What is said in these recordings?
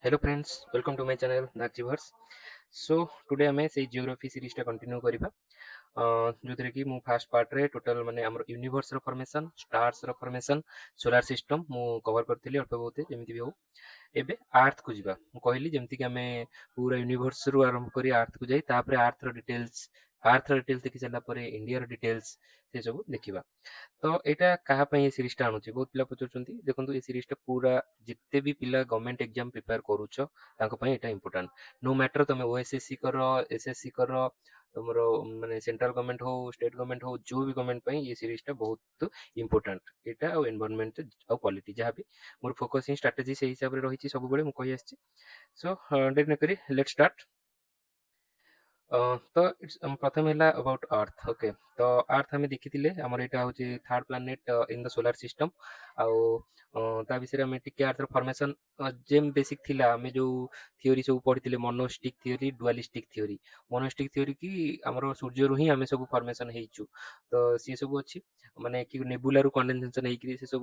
Hello friends, welcome to my channel दार्चिभर्स। So today आम से जियोग्राफी सीरीजटा कंटिन्यू करवा जो थी कि मु फास्ट पार्ट रे टोटल माने हमर यूनिवर्स रो फॉर्मेशन, स्टार्स रो फॉर्मेशन, सोलार सिस्टम मु कवर करथिली अल्प बहुत जेमिति भी हो। एबे अर्थ को जीवा मु कहली जेमिति कि हमें पूरा यूनिवर्स रो आरंभ करी अर्थ को जाई तापर अर्थ रो डिटेल्स देखि सारा परे इंडिया रो डिटेल्स से सब देखिबा। तो एटा कहा ପାଇଁ ଏ ସିରିଜଟା ଆଣୁଛି ବହୁତ ପିଲା ପଚାରୁଛନ୍ତି। ଦେଖନ୍ତୁ ଏ ସିରିଜଟା ପୁରା ଯେତେ ବି ପିଲା ଗଭର୍ଣ୍ଣମେଣ୍ଟ ଏକ୍ଜାମ ପ୍ରିପେୟାର କରୁଛ ତାଙ୍କ ପାଇଁ ଏଟା ଇମ୍ପୋର୍ଟାଣ୍ଟ। नो मैटर तुम ओएसएससी कर, एसएससी कर, तुमर माने सेंट्रल गवर्नमेंट हो, स्टेट गवर्नमेंट हो, जो भी गवर्नमेंट ପାଇଁ ये सीरीजटा बहुत इंपोर्टेंट। एटा और एनवायरनमेंट और पॉलिटी जहाँ भी मोर फोकसिंग स्ट्रेटजी से हिसाब रे रही सब बेले मु कहि आछि। सो डेट न करी लेट्स स्टार्ट। तो इट्स प्रथम है अबाउट अर्थ। ओके, तो अर्थ आम देखी आमर यहाँ हूँ third planet in the solar system. आउ ता विषय में टिके अर्थ फॉर्मेशन जेम बेसिक थिला आम जो थियोरी सब पढ़ी monistic theory, dualistic theory. Monistic theory कि आमर सूर्य ही आम सब फॉर्मेशन हेचु, तो सी सब अच्छी माने कि नेबुला कंडेनसेशन होकरी से सब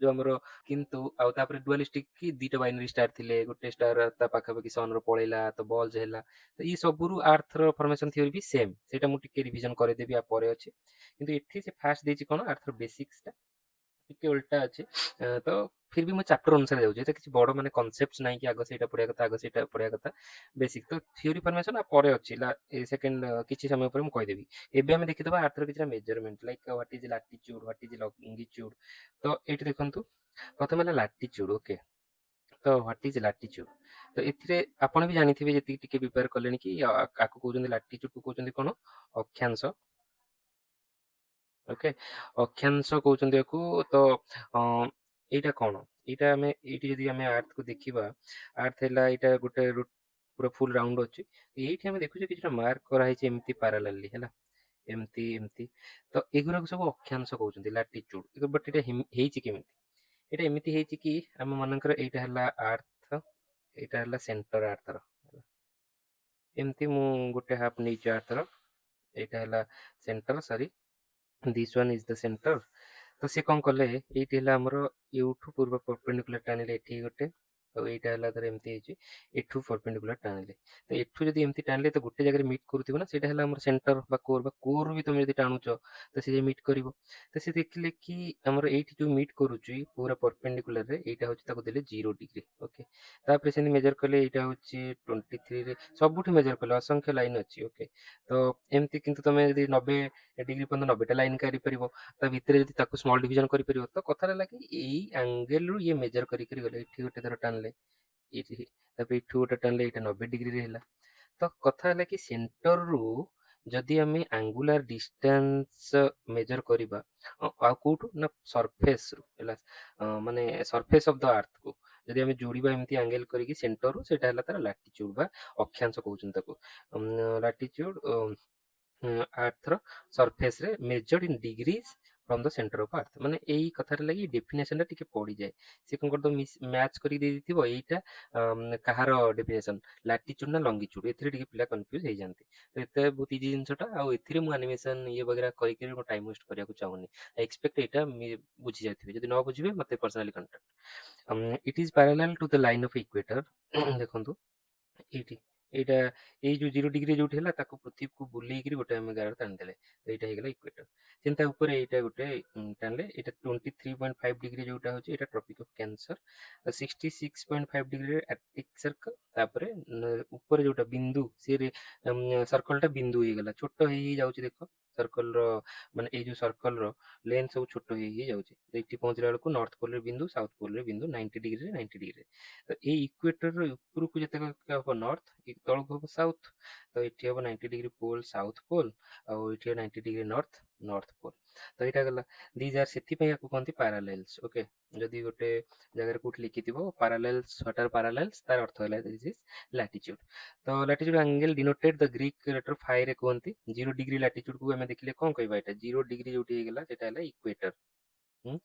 जो आमर किंतु आउे डुअलिस्टिक कि दुटा बाइनरी स्टार थिले, गोटे स्टार ता पाखापाखि सन रो पळेला तो बल्ज हैला। तो ये सबुरु अर्थ रो फॉर्मेशन थ्योरी भी सेम, सेटा मु टिके रिवीजन करे देबी आ परे अछि। किंतु एठी से फास्ट देछि कोन अर्थ रो बेसिक्स टा टिके उल्टा अछि। तो फिर भी मु चैप्टर अनुसार जाउछि, एटा किछि बड़ माने कांसेप्ट्स नै कि आगो सेटा पढिया कथा, आगो सेटा पढिया कथा। बेसिक तो थ्योरी फॉर्मेशन आ परे अछि ला ए सेकंड किछि समय पर मु कहि देबी। एबे हम देखि दबा अर्थ रो किछि measurement like what is latitude, what is longitude. तो एठी देखंतु प्रथम है लैटिट्यूड। ओके, तो व्हाट इज लैटिट्यूड, तो एथिरे आपण भी जानिथिबे जति टिके प्रिपेयर करलेनी कि आको कहउछन लैटिट्यूड को कहउछन कोन अक्षांश। ओके, अक्षांश कहउछन याकू। तो एटा कोन, एटा हमें एटी जदि हमें अर्थ को देखिबा, अर्थ हैला एटा गोटे पूरा फुल राउंड अछि। एठी हमें देखुछे किछटा मार्क करा है एमती पैरेलली हैला, एमती एमती। तो एगुरा को सब अक्षांश कहउछन लैटिट्यूड। बट एटा हेछि केमिति, एटा एमिति हेछि कि हम मानकर एटा हैला अर्थ, एटा हैला सेंटर अर्थ रो। एमती मु गोटे हाफ नेइछ अर्थ रो, एटा हैला centre, sorry this one is the centre. तो से कौन कले एठी हैला हमरो यूठू पूर्व परपेंडिकुलर टानिले एठी गोटे, तो एटा हैला धर एमती हेछि एठू परपेंडिकुलर टानिले। तो एठू जदि एमती टानिले तो गोटे जगह मीट करूथिबो ना, सेटा हैला हमर सेंटर बा कोर भी तुम जदि टाणुचो तो से मीट करिवो। तो से देखिले कि हमर एठी जो मीट करूची पूरा परपेंडिकुलर रे, एटा होछि ताको देले 0 डिग्री। ओके, तापर से मेजर कले एटा होछि 23 रे, सबुठी मेजर कले असंख्य लाइन अछि। ओके, तो एमती किंतु तमे जदि 90 डिग्री पर्यंत 90 टा लाइन करि परिबो, ता भितरे जदि ताको स्मॉल डिवीजन करि परिबो। तो कथा रहला कि एई एंगल रु ये मेजर करि करि गले एठी गोटे थर टानले, एठी तापर एठू गोटे टानले, एटा 90 डिग्री रे ହେଲା। तो कथा है कि सेंटर रु जदि आम एंगुलर डिस्टेंस मेजर करवा कौटू ना सरफेस रु हैला, माने सरफेस ऑफ द अर्थ को जदि आम जोड़िबा एमती एंगल करिकि सेंटर रु, सेटा हैला तार लैटिट्यूड बा अक्षांश कहउछन ताको। लैटिट्यूड अर्थ रो सरफेस रे measured in degrees from the centre of earth. माने एई कथा रे लागि डेफिनेशन टा टिके पड़ी जाए। से कोन करदो मैच करि दे दिथिबो एईटा कहार डेफिनेशन लैटिट्यूड ना लॉन्गिट्यूड, एथिरे टिके पिला कंफ्यूज हे जानते। तो एते बहुत इजी जिंसटा आ एथिरे मु एनिमेशन ये वगैरह कहि के मो टाइम वेस्ट करिया को चाहूनी। एक्सपेक्ट एटा बुझी जाथिबे, जदि न बुझिबे मते personally contact. It is parallel to the line of equator. देखंतु एठी एटा एई जो 0 डिग्री जोठी हैला ताको पृथ्वी को बुलेई करी गोटे हम गार टान देले, तो एटा हे गेला इक्वेटर। चिंता ऊपर एटा गोटे टानले, एटा 23.5 डिग्री जोटा होची एटा ट्रॉपिक ऑफ कैंसर, 66.5 डिग्री रे आर्कटिक सर्कल। तापरे ऊपर जोटा बिंदु से सर्कल टा बिंदु हे गेला, छोटो हे जाउची। देखो सर्कल रो माने ए जो सर्कल रो लेंथ सब छोटो हे जाउची। एठी पहुंचला बेलको नॉर्थ पोल रे बिंदु, साउथ पोल रे बिंदु 90 डिग्री रे 90 डिग्री रे। तो ये इक्वेटर रो ऊपर को जते हम नॉर्थ, तल को हम साउथ। तो ये हम 90 डिग्री पोल साउथ पोल, और ये 90 डिग्री नॉर्थ नॉर्थ पोल। तो यहाँ गला दीज आर से कहते पैरालेल्स। ओके, जदि गोटे जगह कोट लिखि पैरालेल्स, व्हाट आर पैरालेल्स, तार अर्थ है दिस इज लैटिट्यूड। तो latitude angle denoted the Greek letter phi रे कहते 0 डिग्री लैटिट्यूड को हमें देखिले कौन कहबा, एटा 0 डिग्री जोटी हे गेला सेटा हैला इक्वेटर। ହୁଁ।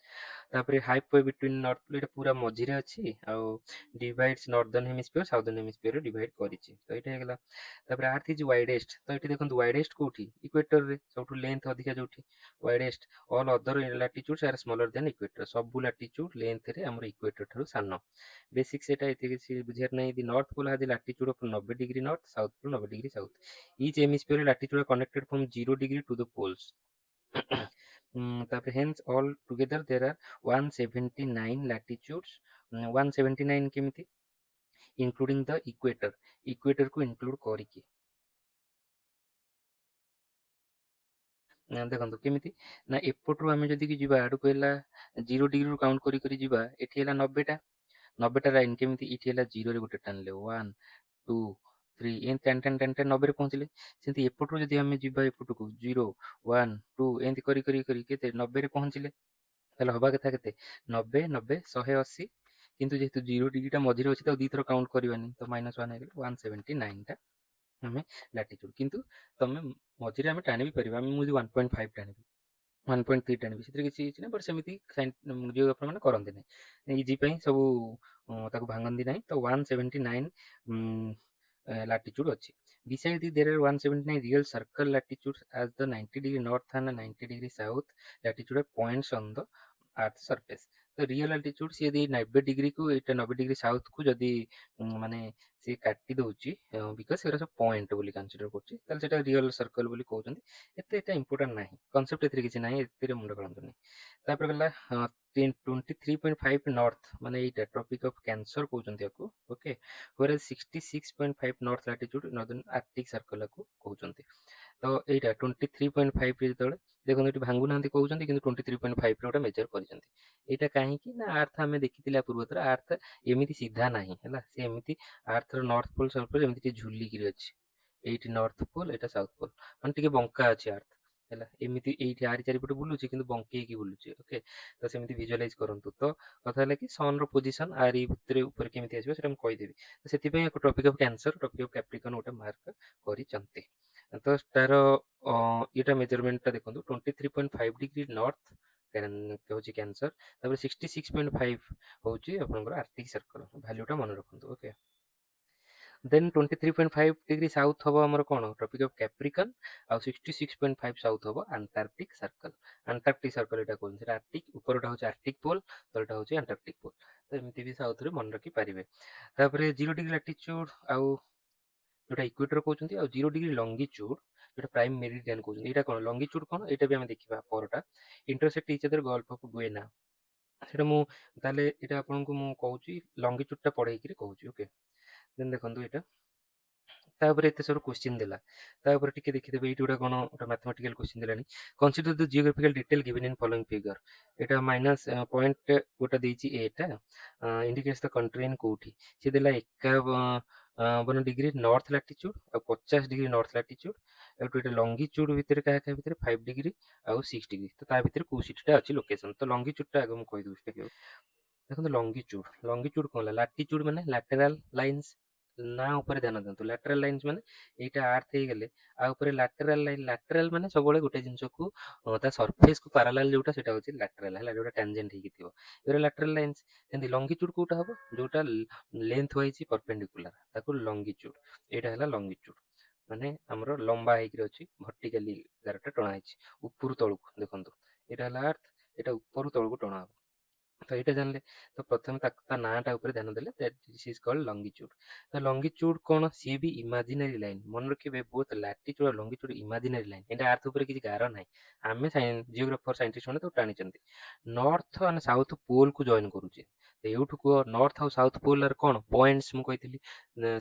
ତାପରେ ହାଇପୋଏ ବିଟୱିନ୍ ନର୍ଥ ପୋଲ ଏଇଟା ପୁରା ମଝିରେ ଅଛି ଆଉ divides northern hemisphere southern hemisphere divide କରିଛି। ତ ଏଇଟା ହେଇଗଲା। ତାପରେ ଆର୍ଥ ଇଜ ୱାଇଡେଷ୍ଟ, ତ ଏଠି ଦେଖନ୍ତୁ ୱାଇଡେଷ୍ଟ କୋଉଠି, ଇକ୍ୱେଟରରେ ସବୁଠୁ ଲେନ୍ଥ ଅଧିକା ଯୋଉଠି ୱାଇଡେଷ୍ଟ। ଅଲ୍ ଅଦର ଲାଟିଚ୍ୟୁଡ୍ସ ଆର୍ ସ୍ମଲର ଦେନ୍ ଇକ୍ୱେଟର, ସବୁ ଲାଟିଚ୍ୟୁଡ୍ ଲେନ୍ଥରେ ଆମର ଇକ୍ୱେଟର ଠାରୁ ସାନ। ବେସିକ୍ ସେଟା ଏତେ କିଛି ବୁଝିବାର ନାହିଁ। The north pole has latitude of 90 degree north, south pole 90 degree south. Each hemisphere latitude connected from 0 degree to the poles. ତାପରେ hence all together there are 179 latitudes। 179 କେମିତି, including the equator, equator କୁ include କରିକି। ଦେଖନ୍ତୁ କେମିତି ନା, ଏପଟରୁ ଆମେ ଯଦି ଯିବା ଆଡକୁ ହେଲା 0 ଡିଗ୍ରୀରୁ କାଉଣ୍ଟ କରି କରି ଯିବା, ଏଠି ହେଲା 90ଟା 90ଟା ଲାଇନ୍। କେମିତି, ଏଠି ହେଲା 0ରେ ଗୋଟେ ଟାଣିଲେ 1 2 3 ଏମିତି ଟାଣି ଟାଣି ଟାଣି ଟାଣି 90ରେ ପହଞ୍ଚିଲେ। ସେମିତି ଏପଟରୁ ଯଦି ଆମେ ଯିବା ଏପଟକୁ 0 1 2 ଏମିତି କରି କରି କରି କେତେ 90ରେ ପହଞ୍ଚିଲେ। ତାହେଲେ ହବା କଥା କେତେ, 90 90 180। କିନ୍ତୁ ଯେହେତୁ 0 ଡିଗ୍ରୀଟା ମଝିରେ ଅଛି ତାକୁ ଦିଥର କାଉଣ୍ଟ କରିବାନି, ତ -1 ହେଇଗଲା 179ଟା ଆମେ ଲାଟିଚ୍ୟୁଡ୍। କିନ୍ତୁ ତମେ ମଝିରେ ଆମେ ଟାଣି ବି ପାରିବା। ମୁଁ ଯଦି 1.5 ଟାଣିବି 1.3 ଟାଣିବି, ସେଥିରେ କିଛି କିଛି ନାହିଁ। ବଟ୍ ସେମିତି ଜିଓଗ୍ରାଫର ମାନେ କରନ୍ତି ନାହିଁ, ଇଜି ପାଇଁ ସବୁ ତାକୁ ଭାଙ୍ଗନ୍ତି ନାହିଁ। ତ 179 ଲାଟିଚ୍ୟୁଡ୍ ଅଛି। Besides this, there are 179 real circle latitudes as the 90 degree north and 90 degree south latitude points on the earth surface। ତ ରିଅଲ ଆଲ୍ଟିଚ୍ୟୁଡ୍ ସିଏ ଯଦି 90 ଡିଗ୍ରୀକୁ ଏଇଟା 90 ଡିଗ୍ରୀ ସାଉଥକୁ ଯଦି ମାନେ ସିଏ କାଟି ଦଉଛି, ବିକଜ ସେଗୁରା ସବୁ ପଏଣ୍ଟ ବୋଲି କନସିଡର କରୁଛି, ତାହେଲେ ସେଟା ରିଅଲ ସର୍କଲ ବୋଲି କହୁଛନ୍ତି। ଏତେ ଇମ୍ପୋର୍ଟାଣ୍ଟ ନାହିଁ, କନସେପ୍ଟ ଏଥିରେ କିଛି ନାହିଁ, ଏଥିରେ ମୁଣ୍ଡ ଖେଳନ୍ତୁନି। ତାପରେ ଗଲା 23.5 ନର୍ଥ, ମାନେ ଏଇଟା ଟ୍ରପିକ୍ ଅଫ୍ କ୍ୟାନ୍ସର କହୁଛନ୍ତି ୟାକୁ। Okay, whereas 66.5 north latitude northern arctic circle କୁ କହୁଛନ୍ତି। ତ ଏଇଟା 23.5 ରେ ଯେତେବେଳେ ଦେଖନ୍ତୁ ଏଠି ଭାଙ୍ଗୁନାହାନ୍ତି କହୁଛନ୍ତି, କିନ୍ତୁ 23.5 ରେ ଗୋଟେ ମେଜର କରିଛନ୍ତି। ଏଇଟା କାହିଁକି ନା, ଆର୍ଥ ଆମେ ଦେଖିଥିଲେ ପୂର୍ବଥର, ଆର୍ଥ ଏମିତି ସିଧା ନାହିଁ ହେଲା, ସେ ଏମିତି Arthur north pole south pole ଏମିତି ଟିକେ ଝୁଲିକିରି ଅଛି। ଏଇଠି ନର୍ଥ ପୋଲ, ଏଇଟା ସାଉଥ ପୋଲ, ମାନେ ଟିକେ ବଙ୍କା ଅଛି ଆର୍ଥ ହେଲା। ଏମିତି ଏଇଠି ଆରି ଚାରିପଟେ ବୁଲୁଛି କିନ୍ତୁ ବଙ୍କେଇକି ବୁଲୁଛି। ଓକେ, ତ ସେମିତି ଭିଜୁଆଲାଇଜ କରନ୍ତୁ। ତ କଥା ହେଲା କି ସନ୍ ର ପୋଜିସନ ଆରି ଭିତରେ ଉପରେ କେମିତି ଆସିବ ସେଟା ମୁଁ କହିଦେବି। ତ ସେଥିପାଇଁ tropic of cancer, tropic of capricorn ଗୋଟେ ମାର୍କ କରିଛନ୍ତି। ତ ତାର ଏଇଟା ମେଜରମେଣ୍ଟଟା ଦେଖନ୍ତୁ, 23.5 ଡିଗ୍ରୀ ନର୍ଥ ହଉଛି କ୍ୟାନ୍ସର। ତାପରେ 66.5 ହଉଛି ଆପଣଙ୍କର ଆର୍କଟିକ୍ ସର୍କଲ, ଭ୍ୟାଲ୍ୟୁଟା ମନେ ରଖନ୍ତୁ। ଓକେ, ଦେନ୍ 23.5 ଡିଗ୍ରୀ ସାଉଥ ହବ ଆମର କଣ, ଟ୍ରପିକ୍ ଅଫ କ୍ୟାପ୍ରିକନ। ଆଉ 66.5 ସାଉଥ ହବ ଆଣ୍ଟାର୍କଟିକ୍ ସର୍କଲ। ଆଣ୍ଟାର୍କଟିକ୍ ସର୍କଲ ଏଇଟା କହୁଛନ୍ତି, ସେଟା ଆର୍କଟିକ୍, ଉପରଟା ହଉଛି ଆର୍କଟିକ୍ ପୋଲ, ତଳଟା ହଉଛି ଆଣ୍ଟାର୍କଟିକ୍ ପୋଲ। ତ ଏମିତି ବି ସାଉଥରେ ମନେ ରଖି ପାରିବେ। ତାପରେ 0 ଡିଗ୍ରୀ ଲାଟିଚ୍ୟୁଡ୍ ଆଉ ଯୋଉଟା ଇକ୍ୱେଟର କହୁଛନ୍ତି, ଆଉ 0 ଡିଗ୍ରୀ ଲଙ୍ଗିଚ୍ୟୁଡ୍ ଯୋଉଟା ପ୍ରାଇମ ମେରିଡିଆନ କହୁଛନ୍ତି। ଏଇଟା କଣ, ଲଙ୍ଗିଚ୍ୟୁଡ୍ କଣ, ଏଇଟା ବି ଆମେ ଦେଖିବା ପରଟା। Intersect each other gulf of Guinea, ସେଟା ମୁଁ ତାହେଲେ ଏଇଟା ଆପଣଙ୍କୁ ମୁଁ କହୁଛି ଲଙ୍ଗିଚ୍ୟୁଡ୍ ଟା ପଢେଇକିରି କହୁଛି। ଓକେ, ଦେନ୍ ଦେଖନ୍ତୁ ଏଇଟା, ତାପରେ ଏତେ ସବୁ କ୍ୱେଶ୍ଚିନ୍ ଦେଲା, ତାପରେ ଟିକେ ଦେଖିଦେବେ ଏଇଠି ଗୋଟେ କଣ ଗୋଟେ ମ୍ୟାଥମେଟିକାଲ କ୍ୱେଶ୍ଚିନ୍ ଦେଲାନି। କନସିଡର ଦ ଜିଓଗ୍ରାଫିକାଲ ଡିଟେଲ ଗିଭେନ ଇନ ଫଲୋଇଂ ଫିଗର। ଏଇଟା ମାଇନସ୍ ପଏଣ୍ଟ ଗୋଟେ ଦେଇଛି, ଏଟା ଇଣ୍ଡିକେଟ୍ସ ଦ କଣ୍ଟ୍ରି ଇନ୍ କୋଉଠି। ସେ ଦେଲା 51 ଡିଗ୍ରୀ ନର୍ଥ ଲାଟିଚ୍ୟୁଡ୍ ଆଉ 50 ଡିଗ୍ରୀ ନର୍ଥ ଲାଟିଚ୍ୟୁଡ୍। ଏଠୁ ଏଇଟା ଲଙ୍ଗିଚ୍ୟୁଡ୍ ଭିତରେ କାହା କାହା ଭିତରେ 5 ଡିଗ୍ରୀ ଆଉ 6 ଡିଗ୍ରୀ। ତ ତା ଭିତରେ କୋଉ ସିଟିଟା ଅଛି ଲୋକେସନ। ତ ଲଙ୍ଗିଚ୍ୟୁଡ୍ ଟା ଆଗ ମୁଁ କହିଦଉଛି ଟିକେ। ଦେଖନ୍ତୁ ଲଙ୍ଗିଚ୍ୟୁଡ୍, ଲଙ୍ଗିଚ୍ୟୁଡ୍ କଣ ହେଲା, ଲାଟିଚ୍ୟୁଡ୍ ମାନେ ଲାଟେରାଲ ଲାଇନ୍ସ, ନା ଉପରେ ଧ୍ୟାନ ଦିଅନ୍ତୁ। ଲାଟେରାଲ ଲାଇନ୍ସ ମାନେ ଏଇଟା ଆର୍ଥ ହେଇଗଲେ, ଆଉ ଉପରେ ଲାଟେରାଲ ଲାଇନ୍, ଲାଟେରାଲ ମାନେ ସବୁବେଳେ ଗୋଟେ ଜିନିଷକୁ ତା ସର୍ଫେସ କୁ ପାରାଲାଲ ଯୋଉଟା ସେଟା ହଉଛି ଲାଟେରାଲ ହେଲା, ଯୋଉଟା ଟାଞ୍ଜେଣ୍ଟ ହେଇକି ଥିବ, ଏଗୁରା ଲାଟେରାଲ ଲାଇନ୍ସ। ଯେମିତି ଲଙ୍ଗିଚ୍ୟୁଡ୍ କୋଉଟା ହବ, ଯୋଉଟା ଲେନ୍ଥ ୱାଇଜ ପରପେଣ୍ଡିକୁଲାର, ତାକୁ ଲଙ୍ଗିଚ୍ୟୁଡ୍। ଏଇଟା ହେଲା ଲଙ୍ଗିଚ୍ୟୁଡ୍, ମାନେ ଆମର ଲମ୍ବା ହେଇକିରି ଅଛି, ଭର୍ଟିକାଲି ଗାରଟା ଟଣା ହେଇଛି ଉପରୁ ତଳକୁ। ଦେଖନ୍ତୁ ଏଇଟା ହେଲା ଆର୍ଥ, ଏଇଟା ଉପରୁ ତଳକୁ ଟଣା ହବ। ତ ଏଇଟା ଜାଣିଲେ, ତ ପ୍ରଥମେ ତା ନାଁଟା ଉପରେ ଧ୍ୟାନ ଦେଲେ, ଦିସ୍ ଇଜ କଲ୍ଡ ଲଙ୍ଗିଚ୍ୟୁଡ୍। ତ ଲଙ୍ଗିଚ୍ୟୁଡ୍ କଣ, ସିଏ ବି ଇମାଜିନାରୀ ଲାଇନ୍। ମନେ ରଖିବେ, ବୋଥ ଲାଟିଚ୍ୟୁଡ୍ ଆଉ ଲଙ୍ଗିଚ୍ୟୁଡ୍ ଇମାଜିନାରୀ ଲାଇନ୍। ଏଇଟା ଆର୍ଥ ଉପରେ କିଛି ଗାର ନାହିଁ, ଆମେ ଜିଓଗ୍ରାଫର ସାଇଣ୍ଟିଷ୍ଟ ମାନେ ତାକୁ ଟାଣିଛନ୍ତି। ନର୍ଥ ମାନେ ସାଉଥ ପୋଲ କୁ ଜଏନ୍ କରୁଛି। ଏଇଠୁ କୁହ ନର୍ଥ ଆଉ ସାଉଥ ପୋଲ ଆର କଣ ପଏଣ୍ଟସ, ମୁଁ କହିଥିଲି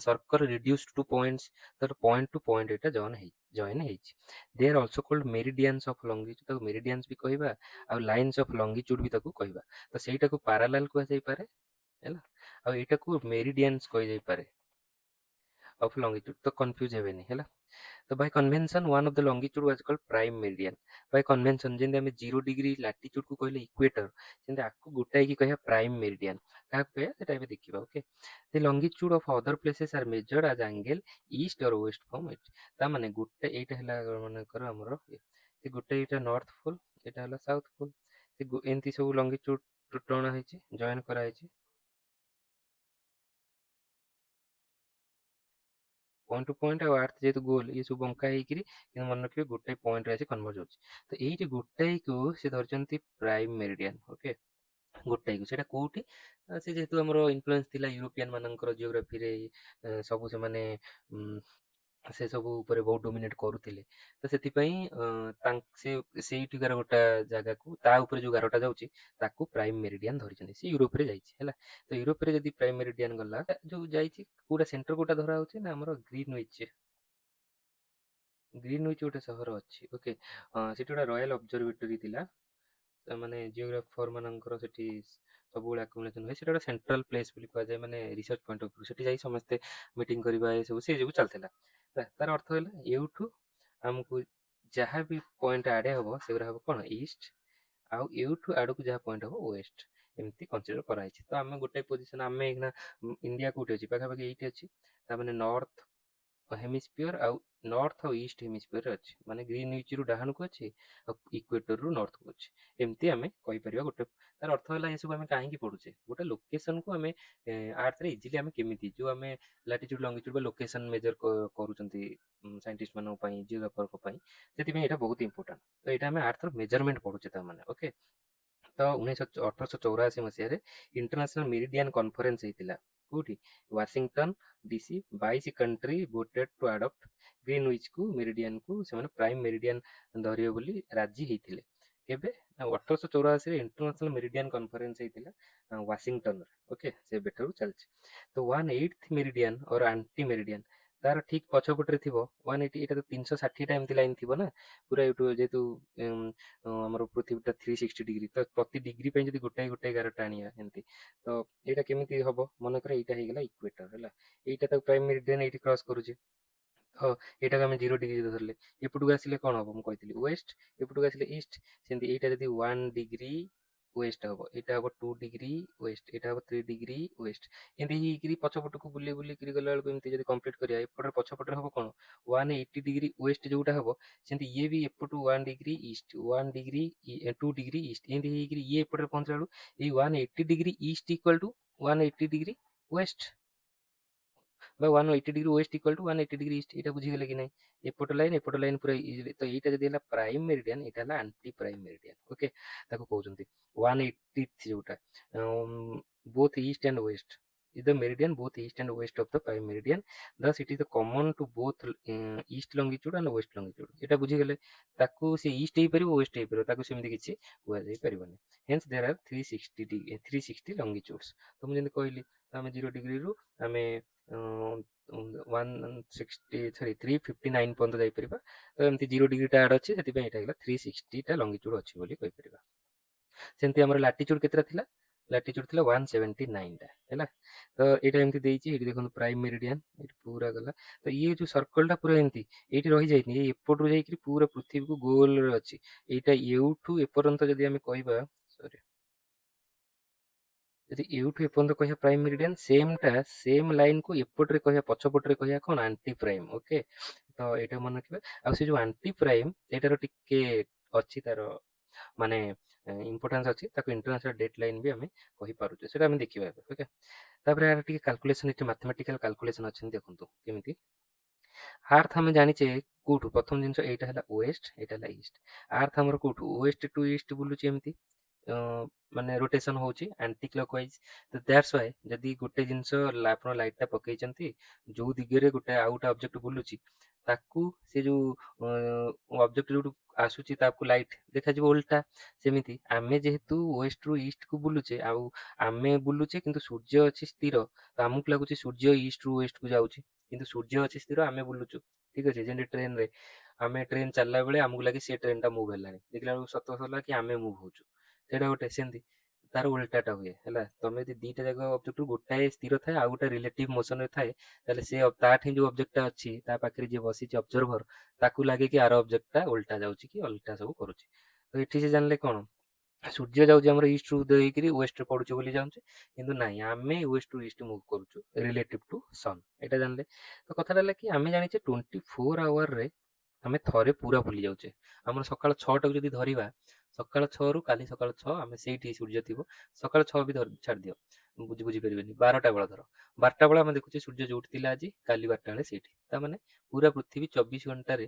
ସର୍କଲ ରିଡ୍ୟୁସ୍ଡ ଟୁ ପଏଣ୍ଟସ। ତ ପଏଣ୍ଟ ଟୁ ପଏଣ୍ଟ ଏଇଟା ଜଏନ୍ ହେଇଛି। ଦେ ଆର୍ ଅଲସୋ କଲ୍ଡ ମେରିଡିଆନ୍ସ ଅଫ ଲଙ୍ଗିଚ୍ୟୁଡ୍, ତାକୁ ମେରିଡିଆନ୍ସ ବି କହିବା, ଆଉ ଲାଇନ୍ସ ଅଫ ଲଙ୍ଗିଚ୍ୟୁଡ୍ ବି ତାକୁ କହିବା। ତ ସେଇଟାକୁ ପାରାଲାଲ କୁହାଯାଇପାରେ ହେଲା, ଆଉ ଏଇଟାକୁ ମେରିଡିଆନ୍ସ କୁହାଯାଇପାରେ ଅଫ ଲଙ୍ଗିଚ୍ୟୁଡ୍। ତ କନଫ୍ୟୁଜ ହେବେନି ହେଲା। ତ by convention one of the longitude was called prime meridian. By convention, ଯେମିତି ଆମେ 0 ଡିଗ୍ରୀ ଲାଟିଚ୍ୟୁଡ୍ କୁ କହିଲେ ଇକ୍ୱେଟର, ସେମିତି ଆକୁ ଗୋଟାଇକି କହିବା ପ୍ରାଇମ ମେରିଡିଆନ। କାହାକୁ କହିବା ସେଟା ଏବେ ଦେଖିବା। Okay, the longitude of other places are measured as angle east or west from it. ତା ମାନେ ଗୋଟେ ଏଇଟା ହେଲା ମନେକର ଆମର ସେ ଗୋଟେ, ଏଇଟା ନର୍ଥ ପୋଲ, ଏଇଟା ହେଲା ସାଉଥ ପୋଲ। ଏମିତି ସବୁ ଲଙ୍ଗିଚୁଡ଼ ଟଣା ହେଇଛି, ଜଏନ୍ କରାହେଇଛି। ପଏଣ୍ଟ ଟୁ ପଏଣ୍ଟ ଆଉ ଆର୍ଥ ଯେହେତୁ ଗୋଲ, ଇଏ ସବୁ ବଙ୍କା ହେଇକିରି, କିନ୍ତୁ ମନେ ରଖିବେ ଗୋଟେ ପଏଣ୍ଟରେ ଆସି କନଭର୍ଜ ହଉଛି। ତ ଏଇଠି ଗୋଟାଇକୁ ସେ ଧରିଛନ୍ତି ପ୍ରାଇମ ମେରିଡିଆନ। ଓକେ, ଗୋଟାଇକୁ ସେଇଟା କୋଉଠି, ସେ ଯେହେତୁ ଆମର ଇନଫ୍ଲୁଏନ୍ସ ଥିଲା ୟୁରୋପିଆନ ମାନଙ୍କର ଜିଓଗ୍ରାଫିରେ, ସବୁ ସେମାନେ ସେ ସବୁ ଉପରେ ବହୁତ ଡୋମିନେଟ୍ କରୁଥିଲେ। ତ ସେଥିପାଇଁ ସେ ସେଇଠିକାର ଗୋଟେ ଜାଗାକୁ, ତା ଉପରେ ଯୋଉ ଗାରଟା ଯାଉଛି ତାକୁ ପ୍ରାଇମ ମେରିଡିଆନ ଧରିଛନ୍ତି। ସେ ୟୁରୋପରେ ଯାଇଛି ହେଲା। ତ ୟୁରୋପରେ ଯଦି ପ୍ରାଇମ ମେରିଡିଆନ ଗଲା, ଯୋଉ ଯାଇଛି କୋଉଟା ସେଣ୍ଟର କୋଉଟା ଧରା ହଉଛି ନା ଆମର ଗ୍ରୀନୱିଚ୍। ଗ୍ରୀନୱିଚ୍ ଗୋଟେ ସହର ଅଛି। ଓକେ, ସେଠି ଗୋଟେ ରୟାଲ ଅବଜରଭେଟୋରୀ ଥିଲା। ମାନେ ଜିଓଗ୍ରାଫର ମାନଙ୍କର ସେଠି ସବୁବେଳେ ଆକୋମୋଡେସନ ହୁଏ। ସେଟା ଗୋଟେ ସେଣ୍ଟ୍ରାଲ ପ୍ଲେସ୍ ବୋଲି କୁହାଯାଏ, ମାନେ ରିସର୍ଚ୍ଚ ପଏଣ୍ଟ ଅଫ୍ ଭ୍ୟୁ। ସେଠି ଯାଇ ସମସ୍ତେ ମିଟିଂ କରିବା, ଏ ସବୁ ସେ ଯୋଗୁଁ ଚାଲିଥିଲା। ତାର ଅର୍ଥ ହେଲା ଏଇଠୁ ଆମକୁ ଯାହା ବି ପଏଣ୍ଟ ଆଡେ ହବ ସେଗୁରା ହବ କଣ, ଇଷ୍ଟ, ଆଉ ଏଇଠୁ ଆଡକୁ ଯାହା ପଏଣ୍ଟ ହବ ୱେଷ୍ଟ। ଏମିତି କନସିଡର କରାଯାଇଛି। ତ ଆମେ ଗୋଟେ ପୋଜିସନ, ଆମେ ଏଇନା ଇଣ୍ଡିଆ କୋଉଠି ଅଛି, ପାଖାପାଖି ଏଇଠି ଅଛି। ତାମାନେ ନର୍ଥ ହେମିସ୍ପିୟର ଆଉ ନର୍ଥ ଆଉ ଇଷ୍ଟ ହେମିସ୍ପିୟର ଅଛି। ମାନେ ଗ୍ରୀନୱିଚ୍ ରୁ ଡାହାଣକୁ ଅଛି ଆଉ ଇକ୍ୱେଟର ରୁ ନର୍ଥକୁ ଅଛି। ଏମିତି ଆମେ କହିପାରିବା। ଗୋଟେ ତାର ଅର୍ଥ ହେଲା, ଏସବୁ ଆମେ କାହିଁକି ପଢୁଛେ, ଗୋଟେ ଲୋକେସନକୁ ଆମେ ଆର୍ଥରେ ଇଜିଲି ଆମେ କେମିତି, ଯୋଉ ଆମେ ଲାଟିଚ୍ୟୁଡ ଲଙ୍ଗିଚ୍ୟୁଡ ବା ଲୋକେସନ ମେଜର କରୁଛନ୍ତି ସାଇଣ୍ଟିଷ୍ଟ ମାନଙ୍କ ପାଇଁ, ଜିଓଗ୍ରାଫରଙ୍କ ପାଇଁ, ସେଥିପାଇଁ ଏଇଟା ବହୁତ ଇମ୍ପୋର୍ଟାଣ୍ଟ। ତ ଏଇଟା ଆମେ ଆର୍ଥର ମେଜରମେଣ୍ଟ ପଢୁଛେ ତା ମାନେ। ଓକେ, ତ 1884 ମସିହାରେ ଇଣ୍ଟରନ୍ୟାସନାଲ ମେରିଡିଆନ କନଫରେନ୍ସ ହେଇଥିଲା। କୋଉଠି, Washington DC. 22 country voted to adopt Greenwich କୁ, ମେରିଡିଆନ କୁ ସେମାନେ ପ୍ରାଇମ ମେରିଡିଆନ ଧରିବେ ବୋଲି ରାଜି ହେଇଥିଲେ। କେବେ ନା 1884ରେ ଇଣ୍ଟରନ୍ୟାସନାଲ ମେରିଡିଆନ କନଫରେନ୍ସ ହେଇଥିଲା ୱାସିଂଟନରେ। ଓକେ, ସେ ବେଟରୁ ଚାଲିଛି। ତ 1/8 ମେରିଡିଆନ ଅର ଆଣ୍ଟି ମେରିଡିଆନ ତାର ଠିକ ପଛପଟରେ ଥିବ 180। ଏଇଟା ତ 360ଟା ଏମିତି ଲାଇନ ଥିବ ନା ପୁରା, ଏଇଠୁ ଯେହେତୁ ଆମର ପୃଥିବୀଟା 360 ଡିଗ୍ରୀ, ତ ପ୍ରତି ଡିଗ୍ରୀ ପାଇଁ ଯଦି ଗୋଟାଏ ଗୋଟାଏ ଗାରଟା ଆଣିବା ଏମିତି, ତ ଏଇଟା କେମିତି ହବ, ମନେକର ଏଇଟା ହେଇଗଲା ଇକ୍ୱେଟର ହେଲା। ଏଇଟା ତାକୁ ପ୍ରାଇମ ମେରିଡିଆନ ଏଇଠି କ୍ରସ କରୁଛି। ତ ଏଇଟାକୁ ଆମେ 0 ଡିଗ୍ରୀ ଧରିଲେ, ଏପଟକୁ ଆସିଲେ କଣ ହବ, ମୁଁ କହିଥିଲି ୱେଷ୍ଟ, ଏପଟକୁ ଆସିଲେ ଇଷ୍ଟ। ସେମିତି ଏଇଟା ଯଦି 1 ଡିଗ୍ରୀ ୱେଷ୍ଟ ହବ, ଏଇଟା ହବ 2 ଡିଗ୍ରୀ ୱେଷ୍ଟ, ଏଇଟା ହବ 3 ଡିଗ୍ରୀ ୱେଷ୍ଟ। ଏମିତି ହେଇକିରି ପଛପଟକୁ ବୁଲି ବୁଲିକିରି ଗଲା ବେଳକୁ, ଏମିତି ଯଦି କମ୍ପ୍ଲିଟ କରିବା, ଏପଟରେ ପଛପଟରେ ହବ କଣ, 180 ଡିଗ୍ରୀ ୱେଷ୍ଟ ଯୋଉଟା ହବ, ସେମିତି ଇଏ ବି ଏପଟୁ 1 degree east, 1 degree 2 degree east, ଏମିତି ହେଇକିରି ଇଏ ଏପଟରେ ପହଞ୍ଚିଲା ବେଳକୁ ଏଇ 180 degree east equal to 180 degree west, বা 180 degree west equal to 180 degree east. ଏଇଟା ବୁଝିଗଲେ କି ନାହିଁ, ଏପଟ ଲାଇନ ପୁରା ଇଜିଲି। ତ ଏଇଟା ଯଦି ହେଲା ପ୍ରାଇମ ମେରିଡିଆନ, ଏଇଟା ହେଲା ଆଣ୍ଟି ପ୍ରାଇମ ମେରିଡିଆନ। ଓକେ, ତାକୁ କହୁଛନ୍ତି 180 ଯୋଉଟା, both east and west is the meridian both east and west of the prime meridian, thus it is the common to both east longitude and west longitude। ଏଟା ବୁଝିଗଲେ, ତାକୁ ସେ ଇଷ୍ଟ ହେଇପାରିବ waste ହେଇପାରିବ, ତାକୁ ସେମିତି କିଛି କୁହାଯାଇ ପାରିବନି। hence there are 360 longitudes। ତ ମୁଁ ଯେମିତି କହିଲି, ଆମେ 0 ଡିଗ୍ରୀରୁ ଆମେ 359 ପର୍ଯ୍ୟନ୍ତ ଯାଇପାରିବା। ତ ଏମିତି 0 ଡିଗ୍ରୀଟା ଆଡ୍ ଅଛି, ସେଥିପାଇଁ ଏଇଟା ହେଇଗଲା 360ଟା ଲଙ୍ଗିଚୁଡ୍ ଅଛି ବୋଲି କହିପାରିବା। ସେମିତି ଆମର ଲାଟିଚୁଡ୍ କେତେଟା ଥିଲା, ଲାଟିଚୁଡ୍ ଥିଲା 179ଟା ହେଲା। ତ ଏଇଟା ଏମିତି ଦେଇଛି, ଏଇଠି ଦେଖନ୍ତୁ ପ୍ରାଇମ ମେରିଡିଆନ, ଏଇଠି ପୁରା ଗଲା। ତ ଇଏ ଯୋଉ ସର୍କଲଟା ପୁରା ଏମିତି ଏଇଠି ରହିଯାଇନି, ଏଇ ଏପଟରୁ ଯାଇକିରି ପୁରା ପୃଥିବୀକୁ ଗୋଲରେ ଅଛି। ଏଇଟା ଏଉଠୁ ଏପର୍ଯ୍ୟନ୍ତ ଯଦି ଆମେ କହିବା, ସରି, ଯଦି ଏଉଠୁ ଏପର୍ଯ୍ୟନ୍ତ କହିବା ପ୍ରାଇମ ମେରିଡିଆନ, ସେମ୍ ଲାଇନକୁ ଏପଟରେ କହିବା, ପଛପଟରେ କହିବା କଣ, ଆଣ୍ଟି ପ୍ରାଇମ। ଓକେ, ତ ଏଇଟା ମନେ ରଖିବା। ଆଉ ସେ ଯୋଉ ଆଣ୍ଟି ପ୍ରାଇମ, ଏଇଟାର ଟିକେ ଅଛି ତାର ମାନେ ଇମ୍ପୋର୍ଟାନ୍ସ ଅଛି, ତାକୁ ଇଣ୍ଟରନ୍ୟାସନାଲ ଡେଟ୍ ଲାଇନ ବି ଆମେ କହିପାରୁଛେ, ସେଟା ଆମେ ଦେଖିବା ଏବେ। ଓକେ, ତାପରେ ଆର ଟିକେ କାଲକୁଲେସନ, ଏଠି ମାଥମେଟିକାଲ କାଲକୁଲେସନ ଅଛନ୍ତି, ଦେଖନ୍ତୁ କେମିତି। ଆର୍ଥ ଆମେ ଜାଣିଛେ କୋଉଠୁ, ପ୍ରଥମ ଜିନିଷ ଏଇଟା ହେଲା ୱେଷ୍ଟ, ଏଇଟା ହେଲା ଇଷ୍ଟ। ଆର୍ଥ ଆମର କୋଉଠୁ ୱେଷ୍ଟ ଟୁ ଇଷ୍ଟ ବୁଲୁଛି, ଏମିତି ମାନେ ରୋଟେସନ ହଉଛି ଆଣ୍ଟି କ୍ଲକ୍ ୱାଇଜ। ତ ଦ୍ୟାଟ୍ସ ୱାଇ ଯଦି ଗୋଟେ ଜିନିଷ ଆପଣ ଲାଇଟ୍ ଟା ପକେଇଛନ୍ତି, ଯୋଉ ଦିଗରେ ଗୋଟେ ଆଉ ଗୋଟେ ଅବଜେକ୍ଟ ବୁଲୁଛି, ତାକୁ ସେ ଯୋଉ ଅବଜେକ୍ଟ ଯୋଉଠୁ ଆସୁଛି ତାକୁ ଲାଇଟ୍ ଦେଖାଯିବ ଓଲଟା। ସେମିତି ଆମେ ଯେହେତୁ ୱେଷ୍ଟ ରୁ ଇଷ୍ଟ କୁ ବୁଲୁଛେ, ଆଉ ଆମେ ବୁଲୁଛେ କିନ୍ତୁ ସୂର୍ଯ୍ୟ ଅଛି ସ୍ଥିର, ତ ଆମକୁ ଲାଗୁଛି ସୂର୍ଯ୍ୟ ଇଷ୍ଟ ରୁ ୱେଷ୍ଟ କୁ ଯାଉଛି, କିନ୍ତୁ ସୂର୍ଯ୍ୟ ଅଛି ସ୍ଥିର, ଆମେ ବୁଲୁଛୁ। ଠିକ ଅଛି, ଯେମିତି ଟ୍ରେନରେ ଆମେ ଟ୍ରେନ ଚାଲିଲା ବେଳେ ଆମକୁ ଲାଗେ ସେ ଟ୍ରେନ ଟା ମୁଭ୍ ହେଲାଣି, ଦେଖିଲା ବେଳକୁ ସତ ହେଲା କି ଆମେ ମୁଭ୍ ହଉଛୁ। ସେଇଟା ଗୋଟେ ସେମିତି ତାର ଉଲଟାଟା ହୁଏ ହେଲା। ତମେ ଯଦି ଦିଟା ଜାଗା ଅବଜେକ୍ଟ ଗୋଟାଏ ସ୍ଥିର ଥାଏ ଆଉ ଗୋଟେ ରିଲେଟିଭ ମୋସନରେ ଥାଏ, ତାହେଲେ ସେ ତାଠି ଯୋଉ ଅବଜେକ୍ଟଟା ଅଛି ତା ପାଖରେ ଯିଏ ବସିଛି ଅବଜର୍ଭର, ତାକୁ ଲାଗେ କି ଆର ଅବଜେକ୍ଟଟା ଓଲଟା ଯାଉଛି କି ଅଲଟା ସବୁ କରୁଛି। ତ ଏଠି ସେ ଜାଣିଲେ କଣ, ସୂର୍ଯ୍ୟ ଯାଉଛି ଆମର ଇଷ୍ଟ ରୁ ଉଦୟ ହେଇକିରି ୱେଷ୍ଟରେ ପଡୁଛି ବୋଲି ଯାଉଛି, କିନ୍ତୁ ନାଇଁ, ଆମେ ୱେଷ୍ଟ ରୁ ଇଷ୍ଟ ମୁଭ୍ କରୁଛୁ ରିଲେଟିଭ ଟୁ ସନ୍। ଏଇଟା ଜାଣିଲେ। ତ କଥାଟା ହେଲା କି ଆମେ ଜାଣିଛେ 24 ଆୱାରରେ ଆମେ ଥରେ ପୁରା ଭୁଲି ଯାଉଛେ। ଆମର ସକାଳ 6ଟାକୁ ଯଦି ଧରିବା, ସକାଳ 6ରୁ କାଲି ସକାଳ 6 ଆମେ ସେଇଠି ସୂର୍ଯ୍ୟ ଥିବ। ସକାଳ 6 ବି ଛାଡ଼ିଦିଅ, ବୁଝିପାରିବେନି। 12ଟା ବେଳ ଧର, 12ଟା ବେଳେ ଆମେ ଦେଖୁଛେ ସୂର୍ଯ୍ୟ ଯୋଉଠି ଥିଲା ଆଜି, କାଲି 12ଟା ବେଳେ ସେଇଠି। ତାମାନେ ପୁରା ପୃଥିବୀ 24 ଘଣ୍ଟାରେ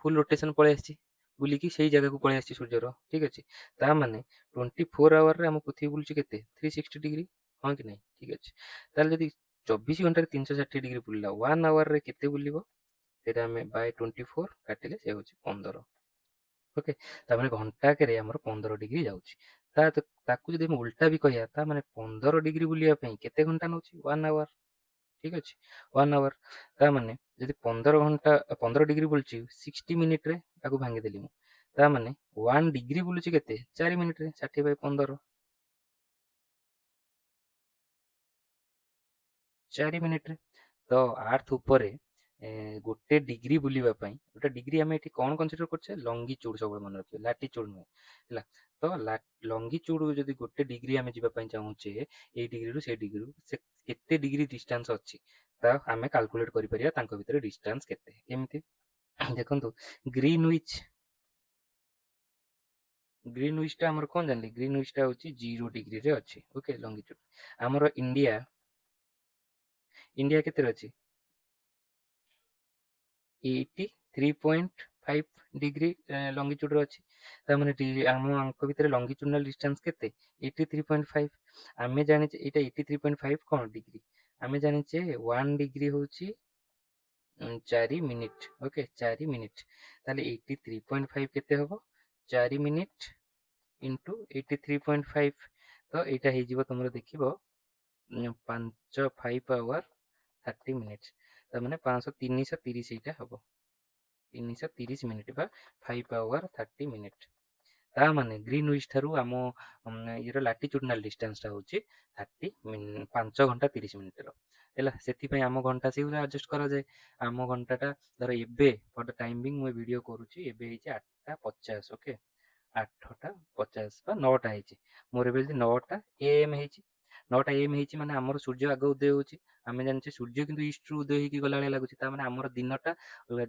ଫୁଲ୍ ରୋଟେସନ୍ ପଳେଇ ଆସିଛି, ବୁଲିକି ସେଇ ଜାଗାକୁ ପଳେଇ ଆସିଛି ସୂର୍ଯ୍ୟର। ଠିକ୍ ଅଛି। ତାମାନେ 24 ଆୱାରରେ ଆମ ପୃଥିବୀ ବୁଲୁଛି କେତେ, 360 ଡିଗ୍ରୀ, ହଁ କି ନାହିଁ? ଠିକ୍ ଅଛି। ତାହେଲେ ଯଦି 24 ଘଣ୍ଟାରେ 360 ଡିଗ୍ରୀ ବୁଲିଲା, 1 ଆୱାରରେ କେତେ ବୁଲିବ? ସେଇଟା ଆମେ ବାଇ 24 କାଟିଲେ ସେ ହେଉଛି 15। ଓକେ। ତାମାନେ ଘଣ୍ଟାକରେ ଆମର 15 ଡିଗ୍ରୀ ଯାଉଛି। ତାକୁ ଯଦି ଆମେ ଉଲ୍ଟା ବି କହିବା, ତା ମାନେ 15 ଡିଗ୍ରୀ ବୁଲିବା ପାଇଁ କେତେ ଘଣ୍ଟା ନେଉଛି? 1 ଆୱାର। ଠିକ୍ ଅଛି, 1 ଆୱାର। ତା ମାନେ ଯଦି 15 ଘଣ୍ଟା 15 ଡିଗ୍ରୀ ବୁଲୁଛି 60 ମିନିଟ୍ରେ, ତାକୁ ଭାଙ୍ଗିଦେଲି ମୁଁ। ତା ମାନେ 1 ଡିଗ୍ରୀ ବୁଲୁଛି କେତେ? 4 ମିନିଟ୍ରେ, 60/15, 4 ମିନିଟ୍ରେ। ତ ଆର୍ଥ ଉପରେ ଗୋଟେ ଡିଗ୍ରୀ ବୁଲିବା ପାଇଁ, ଗୋଟେ ଡିଗ୍ରୀ ଆମେ ଏଠି କ'ଣ କନସିଡର କରୁଛେ? ଲଙ୍ଗିଚୁଡ୍, ସବୁବେଳେ ମନେ ରଖିବେ, ଲାଟିଚୁଡ୍ ନୁହେଁ ହେଲା। ତ ଲଙ୍ଗିଚୁଡ୍ ଯଦି ଗୋଟେ ଡିଗ୍ରୀ ଆମେ ଯିବା ପାଇଁ ଚାହୁଁଛେ, ଏଇ ଡିଗ୍ରୀରୁ ସେଇ ଡିଗ୍ରୀରୁ ସେ କେତେ ଡିଗ୍ରୀ ଡିଷ୍ଟାନ୍ସ ଅଛି, ତା ଆମେ କାଲକୁଲେଟ୍ କରିପାରିବା ତାଙ୍କ ଭିତରେ ଡିଷ୍ଟାନ୍ସ କେତେ। କେମିତି ଦେଖନ୍ତୁ, ଗ୍ରୀନ୍ ୱିଚ୍ ଗ୍ରୀନ୍ ୱିଚ୍ ଟା ଆମର କ'ଣ ଜାଣିଲେ? ଗ୍ରୀନ୍ ୱିଚ୍ ଟା ହେଉଛି 0 ଡିଗ୍ରୀରେ ଅଛି। ଓକେ, ଲଙ୍ଗିଚୁଡ୍। ଆମର ଇଣ୍ଡିଆ କେତେରେ ଅଛି? 83.5 ଡିଗ୍ରୀ ଲଙ୍ଗିଚୁଡ୍ରେ ଅଛି। ତାମାନେ ଆମ ଆଙ୍କ ଭିତରେ ଲଙ୍ଗିଚୁଡନାଲ ଡିଷ୍ଟାନ୍ସ କେତେ? 83.5। ଆମେ ଜାଣିଛେ ଏଇଟା 83.5 କ'ଣ ଡିଗ୍ରୀ? ଆମେ ଜାଣିଛେ 1 ଡିଗ୍ରୀ ହେଉଛି 4 ମିନିଟ୍। Okay, 4 minute. ତାହେଲେ 83.5 କେତେ ହବ? 4 ମିନିଟ୍ ଇଣ୍ଟୁ 83.5। ତ ଏଇଟା ହେଇଯିବ ତମର, ଦେଖିବ 5 ଆୱାର 30 ମିନିଟ୍ସ। ତାମାନେ 330 ଏଇଟା ହବ, 330 ମିନିଟ୍ ବା 5 ଆୱାର 30 ମିନିଟ୍। ତା ମାନେ ଗ୍ରୀନ୍ ୱିଚ୍ ଠାରୁ ଆମ ଇଏର ଲାଟିଚୁଡନାଲ ଡିଷ୍ଟାନ୍ସଟା ହେଉଛି 5 ଘଣ୍ଟା 30 ମିନିଟ୍ର ହେଲା। ସେଥିପାଇଁ ଆମ ଘଣ୍ଟା ସେଇଭଳିଆ ଆଡଜଷ୍ଟ କରାଯାଏ। ଆମ ଘଣ୍ଟାଟା ଧର ଏବେ ଫର ଦ ଟାଇମ୍ ବିଙ୍ଗ ମୁଁ ଭିଡ଼ିଓ କରୁଛି, ଏବେ ହେଇଛି 8ଟା 50। ଓକେ, 8ଟା 50 ବା 9ଟା ହେଇଛି। ମୋର ଏବେ ଯଦି 9ଟା AM ହେଇଛି, 9ଟା AM ହେଇଛି ମାନେ ଆମର ସୂର୍ଯ୍ୟ ଆଗ ଉଦୟ ହେଉଛି। ଆମେ ଜାଣିଛେ ସୂର୍ଯ୍ୟ କିନ୍ତୁ ଇଷ୍ଟରୁ ଉଦୟ ହେଇକି ଗଲାଭଳିଆ ଲାଗୁଛି। ତା ମାନେ ଆମର ଦିନଟା,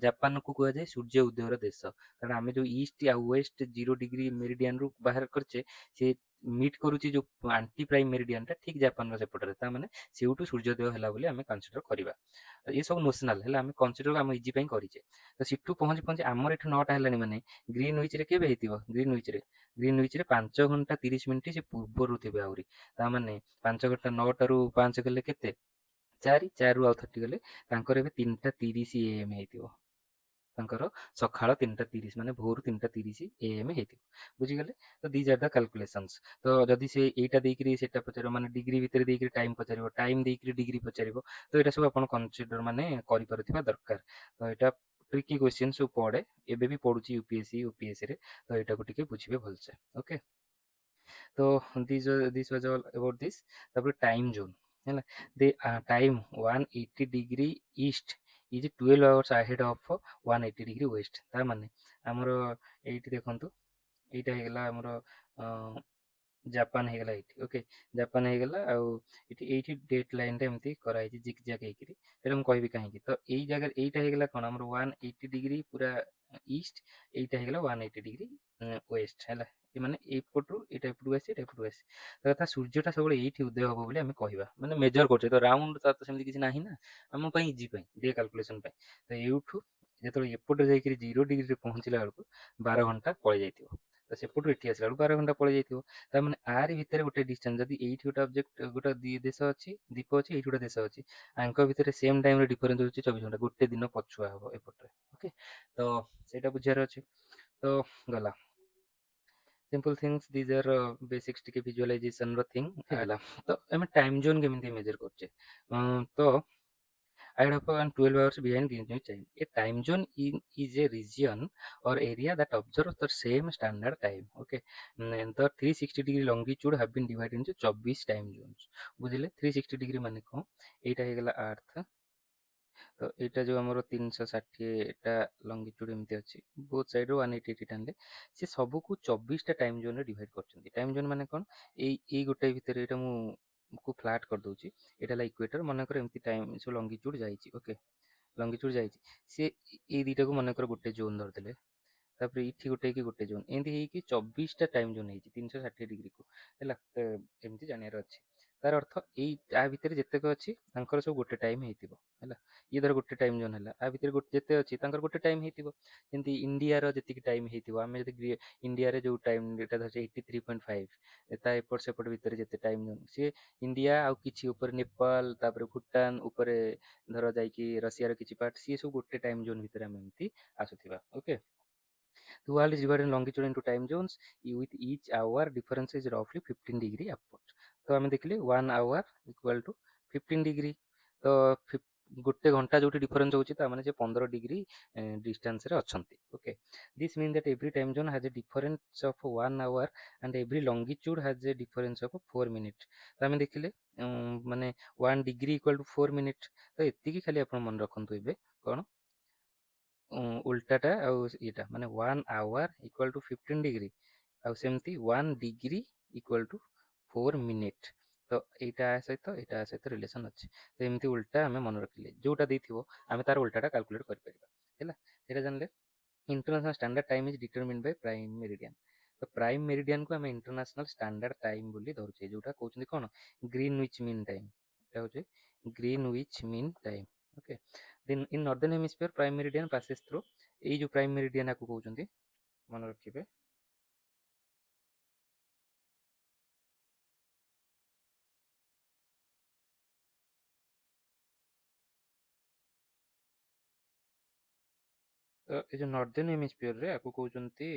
ଜାପାନକୁ କୁହାଯାଏ ସୂର୍ଯ୍ୟ ଉଦୟର ଦେଶ। କାରଣ ଆମେ ଯୋଉ ଇଷ୍ଟ ଆଉ ୱେଷ୍ଟ 0 ଡିଗ୍ରୀ ମେରିଡିଆନରୁ ବାହାର କରିଛେ, ସେ ମିଟ୍ କରୁଛି ଯୋଉ ଆଣ୍ଟି ପ୍ରାଇମ୍ ମେରିଡିଆନଟା ଠିକ୍ ଜାପାନର ସେପଟରେ। ତା ମାନେ ସେଇଠୁ ସୂର୍ଯ୍ୟୋଦୟ ହେଲା ବୋଲି ଆମେ କନସିଡର କରିବା। ଏ ସବୁ ନୋସନାଲ ହେଲା, ଆମେ କନସିଡର ଆମ ଇଜି ପାଇଁ କରିଛେ। ତ ସେଠୁ ପହଞ୍ଚି ପହଞ୍ଚି ଆମର ଏଠୁ 9ଟା ହେଲାଣି ମାନେ ଗ୍ରୀନ୍ ୱିଚ୍ରେ କେବେ ହେଇଥିବ? ଗ୍ରୀନ୍ ୱିଚ୍ରେ 5 ଘଣ୍ଟା 30 ମିନିଟ୍ ସେ ପୂର୍ବରୁ ଥିବେ ଆହୁରି। ତାମାନେ 5 ଘଣ୍ଟା, 9ଟାରୁ 5 ଗଲେ କେତେ? 4, 4ରୁ ଆଉ 30 ଗଲେ ତାଙ୍କର ଏବେ 3ଟା 30 AM ହେଇଥିବ। ତାଙ୍କର ସକାଳ 3ଟା 30, ମାନେ ଭୋରୁ 3ଟା 30 AM ହେଇଥିବ। ବୁଝିଗଲେ? ତ ଦିଜ୍ ଆର୍ ଦ କାଲକୁଲେସନ୍ସ। ତ ଯଦି ସେ ଏଇଟା ଦେଇକିରି ସେଟା ପଚାରିବ, ମାନେ ଡିଗ୍ରୀ ଭିତରେ ଦେଇକିରି ଟାଇମ୍ ପଚାରିବ, ଟାଇମ୍ ଦେଇକିରି ଡିଗ୍ରୀ ପଚାରିବ, ତ ଏଇଟା ସବୁ ଆପଣ କନସିଡର ମାନେ କରିପାରୁଥିବା ଦରକାର। ତ ଏଇଟା ଟ୍ରିକି କ୍ୱେଶ୍ଚିନ୍ ସବୁ ପଡ଼େ, ଏବେ ବି ପଡ଼ୁଛି UPSC UPSCରେ। ତ ଏଇଟାକୁ ଟିକେ ବୁଝିବେ ଭଲସେ। ଓକେ, ତ this was all about this। ତାପରେ ଟାଇମ୍ ଜୋନ୍ ହେଲା। the time 180 degree east is 12 hours ahead of 180 degree west. ତା ମାନେ ଆମର ଏଇଠି ଦେଖନ୍ତୁ, ଏଇଟା ହେଇଗଲା ଆମର ଜାପାନ ହେଇଗଲା ଏଇଠି। ଓକେ, ଜାପାନ ହେଇଗଲା। ଆଉ ଏଇଠି ଡେଟ୍ ଲାଇନଟା ଏମିତି କରାହେଇଛି ଜିଗ୍ ଜାଗ୍ ହେଇକିରି, ସେଇଟା ମୁଁ କହିବି କାହିଁକି। ତ ଏଇ ଜାଗାରେ ଏଇଟା ହେଇଗଲା କ'ଣ, ଆମର 180 ଡିଗ୍ରୀ ପୁରା ଇଷ୍ଟ, ଏଇଟା ହେଇଗଲା 180 ଡିଗ୍ରୀ ୱେଷ୍ଟ ହେଲା। ମାନେ ଏପଟରୁ ଏଇଟା ଏପଟକୁ ଆସିଛି, ଏଇଟା ଏପଟକୁ ଆସିଛି। ତ ତା ସୂର୍ଯ୍ୟଟା ସବୁବେଳେ ଏଇଠି ଉଦୟ ହବ ବୋଲି ଆମେ କହିବା, ମାନେ ମେଜର କରୁଛେ। ତ ରାଉଣ୍ଡ ତାର ତ ସେମିତି କିଛି ନାହିଁ ନା, ଆମ ପାଇଁ ଇଜି ପାଇଁ, ଡେ କାଲକୁଲେସନ ପାଇଁ। ତ ଏଇଠୁ ଯେତେବେଳେ ଏପଟେ ଯାଇକିରି 0 ଡିଗ୍ରୀରେ ପହଞ୍ଚିଲା ବେଳକୁ 12 ଘଣ୍ଟା ପଳେଇ ଯାଇଥିବ। ତ ସେପଟୁ ଏଠି ଆସିଲା ବେଳକୁ 12 ଘଣ୍ଟା ପଳେଇ ଯାଇଥିବ। ତାମାନେ ଆରି ଭିତରେ ଗୋଟେ ଡିଷ୍ଟାନ୍ସ, ଯଦି ଏଇଠି ଗୋଟେ ଅବଜେକ୍ଟ, ଗୋଟେ ଦେଶ ଅଛି, ଦ୍ୱୀପ ଅଛି, ଏଇଠି ଗୋଟେ ଦେଶ ଅଛି, ଆଙ୍କ ଭିତରେ ସେମ୍ ଟାଇମରେ ଡିଫରେନ୍ସ ହେଉଛି 24 ଘଣ୍ଟା, ଗୋଟେ ଦିନ ପଛୁଆ ହବ ଏପଟରେ। ଓକେ, ତ ସେଇଟା ବୁଝିବାର ଅଛି। ତ ଗଲା simple things, these are basics, ଟିକେ ଭିଜୁଆଲାଇଜେସନର ଥିଙ୍ଗ ହେଲା। ତ ଆମେ ଟାଇମ୍ ଜୋନ୍ କେମିତି ମେଜର କରୁଛେ? ତ ahead of and 12 hours behind Greenwich time. A time zone is a region or area that observes the same standard time. Okay, and the 360 degree longitude have been divided into 24 time zones. ବୁଝିଲେ? 360 degree ମାନେ କ'ଣ? ଏଇଟା ହେଇଗଲା earth. ତ ଏଇଟା ଯୋଉ ଆମର 360 ଏଟା ଲଙ୍ଗିଚୁଡ୍ ଏମିତି ଅଛି, ବୋଥ୍ ସାଇଡ୍ରୁ 180 ଟାଣିଲେ ସେ ସବୁକୁ 24ଟା ଟାଇମ୍ ଜୋନ୍ରେ ଡିଭାଇଡ୍ କରିଛନ୍ତି। ଟାଇମ୍ ଜୋନ୍ ମାନେ କ'ଣ? ଏଇ ଗୋଟେ ଭିତରେ, ଏଇଟା ମୁଁ ଫ୍ଲାଟ୍ କରିଦେଉଛି, ଏଇଟା ହେଲା ଇକ୍ୱେଟର। ମନେକର ଏମିତି ଟାଇମ୍ ସବୁ ଲଙ୍ଗିଚୁଡ୍ ଯାଇଛି। ଓକେ, ଲଙ୍ଗିଚୁଡ଼ ଯାଇଛି। ସିଏ ଏଇ ଦୁଇଟାକୁ ମନେକର ଗୋଟେ ଜୋନ୍ ଧରିଦେଲେ, ତାପରେ ଏଇଠି ଗୋଟେ ହେଇକି ଗୋଟେ ଜୋନ୍, ଏମିତି ହେଇକି 24ଟା ଟାଇମ୍ ଜୋନ୍ ହେଇଛି 360 ଡିଗ୍ରୀକୁ ହେଲା। ଏମିତି ଜାଣିବାର ଅଛି। ତାର ଅର୍ଥ ଏଇ ଆ ଭିତରେ ଯେତେକ ଅଛି ତାଙ୍କର ସବୁ ଗୋଟେ ଟାଇମ୍ ହେଇଥିବ ହେଲା। ଇଏ ଧର ଗୋଟେ ଟାଇମ୍ ଜୋନ୍ ହେଲା, ଆ ଭିତରେ ଯେତେ ଅଛି ତାଙ୍କର ଗୋଟେ ଟାଇମ୍ ହେଇଥିବ। ଯେମିତି ଇଣ୍ଡିଆର ଯେତିକି ଟାଇମ୍ ହେଇଥିବ, ଆମେ ଯଦି ଇଣ୍ଡିଆରେ ଯୋଉ ଟାଇମ୍ ଏଟା ଧରିଛେ 83.5, ତା ଏପଟ ସେପଟ ଭିତରେ ଯେତେ ଟାଇମ୍ ଜୋନ୍, ସିଏ ଇଣ୍ଡିଆ ଆଉ କିଛି ଉପରେ ନେପାଳ, ତାପରେ ଭୁଟାନ ଉପରେ ଧର ଯାଇକି ରଷିଆର କିଛି ପାର୍ଟ, ସିଏ ସବୁ ଗୋଟେ ଟାଇମ୍ ଜୋନ୍ ଭିତରେ ଆମେ ଏମିତି ଆସୁଥିବା। Okay, the world is divided in longitude into time zones, with each hour difference is roughly 15 degree apart। तो ଆମେ ଦେଖିଲେ 1 hour equal to 15 degree। ତ ଗୋଟେ ଘଣ୍ଟା ଯୋଉଠି ଡିଫରେନ୍ସ ହଉଛି ତା ମାନେ ଯେ 15 ଡିଗ୍ରୀ ଡିଷ୍ଟାନ୍ସରେ ଅଛନ୍ତି। Okay, this mean that every time zone has a difference of 1 hour and every longitude has a difference of 4 minutes। ତ ଆମେ ଦେଖିଲେ ମାନେ 1 degree equal to 4 minutes। ତ ଏତିକି ଖାଲି ଆପଣ ମନେ ରଖନ୍ତୁ ଏବେ କ'ଣ ଉଲ୍ଟାଟା ଆଉ ଇଏଟା ମାନେ 1 hour equal to 15 degree ଆଉ ସେମିତି 1 degree equal to 4 minute। ତ ଏଇଟା ସହିତ ରିଲେସନ୍ ଅଛି। ତ ଏମିତି ଉଲ୍ଟା ଆମେ ମନେ ରଖିଲେ ଯୋଉଟା ଦେଇଥିବ ଆମେ ତାର ଉଲ୍ଟାଟା କାଲକୁଲେଟ୍ କରିପାରିବା ହେଲା। ସେଇଟା ଜାଣିଲେ। International standard time is determined by prime meridian. ତ ପ୍ରାଇମ୍ ମେରିଡ଼ିଆନକୁ ଆମେ ଇଣ୍ଟରନ୍ୟାସନାଲ ଷ୍ଟାଣ୍ଡାର୍ଡ ଟାଇମ୍ ବୋଲି ଧରୁଛେ, ଯୋଉଟା କହୁଛନ୍ତି କ'ଣ ଗ୍ରୀନୱିଚ୍ ମିନ୍ ଟାଇମ୍। ଏଇଟା ହେଉଛି Greenwich mean time. Okay, then in northern hemisphere prime meridian passes through, ଏଇ ଯୋଉ ପ୍ରାଇମ୍ ମେରିଡ଼ିଆନ୍ ଆକୁ କହୁଛନ୍ତି ମନେ ରଖିବେ। ତ ଏ ଯୋଉ ନର୍ଦର୍ନ ହେମିସ୍ଫିୟରରେ ଆକୁ କହୁଛନ୍ତି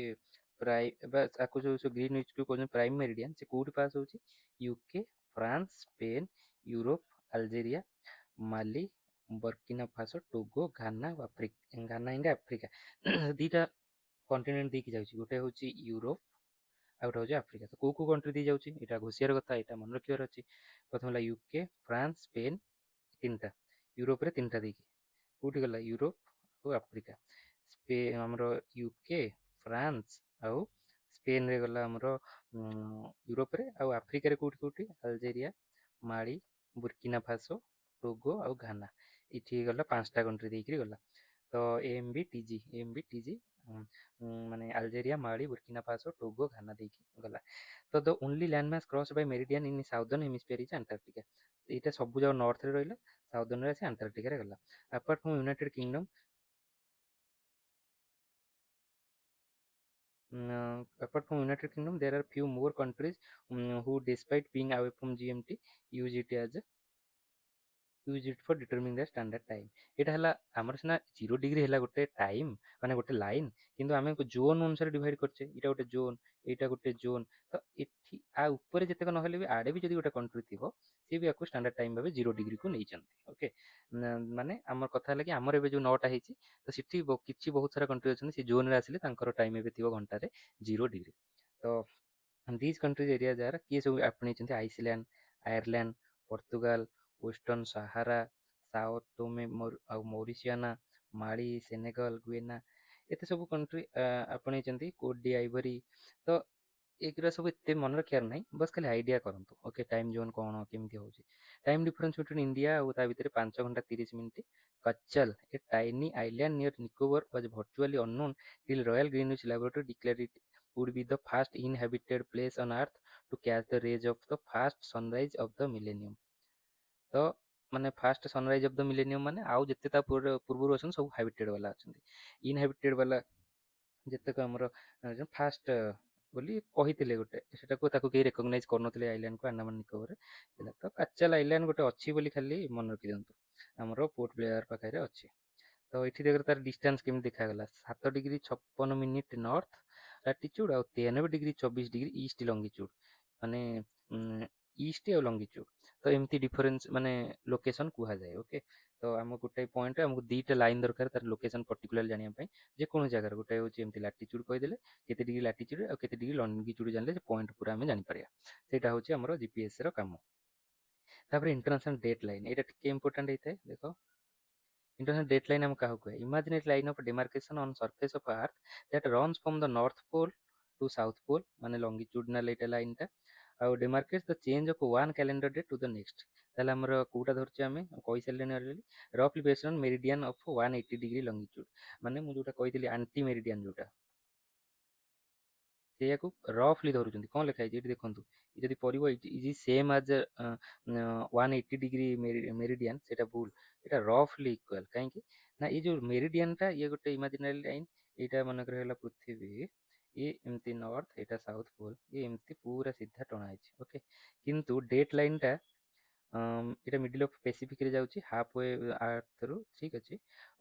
ବା ଆକୁ ଯୋଉ ଗ୍ରୀନୱିଚ୍ କହୁଛନ୍ତି ପ୍ରାଇମ୍ ମେରିଡ଼ିଆନ୍, ସେ କୋଉଠି ପାସ୍ ହଉଛି? UK, France, Spain, Europe, Algeria, Mali, Burkina Faso, Togo, Ghana ଆଉ ଆଫ୍ରିକା। ଘାନା ଇଣ୍ଡିଆ ଆଫ୍ରିକା ଦିଟା କଣ୍ଟିନେଣ୍ଟ ଦେଇକି ଯାଉଛି। ଗୋଟେ ହଉଛି ୟୁରୋପ ଆଉ ଗୋଟେ ହଉଛି ଆଫ୍ରିକା। ତ କୋଉ କଣ୍ଟ୍ରି ଦେଇ ଯାଉଛି ଏଇଟା ଘୋଷିବାର କଥା, ଏଇଟା ମନେ ରଖିବାର ଅଛି। ପ୍ରଥମ ହେଲା ୟୁକେ, ଫ୍ରାନ୍ସ, ସ୍ପେନ୍, ତିନିଟା। ୟୁରୋପରେ ତିନିଟା ଦେଇକି କୋଉଠି ଗଲା? ୟୁରୋପ ଆଉ ଆଫ୍ରିକା। ଆମର ୟୁକେ, ଫ୍ରାନ୍ସ ଆଉ ସ୍ପେନରେ ଗଲା ଆମର ୟୁରୋପରେ, ଆଉ ଆଫ୍ରିକାରେ କୋଉଠି କୋଉଠି? ଆଲଜେରିଆ, ମାଳି, ବୁର୍କିନା ଫାସୋ, ଟୋଗୋ ଆଉ ଘାନା। ଏଠି ଗଲା 5ଟା କଣ୍ଟ୍ରି ଦେଇକିରି ଗଲା। ତ ଏମ୍ ବି ଟି ଜି ମାନେ ଆଲଜେରିଆ, ମାଳି, ବୁର୍କିନା ଫାସୋ, ଟୋଗୋ, ଘାନା ଦେଇକି ଗଲା। ତ the only landmass cross by meridian in southern hemisphere is Antarctica. ଏଇଟା ସବୁ ଯାକ ନର୍ଥରେ ରହିଲା, ସାଉଦର୍ନରେ ଆସି ଆଣ୍ଟାର୍କଟିକାରେ ଗଲା। Apart from United Kingdom, apart from United Kingdom, there are few more countries who, despite being away from GMT, use it as use it for determining the standard time. ଏଇଟା ହେଲା ଆମର ସିନା 0 ଡିଗ୍ରୀ ହେଲା ଗୋଟେ ଟାଇମ୍ ମାନେ ଗୋଟେ line, କିନ୍ତୁ ଆମେ ଜୋନ୍ ଅନୁସାରେ ଡିଭାଇଡ୍ କରିଛେ। ଏଇଟା ଗୋଟେ ଜୋନ୍, ଏଇଟା ଗୋଟେ ଜୋନ୍। ତ ଏଠି ଆ ଉପରେ ଯେତେକ ନହେଲେ ବି ଆଡ଼େ ବି ଯଦି ଗୋଟେ କଣ୍ଟ୍ରି ଥିବ, ସିଏ ବି ଆକୁ ଷ୍ଟାଣ୍ଡାର୍ଡ ଟାଇମ୍ ଭାବେ 0 ଡିଗ୍ରୀକୁ ନେଇଛନ୍ତି। ଓକେ, ମାନେ ଆମର କଥା ହେଲା କି ଆମର ଏବେ ଯୋଉ 9ଟା ହେଇଛି, ତ ସେଠି କିଛି ବହୁତ ସାରା କଣ୍ଟ୍ରି ଅଛନ୍ତି ସେ ଜୋନ୍ରେ ଆସିଲେ ତାଙ୍କର ଟାଇମ୍ ଏବେ ଥିବ ଘଣ୍ଟାରେ 0 ଡିଗ୍ରୀ। ତ ଦିଜ୍ କଣ୍ଟ୍ରିଜ୍ ଏରିଆ ଯାହାର କିଏ ସବୁ ଆପଣେଇଛନ୍ତି? Iceland, Ireland, Portugal, western Sahara, Sao Tome ଆଉ ମୌରିସିଆନା, ମାଳି, ସେନେଗାଲ, ଗୁଏନା, ଏତେ ସବୁ କଣ୍ଟ୍ରି ଆପଣେଇଛନ୍ତି। Cote d'Ivoire. ତ ଏଗୁରା ସବୁ ଏତେ ମନେ ରଖିବାର ନାହିଁ, ବାସ୍ ଖାଲି ଆଇଡିଆ କରନ୍ତୁ। ଓକେ, ଟାଇମ୍ ଜୋନ୍ କ'ଣ କେମିତି ହଉଛି। ଟାଇମ୍ ଡିଫରେନ୍ସ ବିଟୱିନ୍ ଇଣ୍ଡିଆ ଆଉ ତା ଭିତରେ 5 ଘଣ୍ଟା 30 minute. Katchal, a tiny island near Nicobar, was virtually unknown till Royal Greenwich Laboratory declared it would be the first inhabited place on earth to catch the rays of the first sunrise of the millennium। ତ ମାନେ first sunrise of the millennium ମାନେ ଆଉ ଯେତେ ତା ପୂର୍ବରୁ ଅଛନ୍ତି ସବୁ ହାବିଟେଡ୍ ବାଲା ଅଛନ୍ତି। ଇନହାବିଟେଡ୍ ବାଲା ଯେତେକ ଆମର ଫାଷ୍ଟ ବୋଲି କହିଥିଲେ ଗୋଟେ, ସେଟାକୁ ତାକୁ କେହି ରେକଗ୍ନାଇଜ କରୁନଥିଲେ ଆଇଲ୍ୟାଣ୍ଡକୁ, ଆଣ୍ଡାମାନ ନିକୋବରରେ ଥିଲା। ତ କାଚାଲ ଆଇଲ୍ୟାଣ୍ଡ ଗୋଟେ ଅଛି ବୋଲି ଖାଲି ମନେ ରଖିଦିଅନ୍ତୁ, ଆମର ପୋର୍ଟ ବ୍ଲେୟାର ପାଖରେ ଅଛି। ତ ଏଠି ଦେଖ ତାର ଡିଷ୍ଟାନ୍ସ କେମିତି ଦେଖାଗଲା, 7 ଡିଗ୍ରୀ 56 ମିନିଟ୍ ନର୍ଥ ଲାଟିଚ୍ୟୁଡ୍ ଆଉ 93 ଡିଗ୍ରୀ 24 ଇଷ୍ଟ ଲଙ୍ଗିଚ୍ୟୁଡ୍, ମାନେ ଇଷ୍ଟ ଆଉ ଲଙ୍ଗିଚ୍ୟୁଡ୍। ତ ଏମିତି ଡିଫରେନ୍ସ ମାନେ ଲୋକେସନ କୁହାଯାଏ। ଓକେ, ତ ଆମକୁ ଗୋଟେ ପଏଣ୍ଟ ଆମକୁ ଦିଟା ଲାଇନ୍ ଦରକାର ତାର ଲୋକେସନ ପର୍ଟିକୁଲାର ଜାଣିବା ପାଇଁ। ଯେକୌଣସି ଜାଗାରେ ଗୋଟେ ହେଉଛି ଏମିତି ଲାଟିଚ୍ୟୁଡ୍ କହିଦେଲେ, କେତେ ଡିଗ୍ରୀ ଲାଟିଚ୍ୟୁଡ୍ ଆଉ କେତେ ଡିଗ୍ରୀ ଲଙ୍ଗିଚ୍ୟୁଡ୍ ଜାଣିଲେ ସେ ପଏଣ୍ଟ ପୁରା ଆମେ ଜାଣିପାରିବା। ସେଇଟା ହେଉଛି ଆମର ଜିପିଏସ୍ ର କାମ। ତାପରେ ଇଣ୍ଟରନ୍ୟାସନାଲ ଡେଟ୍ ଲାଇନ୍, ଏଇଟା ଟିକେ ଇମ୍ପୋର୍ଟାଣ୍ଟ ହେଇଥାଏ। ଦେଖ, ଇଣ୍ଟରନ୍ୟାସନାଲ ଡେଟ୍ ଲାଇନ୍ ଆମେ କାହାକୁ କୁହେ? Imaginary line of demarcation on surface of earth that runs from the north pole to south pole, ମାନେ ଲଙ୍ଗିଚ୍ୟୁଡନାଲ ଏଇଟା ଲାଇନ୍ଟା। ଆଉ demarcates the change of one calendar day to the next। ତାହେଲେ ଆମର କୋଉଟା ଧରୁଛେ ଆମେ କହିସାରିଲେଣି already, roughly based on meridian of 180 degree longitude। ମାନେ ମୁଁ ଯୋଉଟା କହିଥିଲି anti meridian ଯୋଉଟା, ସେଇଆକୁ ରଫଲି ଧରୁଛନ୍ତି। କ'ଣ ଲେଖା ହେଇଛି ଏଠି ଦେଖନ୍ତୁ, ଯଦି ପଡ଼ିବ is same as 180 degree meridian, ସେଇଟା ଭୁଲ, ଏଇଟା ରଫଲି ଇକ୍ୱାଲ୍। କାହିଁକି ନା ଏଇ ଯୋଉ ମେରିଡ଼ିଆନଟା ଇଏ ଗୋଟେ ଇମାଜିନାରୀ ଲାଇନ୍, ଏଇଟା ମନେକର ହେଲା ପୃଥିବୀ, ଇଏ ଏମିତି ନର୍ଥ, ଏଇଟା ସାଉଥ ପୋଲ, ଇଏ ଏମିତି ପୁରା ସିଧା ଟଣା ହେଇଛି। ଓକେ, କିନ୍ତୁ ଡେଟ୍ ଲାଇନ୍ଟା এটা ମିଡିଲ୍ ଅଫ୍ ପେସିଫିକରେ ଯାଉଛି, ହାଫ୍ ୱେ ଆର୍ଥରୁ, ଠିକ୍ ଅଛି,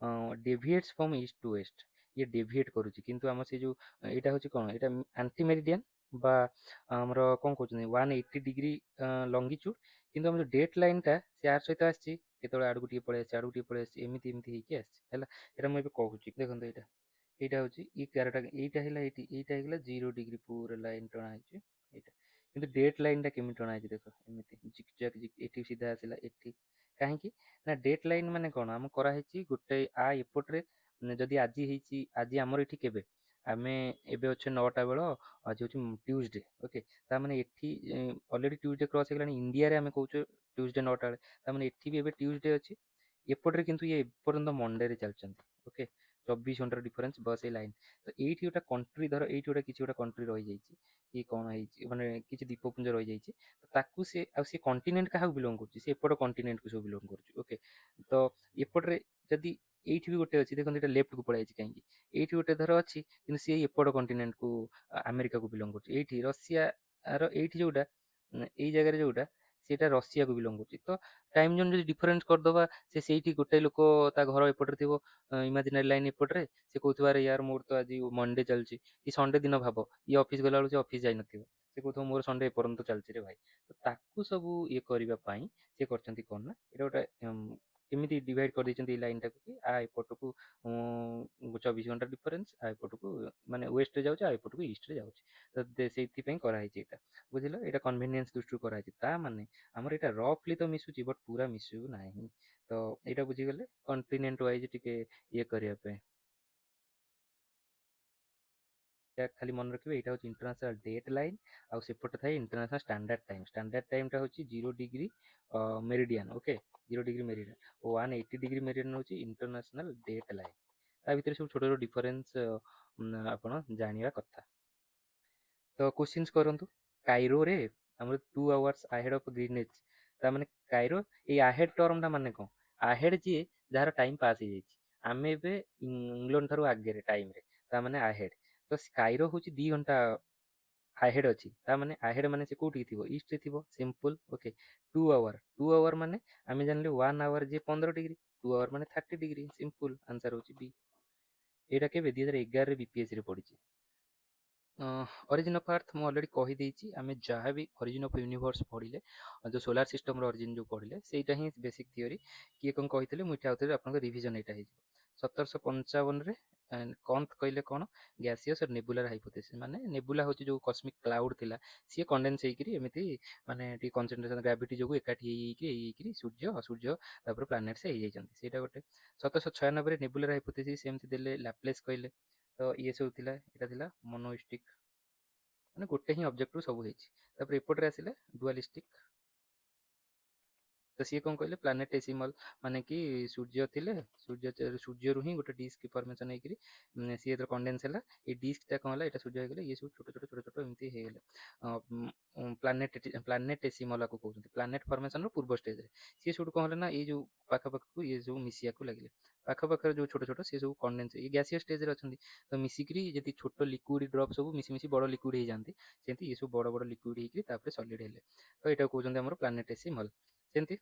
ଡେଭିଏଟ୍ସ ଫ୍ରମ୍ ଇଷ୍ଟ ଟୁ ୱେଷ୍ଟ, ଇଏ ଡେଭିଏଟ୍ କରୁଛି। କିନ୍ତୁ ଆମର ସେ ଯୋଉ ଏଇଟା ହେଉଛି କ'ଣ, ଏଇଟା ଆଣ୍ଟି ମେରିଡ଼ିଆନ୍ বা ଆମର କ'ଣ କହୁଛନ୍ତି 180 ଡିଗ୍ରୀ ଲଙ୍ଗିଚ୍ୟୁଡ୍। କିନ୍ତୁ ଆମର ଯୋଉ ଡେଟ୍ ଲାଇନ୍ଟା ସେ ଆର ସହିତ ଆସିଛି, କେତେବେଳେ ଆଡ଼କୁ ଟିକେ ପଳେଇ ଆସିଛି, ଆଡ଼କୁ ଟିକେ ପଳେଇ ଆସିଛି, ଏମିତି ଏମିତି ହେଇକି ଆସିଛି ହେଲା। ଏଇଟା ମୁଁ ଏବେ କହୁଛି, ଦେଖନ୍ତୁ ଏଇଟା, ଏଇଟା ହେଉଛି ଇ କାରଟା, ଏଇଟା ହେଲା ଏଇଠି, ଏଇଟା ହେଇଗଲା 0 ଡିଗ୍ରୀ ପୁରା ଲାଇନ୍ ଟଣା ହେଇଛି ଏଇଟା। କିନ୍ତୁ ଡେଟ୍ ଲାଇନ୍ଟା କେମିତି ଟଣା ହେଇଛି ଦେଖ, ଏମିତି ଜିକ୍ ଜାକ୍ ଜିକ୍, ଏଠି ସିଧା ଆସିଲା ଏଠି। କାହିଁକି ନା ଡେଟ୍ ଲାଇନ୍ ମାନେ କ'ଣ, ଆମ କରାହେଇଛି ଗୋଟେ ଏପଟରେ, ଯଦି ଆଜି ହେଇଛି, ଆଜି ଆମର ଏଠି କେବେ, ଆମେ ଏବେ ଅଛେ 9ଟା ବେଳ, ଆଜି ହେଉଛି ଟ୍ୟୁଜଡେ। ଓକେ, ତାମାନେ ଏଠି ଅଲରେଡ଼ି ଟ୍ୟୁଜଡେ କ୍ରସ୍ ହେଇଗଲାଣି, ଇଣ୍ଡିଆରେ ଆମେ କହୁଛୁ ଟ୍ୟୁଜଡେ 9ଟା ବେଳେ, ତାମାନେ ଏଠି ବି ଏବେ ଟ୍ୟୁଜଡେ ଅଛି। ଏପଟରେ କିନ୍ତୁ ଇଏ ଏପର୍ଯ୍ୟନ୍ତ ମଣ୍ଡେରେ ଚାଲିଛନ୍ତି। ଓକେ, 24 ଘଣ୍ଟାର ଡିଫରେନ୍ସ ବସ୍ ଏଇ ଲାଇନ୍। ତ ଏଇଠି ଗୋଟେ କଣ୍ଟ୍ରି, ଧର ଏଇଠି ଗୋଟେ କିଛି ଗୋଟେ କଣ୍ଟ୍ରି ରହିଯାଇଛି, କି କ'ଣ ହେଇଛି, ମାନେ କିଛି ଦ୍ୱୀପପୁଞ୍ଜ ରହିଯାଇଛି, ତ ତାକୁ ସେ, ଆଉ ସେ କଣ୍ଟିନେଣ୍ଟ କାହାକୁ ବିଲଙ୍ଗ କରୁଛି, ସେ ଏପଟ କଣ୍ଟିନେଣ୍ଟକୁ ସବୁ ବିଲଙ୍ଗ କରୁଛି। ଓକେ, ତ ଏପଟରେ ଯଦି ଏଇଠି ବି ଗୋଟେ ଅଛି, ଦେଖନ୍ତୁ ଏଇଟା ଲେଫ୍ଟକୁ ପଳାଇଛି କାହିଁକି, ଏଇଠି ଗୋଟେ ଧର ଅଛି, କିନ୍ତୁ ସିଏ ଏପଟ କଣ୍ଟିନେଣ୍ଟକୁ ଆମେରିକାକୁ ବିଲଙ୍ଗ କରୁଛି। ଏଇଠି ରଷିଆର ଏଇଠି ଯୋଉଟା, ଏଇ ଜାଗାରେ ଯୋଉଟା, ସେଇଟା ରଷିଆକୁ ବିଲଙ୍ଗ କରୁଛି। ତ ଟାଇମ୍ ଜୋନ୍ ଯଦି ଡିଫରେନ୍ସ କରିଦବା, ସେ ସେଇଠି ଗୋଟେ ଲୋକ ତା ଘର ଏପଟରେ ଥିବ, ଇମାଜିନାରୀ ଲାଇନ୍ ଏପଟରେ, ସେ କହୁଥିବ ଆରେ ୟାର ମୋର ତ ଆଜି ମଣ୍ଡେ ଚାଲିଛି, କି ସଣ୍ଡେ ଦିନ ଭାବ, ଇଏ ଅଫିସ୍ ଗଲାବେଳକୁ ସେ ଅଫିସ୍ ଯାଇନଥିବ, ସେ କହୁଥିବ ମୋର ସଣ୍ଡେ ଏପର୍ଯ୍ୟନ୍ତ ଚାଲିଛି ରେ ଭାଇ। ତ ତାକୁ ସବୁ ଇଏ କରିବା ପାଇଁ ସେ କରିଛନ୍ତି କ'ଣ ନା, ଏଇଟା ଗୋଟେ ଏମିତି ଡିଭାଇଡ୍ କରିଦେଇଛନ୍ତି ଏଇ ଲାଇନ୍ଟାକୁ, କି ଏପଟକୁ 24 ଘଣ୍ଟା ଡିଫରେନ୍ସ, ଏପଟକୁ ମାନେ ୱେଷ୍ଟରେ ଯାଉଛି, ଏପଟକୁ ଇଷ୍ଟରେ ଯାଉଛି। ତ ସେଇଥିପାଇଁ କରାହେଇଛି ଏଇଟା, ବୁଝିଲ, ଏଇଟା କନଭିନିଏନ୍ସ ଦୃଷ୍ଟିରୁ କରାହେଇଛି। ତା ମାନେ ଆମର ଏଇଟା ରଫଲି ତ ମିଶୁଛି, ବଟ୍ ପୁରା ମିଶୁ ନାହିଁ। ତ ଏଇଟା ବୁଝିଗଲେ କଣ୍ଟିନେଣ୍ଟ ୱାଇଜ୍ ଟିକେ ଇଏ କରିବା ପାଇଁ, ଖାଲି ମନେ ରଖିବେ, ଏଇଟା ହେଉଛି ଇଣ୍ଟରନ୍ୟାସନାଲ ଡେଟ୍ ଲାଇନ୍, ଆଉ ସେପଟେ ଥାଏ ଇଣ୍ଟରନ୍ୟାସନାଲ ଷ୍ଟାଣ୍ଡାର୍ଡ ଟାଇମ୍। ଷ୍ଟାଣ୍ଡାର୍ଡ ଟାଇମ୍ଟା ହେଉଛି 0 degree meridian. Okay, 0 degree meridian ଓ 180 ଡିଗ୍ରୀ ମେରିଡ଼ିଆନ୍ ହେଉଛି ଇଣ୍ଟରନ୍ୟାସନାଲ ଡେଟ୍ ଲାଇନ୍। ତା ଭିତରେ ସବୁ ଛୋଟ ଛୋଟ ଡିଫରେନ୍ସ ଆପଣ ଜାଣିବା କଥା। ତ କୋଶ୍ଚିନ୍ସ କରନ୍ତୁ, କାଇରୋରେ ଆମର 2 hours ahead of ଗ୍ରୀନୱିଚ୍, ତା ମାନେ କାଇରୋ, ଏଇ ଆହେଡ୍ ଟର୍ମଟା ମାନେ କ'ଣ, ଆହେଡ୍ ଯିଏ ଯାହାର ଟାଇମ୍ ପାସ୍ ହେଇଯାଇଛି, ଆମେ ଏବେ ଇଂଲଣ୍ଡ ଠାରୁ ଆଗରେ ଟାଇମ୍ରେ, ତା ମାନେ ଆହେଡ୍। ତ କାଇରୋ ହେଉଛି 2 ଘଣ୍ଟା ଆହେଡ୍ ଅଛି, ତା ମାନେ ଆହେଡ୍ ମାନେ ସେ କୋଉଠିକି ଥିବ, ଇଷ୍ଟରେ ଥିବ, ସିମ୍ପଲ୍। ଓକେ, 2 hour ମାନେ ଆମେ ଜାଣିଲେ 1 hour ଯିଏ 15 ଡିଗ୍ରୀ, 2 hour ମାନେ 30 ଡିଗ୍ରୀ, ସିମ୍ପଲ୍, ଆନ୍ସର ହେଉଛି ବି। ଏଇଟା କେବେ 2011ରେ ବିପିଏସ୍ସିରେ ପଡ଼ିଛି। ଅରିଜିନ୍ ଅଫ୍ ଆର୍ଥ ମୁଁ ଅଲରେଡ଼ି କହିଦେଇଛି, ଆମେ ଯାହା ବି ଅରିଜିନ୍ ଅଫ୍ ୟୁନିଭର୍ସ ପଢ଼ିଲେ, ଯେଉଁ ସୋଲାର ସିଷ୍ଟମର ଅରିଜିନ୍ ଯେଉଁ ପଢ଼ିଲେ, ସେଇଟା ହିଁ ବେସିକ୍ ଥିଓରି। କିଏ କ'ଣ କହିଥିଲେ ମୁଁ ଏଠି ଆଉଥରେ ଆପଣଙ୍କ ରିଭିଜନ୍ ଏଇଟା ହେଇଯିବ। 1755ରେ କନ୍ଥ କହିଲେ କ'ଣ, ଗ୍ୟାସିୟସ୍ ନେବୁଲାର ହାଇପୋଥେସିସ୍, ମାନେ ନେବୁଲା ହେଉଛି ଯେଉଁ କସ୍ମିକ୍ କ୍ଲାଉଡ୍ ଥିଲା, ସିଏ କଣ୍ଡେନ୍ସ ହେଇକିରି ଏମିତି, ମାନେ ଟିକେ କନସେନ୍ଟ୍ରେସନ୍ ଗ୍ରାଭିଟି ଯୋଗୁଁ ଏକାଠି ହେଇକିରି ସୂର୍ଯ୍ୟ ତାପରେ ପ୍ଲାନେଟ୍ସ ହେଇଯାଇଛନ୍ତି, ସେଇଟା ଗୋଟେ। 1796ରେ ନେବୁଲାର ହାଇପୋଥେସିସ୍ ଏମିତି ଦେଲେ, ଲାପ୍ଲେସ୍ କହିଲେ। ତ ଇଏ ସବୁ ଥିଲା, ଏଇଟା ଥିଲା ମୋନୋଇଷ୍ଟିକ୍, ମାନେ ଗୋଟେ ହିଁ ଅବଜେକ୍ଟରୁ ସବୁ ହେଇଛି। ତାପରେ ଏପଟରେ ଆସିଲେ ଡୁଆଲିଷ୍ଟିକ୍, ତ ସିଏ କ'ଣ କହିଲେ, ପ୍ଲାନେଟେସିମଲ୍, ମାନେ କି ସୂର୍ଯ୍ୟ ଥିଲେ, ସୂର୍ଯ୍ୟରୁ ହିଁ ଗୋଟେ ଡିସ୍କ ଫର୍ମେସନ୍ ହେଇକିରି ସିଏ ଯେତେବେଳେ କଣ୍ଡେନ୍ସ ହେଲା, ଏଇ ଡିସ୍କଟା କ'ଣ ହେଲା, ଏଇଟା ସୂର୍ଯ୍ୟ ହେଇଗଲେ, ଇଏ ସବୁ ଛୋଟ ଛୋଟ ଛୋଟ ଛୋଟ ଏମିତି ହେଇଗଲେ। ପ୍ଲାନେଟେସିମଲ୍ ଆକୁ କହୁଛନ୍ତି, ପ୍ଲାନେଟ୍ ଫର୍ମେସନ୍ର ପୂର୍ବ ଷ୍ଟେଜ୍ରେ। ସିଏ ସବୁଠୁ କ'ଣ ହେଲା ନା, ଏଇ ଯେଉଁ ପାଖାପାଖିକୁ ଇଏ ସବୁ ମିଶିବାକୁ ଲାଗିଲେ, ପାଖାପାଖରେ ଯେଉଁ ଛୋଟ ଛୋଟ ସିଏ ସବୁ କଣ୍ଡେନ୍ସ, ଏଇ ଗ୍ୟାସିୟସ୍ ଷ୍ଟେଜ୍ରେ ଅଛନ୍ତି, ତ ମିଶିକିରି ଯଦି ଛୋଟ ଲିକ୍ୱିଡ଼ ଡ୍ରପ୍ ସବୁ ମିଶି ମିଶି ବଡ଼ ଲିକ୍ୱିଡ଼ ହେଇଯାଆନ୍ତି, ସେମିତି ଇଏ ସବୁ ବଡ଼ ବଡ଼ ଲିକ୍ୱିଡ଼ ହେଇକିରି ତାପରେ ସଲିଡ୍ ହେଲେ, ତ ଏଇଟାକୁ କହୁଛନ୍ତି ଆମର ପ୍ଲାନେଟେସିମଲ୍। ସେମିତି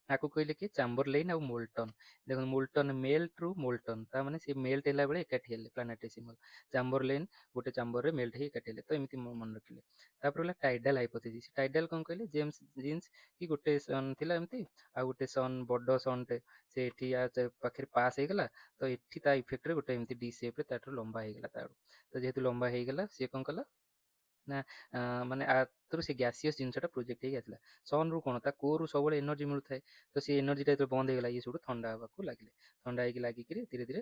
ଆକୁ କହିଲେ କି ଚାମ୍ବରଲେନ୍ ଆଉ ମୋଲ୍ଟନ୍। ଦେଖନ୍ତୁ ମୋଲ୍ଟନ୍, ମେଲ୍ଟରୁ ମୋଲ୍ଟନ୍, ତା ମାନେ ସେ ମେଲ୍ଟ ହେଲା ବେଳେ ଏକାଠି ହେଲେ, ପ୍ଲାନେଟେସିମଲ୍। ଚାମ୍ବରଲେନ୍ ଗୋଟେ ଚାମ୍ବରରେ ମେଲ୍ଟ ହେଇ ଏକାଠି ହେଲେ, ତ ଏମିତି ମନେ ରଖିଲେ। ତାପରେ ହେଲା ଟାଇଡାଲ୍ ହାଇପୋଥେସିସ୍। ଟାଇଡାଲ୍ କ'ଣ କହିଲେ, ଜେମ୍ସ ଜିନ୍ସ, କି ଗୋଟେ ସନ୍ ଥିଲା ଏମିତି, ଆଉ ଗୋଟେ ସନ୍, ବଡ଼ ସନ୍ଟେ, ସେ ଏଠି ପାଖରେ ପାସ୍ ହେଇଗଲା, ତ ଏଠି ତା ଇଫେକ୍ଟରେ ଗୋଟେ ଏମିତି ଡି ସେପ୍ରେ ତାଠାରୁ ଲମ୍ବା ହେଇଗଲା ତାଠୁ। ତ ଯେହେତୁ ଲମ୍ବା ହେଇଗଲା, ସିଏ କ'ଣ କଲା, ନା ମାନେ ଆର୍ଥରୁ ସେ ଗ୍ୟାସିୟସ୍ ଜିନିଷଟା ପ୍ରୋଜେକ୍ଟ ହେଇକି ଆସିଲା। ସନ୍ରୁ କ'ଣ ତା କୋର୍ରୁ ସବୁବେଳେ ଏନର୍ଜି ମିଳୁଥାଏ, ତ ସେ ଏନର୍ଜିଟା ଯେତେବେଳେ ବନ୍ଦ ହେଇଗଲା ଇଏ ସବୁଠୁ ଥଣ୍ଡା ହେବାକୁ ଲାଗିଲେ। ଥଣ୍ଡା ହେଇକି ଲାଗିକିରି ଧୀରେ ଧୀରେ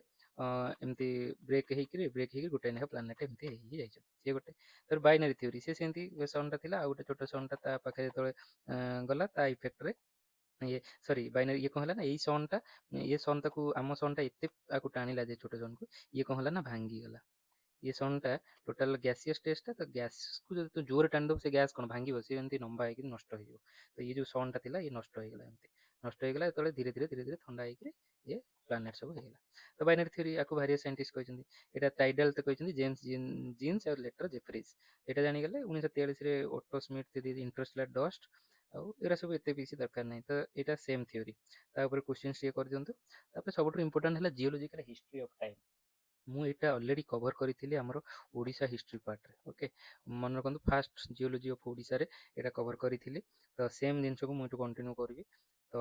ଏମିତି ବ୍ରେକ୍ ହେଇକି ଗୋଟେ ଲେଖା ପ୍ଲାନେଟ୍ ଏମିତି ହେଇକି ଯାଇଛନ୍ତି। ସିଏ ଗୋଟେ ତାର ବାଇନାରୀ ଥିଓରି, ସେ ସେମିତି ସନ୍ଟା ଥିଲା, ଆଉ ଗୋଟେ ଛୋଟ ସନ୍ଟା ତା ପାଖରେ ଯେତେବେଳେ ଗଲା ତା ଇଫେକ୍ଟରେ ଇଏ ସରି ବାଇନାରୀ ଇଏ କ'ଣ ହେଲା ନା, ଏଇ ସନ୍ଟା ଇଏ ସନ୍ ତାକୁ ଆମ ସନ୍ଟା ଏତେ ଆକୁ ଟାଣିଲା ଯେ ଛୋଟ ସନ୍କୁ, ଇଏ କ'ଣ ହେଲା ନା ଭାଙ୍ଗିଗଲା। ଇଏ ସନ୍ଟା ଟୋଟାଲ ଗ୍ୟାସିୟସ୍ ଷ୍ଟେଜ୍ଟା, ତ ଗ୍ୟାସକୁ ଯଦି ତୁ ଜୋରରେ ଟାଣିଦେବୁ ସେ ଗ୍ୟାସ୍ କ'ଣ ଭାଙ୍ଗିବ, ସେ ଏମିତି ଲମ୍ବା ହେଇକି ନଷ୍ଟ ହେଇଯିବ। ତ ଇଏ ଯେଉଁ ସନ୍ଟା ଥିଲା ଇଏ ନଷ୍ଟ ହେଇଗଲା, ଏମିତି ନଷ୍ଟ ହେଇଗଲା ଯେତେବେଳେ ଧୀରେ ଧୀରେ ଥଣ୍ଡା ହେଇକିରି ଇଏ ପ୍ଲାନେଟ୍ ସବୁ ହେଇଗଲା। ତ ବାଇନାରୀ ଥିଓରି ଆକୁ ଭାରିୟସ୍ ସାଇଣ୍ଟିଷ୍ଟ କହିଛନ୍ତି। ଏଇଟା ଟାଇଡାଲ୍ ତ କହିଛନ୍ତି ଜେମ୍ସ ଜିନ୍ସ ଆଉ ଲେଟର ଜେଫ୍ରିଜ୍। ଏଇଟା ଜାଣିଗଲେ 1943ରେ ଓଟୋ ସ୍ମିଥ୍ ଇଣ୍ଟରଷ୍টেଲାର ଡଷ୍ଟ, ଆଉ ଏଗୁରା ସବୁ ଏତେ କିଛି ଦରକାର ନାହିଁ। ତ ଏଇଟା ସେମ୍ ଥିଓରି, ତା ଉପରେ କ୍ୱେଶ୍ଚିନ୍ସ ଟିକେ କରିଦିଅନ୍ତୁ। ତାପରେ ସବୁଠୁ ଇମ୍ପୋର୍ଟାଣ୍ଟ ହେଲା ଜିଓଲୋଜିକାଲ ହିଷ୍ଟ୍ରି ଅଫ୍ ଟାଇମ୍। ମୁଁ ଏଇଟା ଅଲରେଡ଼ି କଭର୍ କରିଥିଲି ଆମର ଓଡ଼ିଶା ହିଷ୍ଟ୍ରି ପାର୍ଟରେ। ଓକେ, ମନେ ରଖନ୍ତୁ ଫାଷ୍ଟ ଜିଓଲୋଜି ଅଫ୍ ଓଡ଼ିଶାରେ ଏଇଟା କଭର୍ କରିଥିଲି। ତ ସେମ୍ ଜିନିଷକୁ ମୁଁ ଏଠୁ କଣ୍ଟିନ୍ୟୁ କରିବି। ତ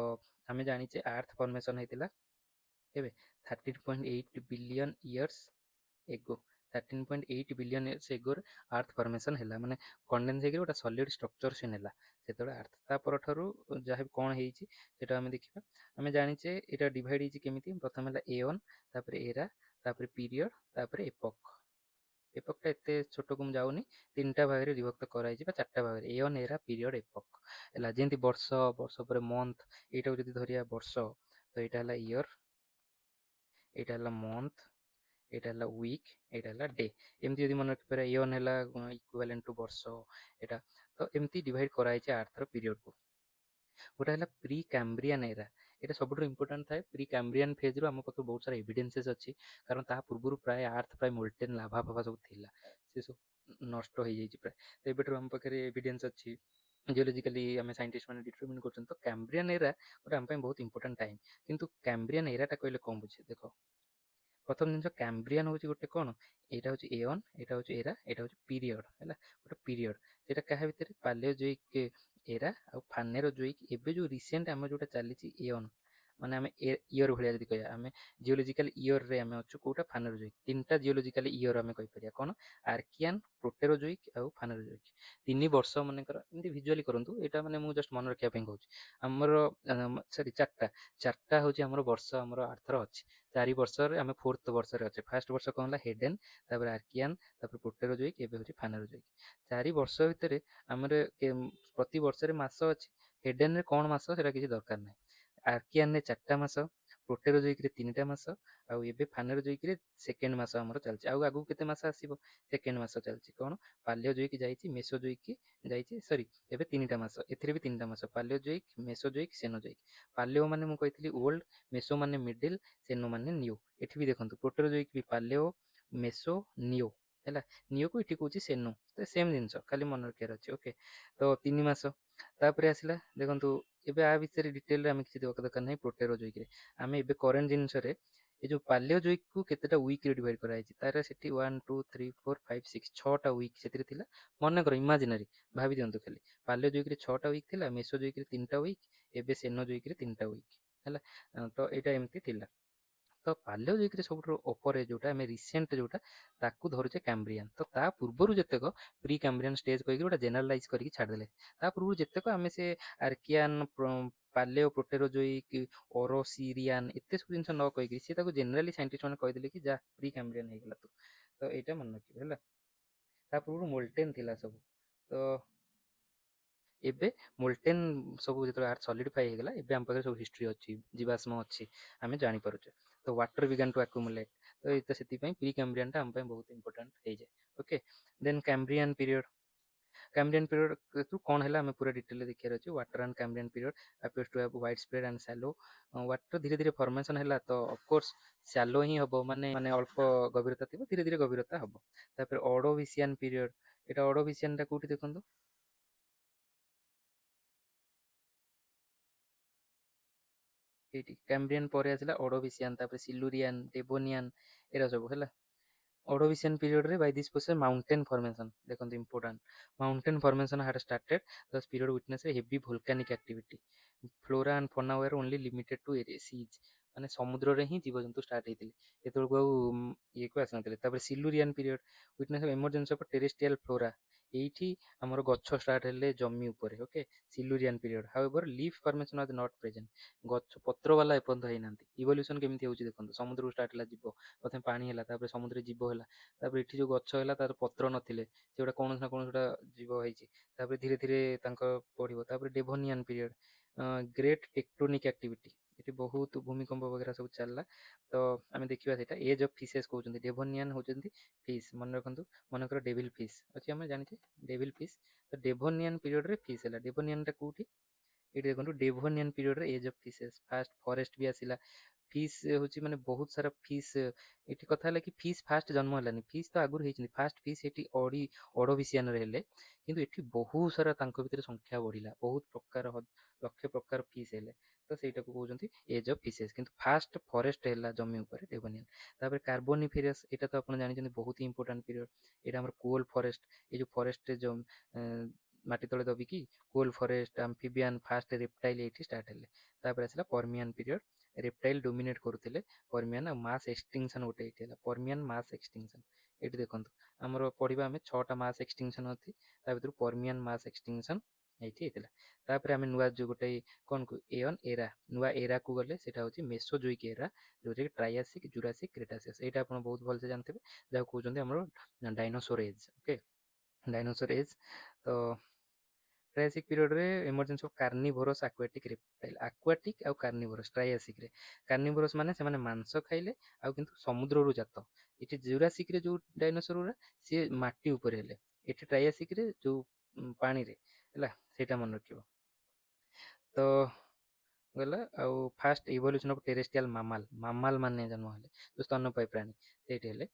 ଆମେ ଜାଣିଛେ ଆର୍ଥ ଫର୍ମେସନ୍ ହେଇଥିଲା କେବେ, 13.8 billion years ago. 13.8 billion years ଏଗୋରେ ଆର୍ଥ ଫର୍ମେସନ୍ ହେଲା, ମାନେ କଣ୍ଡେନ୍ସ ହେଇକି ଗୋଟେ ସଲିଡ୍ ଷ୍ଟ୍ରକ୍ଚର ସେ ନେଲା ସେତେବେଳେ ଆର୍ଥ। ତା ପରଠାରୁ ଯାହା ବି କ'ଣ ହେଇଛି ସେଇଟା ଆମେ ଦେଖିବା। ଆମେ ଜାଣିଛେ ଏଇଟା ଡିଭାଇଡ୍ ହେଇଛି କେମିତି, ପ୍ରଥମେ ହେଲା ଏଅନ୍, ତାପରେ ଏରା, ତାପରେ ପିରିୟଡ଼, ତାପରେ ଏପକ୍। ଏପକ୍ଟା ଏତେ ଛୋଟକୁ ମୁଁ ଯାଉନି, 3ଟା ଭାଗରେ ବିଭକ୍ତ କରାଯାଇଛି ବା 4ଟା ଭାଗରେ, ଏଅନ୍, ଏରା, ପିରିୟଡ଼, ଏପକ୍ ହେଲା। ଯେମିତି ବର୍ଷ, ବର୍ଷ ପରେ ମନ୍ଥ, ଏଇଟାକୁ ଯଦି ଧରିବା ବର୍ଷ, ତ ଏଇଟା ହେଲା ଇୟର୍, ଏଇଟା ହେଲା ମନ୍ଥ, ଏଇଟା ହେଲା ୱିକ୍, ଏଇଟା ହେଲା ଡେ। ଏମିତି ଯଦି ମନେ ରଖିପାରିବା, ଇୟନ୍ ହେଲା ଇକ୍ୱାଲେଣ୍ଟ ଟୁ ବର୍ଷ, ଏଇଟା ତ ଏମିତି ଡିଭାଇଡ୍ କରାଯାଇଛି ଆର୍ଥର ପିରିୟଡ଼କୁ। ଗୋଟେ ହେଲା ପ୍ରି କାମ୍ବ୍ରିଆନ୍ ଏରା। ଏଇଟା ସବୁଠୁ ଇମ୍ପୋର୍ଟାଣ୍ଟ ଥାଏ। ପ୍ରି କାମ୍ବ୍ରିଆନ୍ ଫେଜ୍ରୁ ଆମ ପାଖରେ ବହୁତ ସାରା ଏଭିଡେନ୍ସେସ୍ ଅଛି, କାରଣ ତାହା ପୂର୍ବରୁ ପ୍ରାୟ ଆର୍ଥ ପ୍ରାୟ ମୋଲ୍ଟେନ୍ ଲାଭା ଫାଭା ସବୁ ଥିଲା, ସେ ସବୁ ନଷ୍ଟ ହେଇଯାଇଛି ପ୍ରାୟ। ତ ଏବେଠାରୁ ଆମ ପାଖରେ ଏଭିଡେନ୍ସ ଅଛି, ଜିଓଲୋଜିକାଲି ଆମେ ସାଇଣ୍ଟିଷ୍ଟ ମାନେ ଡିଟରମିନ୍ କରୁଛନ୍ତି। ତ କାମ୍ବ୍ରିଆନ୍ ଏରା ଗୋଟେ ଆମ ପାଇଁ ବହୁତ ଇମ୍ପୋର୍ଟାଣ୍ଟ ଟାଇମ୍। କିନ୍ତୁ କାମ୍ବ୍ରିଆନ୍ ଏରାଟା କହିଲେ କ'ଣ ବୁଝେ ଦେଖ। ପ୍ରଥମ ଜିନିଷ, କାମ୍ବ୍ରିଆନ୍ ହେଉଛି ଗୋଟେ କ'ଣ, ଏଇଟା ହେଉଛି ଏଅନ୍, ଏଇଟା ହେଉଛି ଏରା, ଏଇଟା ହେଉଛି ପିରିୟଡ଼ ହେଲା, ଗୋଟେ ପିରିୟଡ଼। ସେଇଟା କାହା ଭିତରେ, ପାଲେଓଜୋଇକ୍ ଏରା ଆଉ ଫାନେରୋଜୋଇକ୍। ଏବେ ଯେଉଁ ରିସେଣ୍ଟ ଆମର ଯେଉଁଟା ଚାଲିଛି ଏଅନ୍, ମାନେ ଆମେ ଇୟର୍ ଭଳିଆ ଯଦି କହିବା, ଆମେ ଜିଓଲୋଜିକାଲ ଇୟର୍ରେ ଆମେ ଅଛୁ କେଉଁଟା, ଫାନେରୋଜୋଇକ୍। 3ଟା ଜିଓଲୋଜିକାଲ ଇୟର୍ ଆମେ କହିପାରିବା କ'ଣ, ଆର୍କିଆନ୍, ପ୍ରୋଟେରୋଜୋଇକ୍ ଆଉ ଫାନେରୋଜୋଇକ୍। 3 ବର୍ଷ ମନେକର, ଏମିତି ଭିଜୁଆଲି କରନ୍ତୁ, ଏଇଟା ମାନେ ମୁଁ ଜଷ୍ଟ ମନେ ରଖିବା ପାଇଁ କହୁଛି। ଆମର ସରି 4ଟା ହେଉଛି ଆମର ବର୍ଷ, ଆମର ଆର୍ଥର ଅଛି। 4 ବର୍ଷରେ ଆମେ 4th ବର୍ଷରେ ଅଛେ। ଫାଷ୍ଟ ବର୍ଷ କ'ଣ ହେଲା, ହେଡେନ୍, ତାପରେ ଆର୍କିଆନ୍, ତାପରେ ପ୍ରୋଟେରୋଜୋଇକ୍, ଏବେ ହେଉଛି ଫାନେରୋଜୋଇକ୍। 4 ବର୍ଷ ଭିତରେ ଆମର ପ୍ରତି ବର୍ଷରେ ମାସ ଅଛି। ହେଡେନରେ କ'ଣ ମାସ ସେଇଟା କିଛି ଦରକାର ନାହିଁ। ଆର୍କିଆନରେ 4ଟା ମାସ, ପ୍ରୋଟେରୋଜୋଇକ୍ରେ 3ଟା ମାସ, ଆଉ ଏବେ ଫାନେରୋଜୋଇକ୍ରେ ସେକେଣ୍ଡ ମାସ ଆମର ଚାଲିଛି। ଆଉ ଆଗକୁ କେତେ ମାସ ଆସିବ, ସେକେଣ୍ଡ ମାସ ଚାଲିଛି। କ'ଣ, ପାଲିଓଜୋଇକ୍ ଯାଇଛି, ମେସୋଜୋଇକ୍ ଯାଇଛି, ସରି ଏବେ 3ଟା ମାସ, ଏଥିରେ ବି 3ଟା ମାସ, ପାଲିଓଜୋଇକ୍, ମେସୋଜୋଇକ୍, ସେନୋଜୋଇକ୍। ପାଲିଓ ମାନେ ମୁଁ କହିଥିଲି ଓଲ୍ଡ, ମେସୋ ମାନେ ମିଡିଲ୍, ସେନୋ ମାନେ ନିଉ। ଏଠି ବି ଦେଖନ୍ତୁ ପ୍ରୋଟେରୋଜୋଇକ୍ ବି ପାଲିଓ, ମେସୋ, ନିଓ ହେଲା। ନିଓକୁ ଏଠି କହୁଛି ସେନୋ, ତ ସେମ୍ ଜିନିଷ, ଖାଲି ମନେ ରଖିବାର ଅଛି। ଓକେ, ତ 3 ମାସ। ତାପରେ ଆସିଲା ଦେଖନ୍ତୁ, ଏବେ ଆ ବିଷୟରେ ଡିଟେଲରେ ଆମେ କିଛି ଦେବା ଦରକାର ନାହିଁ। ପ୍ରୋଟେରୋଜୋଇକ୍ରେ ଆମେ ଏବେ କରେଣ୍ଟ ଜିନିଷରେ ଏ ଯେଉଁ ପାଲିଓଜୋଇକ୍କୁ କେତେଟା ୱିକ୍ରେ ଡିଭାଇଡ୍ କରାଯାଇଛି, ତାର ସେଠି 1 2 3 4 5 6 6ଟା ୱିକ୍ ସେଥିରେ ଥିଲା। ମନେକର ଇମାଜିନାରୀ ଭାବି ଦିଅନ୍ତୁ ଖାଲି, ପାଲିଓଜୋଇକ୍ରେ 6ଟା ୱିକ୍ ଥିଲା, ମେସୋଜୋଇକ୍ରେ 3ଟା ୱିକ୍, ଏବେ ସେନୋଜୋଇକ୍ରେ 3ଟା ୱିକ୍ ହେଲା। ତ ଏଇଟା ଏମିତି ଥିଲା। ତ ପାଲିଓଜୋଇକ୍ରେ ସବୁଠୁ ଉପରେ ଯେଉଁଟା ଆମେ ରିସେଣ୍ଟ ଯେଉଁଟା ତାକୁ ଧରୁଛେ କାମ୍ବ୍ରିଆନ୍। ତ ତା ପୂର୍ବରୁ ଯେତେକ ପ୍ରି କାମ୍ବ୍ରିଆନ୍ ଷ୍ଟେଜ୍ କହିକି ଗୋଟେ ଜେନେରାଲାଇଜ୍ କରିକି ଛାଡ଼ିଦେଲେ। ତା ପୂର୍ବରୁ ଯେତେକ ଆମେ ସେ ଆର୍କିଆନ୍, ପାଲେଓ, ପ୍ରୋଟେରୋଜୋଇକ୍, ଓରୋସିରିଆନ୍ ଏତେ ସବୁ ଜିନିଷ ନ କହିକି ସେ ତାକୁ ଜେନେରାଲି ସାଇଣ୍ଟିଷ୍ଟ ମାନେ କହିଦେଲେ କି ଯା ପ୍ରି କାମ୍ବ୍ରିଆନ୍ ହେଇଗଲା ତୁ। ତ ଏଇଟା ମନେ ରଖିବ ହେଲା। ତା ପୂର୍ବରୁ ମୋଲ୍ଟେନ୍ ଥିଲା ସବୁ। ତ ଏବେ ମୋଲ୍ଟେନ୍ ସବୁ ଯେତେବେଳେ ଆର୍ଥ ସଲିଡିଫାଇ ହେଇଗଲା, ଏବେ ଆମ ପାଖରେ ସବୁ ହିଷ୍ଟ୍ରି ଅଛି, ଜୀବାଶ୍ମ ଅଛି, ଆମେ ଜାଣିପାରୁଛେ। ତ ୱାଟର ବିଗାନ୍ ଟୁ ଆକ୍ୟୁମୁଲେଟ୍। ତ ଏଇଟା ସେଥିପାଇଁ ପ୍ରି କାମ୍ବ୍ରିଆନ୍ଟା ଆମ ପାଇଁ ବହୁତ ଇମ୍ପୋର୍ଟାଣ୍ଟ ହେଇଯାଏ। Okay, then Cambrian period. Cambrian period କ'ଣ ହେଲା ଆମେ ପୁରା ଡିଟେଲରେ ଦେଖିବାର ଅଛି। Water and Cambrian period appears to have wide spread and shallow. Water ଧୀରେ ଧୀରେ ଫର୍ମେସନ୍ ହେଲା, ତ ଅଫକୋର୍ସ ସାଲୋ ହିଁ ହେବ, ମାନେ ଅଳ୍ପ ଗଭୀରତା ଥିବ, ଧୀରେ ଧୀରେ ଗଭୀରତା ହେବ। ତାପରେ ଅଡୋଭିସିଆନ୍ ପିରିୟଡ଼। ଏଇଟା ଅଡୋଭିସିଆନ୍ଟା କୋଉଠି ଦେଖନ୍ତୁ, ଏଇଠି କାମ୍ବ୍ରିଆନ୍ ପରେ ଆସିଲା ଅଡୋଭିସିଆନ୍, ତାପରେ ସିଲୁରିଆନ୍, ଡେବୋନିଆନ୍, ଏରା ସବୁ ହେଲା। ଅଡୋଭିସିଆନ୍ ପିରିୟଡ଼ରେ by this process mountain formation, ଦେଖନ୍ତୁ important, mountain formation had started. This period witness heavy volcanic activity. Flora and fauna were only limited to seas, ମାନେ ସମୁଦ୍ରରେ ହିଁ ଜୀବଜନ୍ତୁ ଷ୍ଟାର୍ଟ ହେଇଥିଲେ, ଏତେବେଳକୁ ଆଉ ଇଏକୁ ଆସିନଥିଲେ। ତାପରେ Silurian period witness emergency of terrestrial flora. এইଠି ଆମର ଗଛ ଷ୍ଟାର୍ଟ ହେଲେ ଜମି ଉପରେ। Okay, Silurian period. However leaf formation was not present. ଗଛ ପତ୍ର ବାଲା ଏପର୍ଯ୍ୟନ୍ତ ହେଇନାହାନ୍ତି। ଇଭଲ୍ୟୁସନ୍ କେମିତି ହେଉଛି ଦେଖନ୍ତୁ, ସମୁଦ୍ରରୁ ଷ୍ଟାର୍ଟ ହେଲା ଜୀବ, ପ୍ରଥମେ ପାଣି ହେଲା, ତାପରେ ସମୁଦ୍ରରେ ଜୀବ ହେଲା, ତାପରେ ଏଠି ଯେଉଁ ଗଛ ହେଲା ତାର ପତ୍ର ନଥିଲେ, ସେଗୁଡ଼ା କୌଣସି ନା କୌଣସି ଗୋଟେ ଜୀବ ହେଇଛି, ତାପରେ ଧୀରେ ଧୀରେ ତାଙ୍କ ବଢ଼ିବ। ତାପରେ ଡେଭୋନିଆନ୍ ପିରିୟଡ଼, ଗ୍ରେଟ୍ ଟେକ୍ଟୋନିକ୍ ଆକ୍ଟିଭିଟି, ଏଠି ବହୁତ ଭୂମିକମ୍ପ ବଗେରା ସବୁ ଚାଲିଲା। ତ ଆମେ ଦେଖିବା ସେଇଟା। ଏଜ୍ ଅଫ୍ ଫିସେସ୍ କହୁଛନ୍ତି, ଡେଭୋନିଆନ୍ ହେଉଛନ୍ତି ଫିସ୍, ମନେ ରଖନ୍ତୁ। ମନେକର ଡେଭିଲ୍ ଫିସ୍ ଅଛି, ଆମେ ଜାଣିଛେ ଡେଭିଲ୍ ଫିସ୍। ତ ଡେଭୋନିଆନ୍ ପିରିୟଡ଼ରେ ଫିସ୍ ହେଲା। ଡେଭୋନିଆନ୍ଟା କେଉଁଠି? ଏଇଠି ଦେଖନ୍ତୁ, ଡେଭୋନିଆନ୍ ପିରିୟଡ଼ରେ age of fishes, first forest ବି ଆସିଲା। ଫିସ୍ ହେଉଛି ମାନେ ବହୁତ ସାରା ଫିସ୍। ଏଠି କଥା ହେଲା କି ଫିସ୍ ଫାଷ୍ଟ ଜନ୍ମ ହେଲାନି, ଫିସ୍ ତ ଆଗରୁ ହେଇଛନ୍ତି। ଫାଷ୍ଟ ଫିସ୍ ଏଠି ଅଡୋଭିସିଆନରେ ହେଲେ, କିନ୍ତୁ ଏଠି ବହୁତ ସାରା ତାଙ୍କ ଭିତରେ ସଂଖ୍ୟା ବଢ଼ିଲା, ବହୁତ ପ୍ରକାର ଲକ୍ଷ ପ୍ରକାର ଫିସ୍ ହେଲେ। ତ ସେଇଟାକୁ କହୁଛନ୍ତି ଏଜ୍ ଅଫ୍ ଫିସେସ୍। କିନ୍ତୁ ଫାଷ୍ଟ ଫରେଷ୍ଟ ହେଲା ଜମି ଉପରେ, ଡେଭୋନିଆନ୍। ତାପରେ କାର୍ବୋନିଫେରସ୍, ଏଇଟା ତ ଆପଣ ଜାଣିଛନ୍ତି ବହୁତ ହି ଇମ୍ପୋର୍ଟାଣ୍ଟ ପିରିୟଡ଼। ଏଇଟା ଆମର କୋଲ୍ ଫରେଷ୍ଟ, ଏଇ ଯେଉଁ ଫରେଷ୍ଟରେ ମାଟି ତଳେ ଦବିକି କୋଲ୍ ଫରେଷ୍ଟ, ଆମ୍ଫିବିଆନ୍, ଫାଷ୍ଟ ରେପ୍ଟାଇଲ୍ ଏଇଠି ଷ୍ଟାର୍ଟ ହେଲେ। ତାପରେ ଆସିଲା ପର୍ମିଆନ୍ ପିରିୟଡ଼, ରେପ୍ଟାଇଲ୍ ଡୋମିନେଟ୍ କରୁଥିଲେ। ପର୍ମିଆନ୍ ଆଉ ମାସ୍ ଏକ୍ସଟିଂସନ୍ ଗୋଟେ ଏଇଠି ହେଲା, ପର୍ମିଆନ୍ ମାସ୍ ଏକ୍ସଟିଂସନ୍। ଏଇଠି ଦେଖନ୍ତୁ, ଆମର ପଢ଼ିବା ଆମେ 6ଟା ମାସ୍ ଏକ୍ସଟିଂସନ୍ ଅଛି, ତା ଭିତରୁ ପର୍ମିଆନ୍ ମାସ୍ ଏକ୍ସଟିଂସନ୍ ଏଇଠି ହେଇଥିଲା। ତାପରେ ଆମେ ନୂଆ ଯେଉଁ ଗୋଟେ କ'ଣ ଏଅନ୍ ଏରା, ନୂଆ ଏରାକୁ ଗଲେ ସେଇଟା ହେଉଛି ମେସୋଜୋଇକ୍ ଏରା, ଯେଉଁଟାକି ଟ୍ରାଇଆସିକ୍, ଜୁରାସିକ୍, କ୍ରେଟାସିୟସ୍। ଏଇଟା ଆପଣ ବହୁତ ଭଲସେ ଜାଣିଥିବେ, ଯାହାକୁ କହୁଛନ୍ତି ଆମର dinosaur age. Okay, dinosaur age. ତ ଟ୍ରାଇଆସିକ୍ ପିରିୟଡ଼ରେ emergency of carnivorous aquatic reptile, aquatic ଆଉ କାର୍ନିଭୋରସ୍ ଟ୍ରାଇଆସିକ୍ରେ। କାର୍ନିଭୋରସ୍ ମାନେ ସେମାନେ ମାଂସ ଖାଇଲେ, ଆଉ କିନ୍ତୁ ସମୁଦ୍ରରୁ ଜାତ। ଏଠି ଜୁରାସିକ୍ରେ ଯେଉଁ ଡାଇନୋସର ଗୁଡ଼ା ସିଏ ମାଟି ଉପରେ ହେଲେ, ଏଠି ଟ୍ରାଇଆସିକ୍ରେ ଯେଉଁ ପାଣିରେ ହେଲା, ସେଇଟା ମନେ ରଖିବ। ତ ଗଲା। ଆଉ fast evolution of terrestrial mammal, mammal ମାନେ ଜନ୍ମ ହେଲେ, ଯେଉଁ ସ୍ତନ୍ୟପାୟୀ ପ୍ରାଣୀ ସେଇଠି ହେଲେ।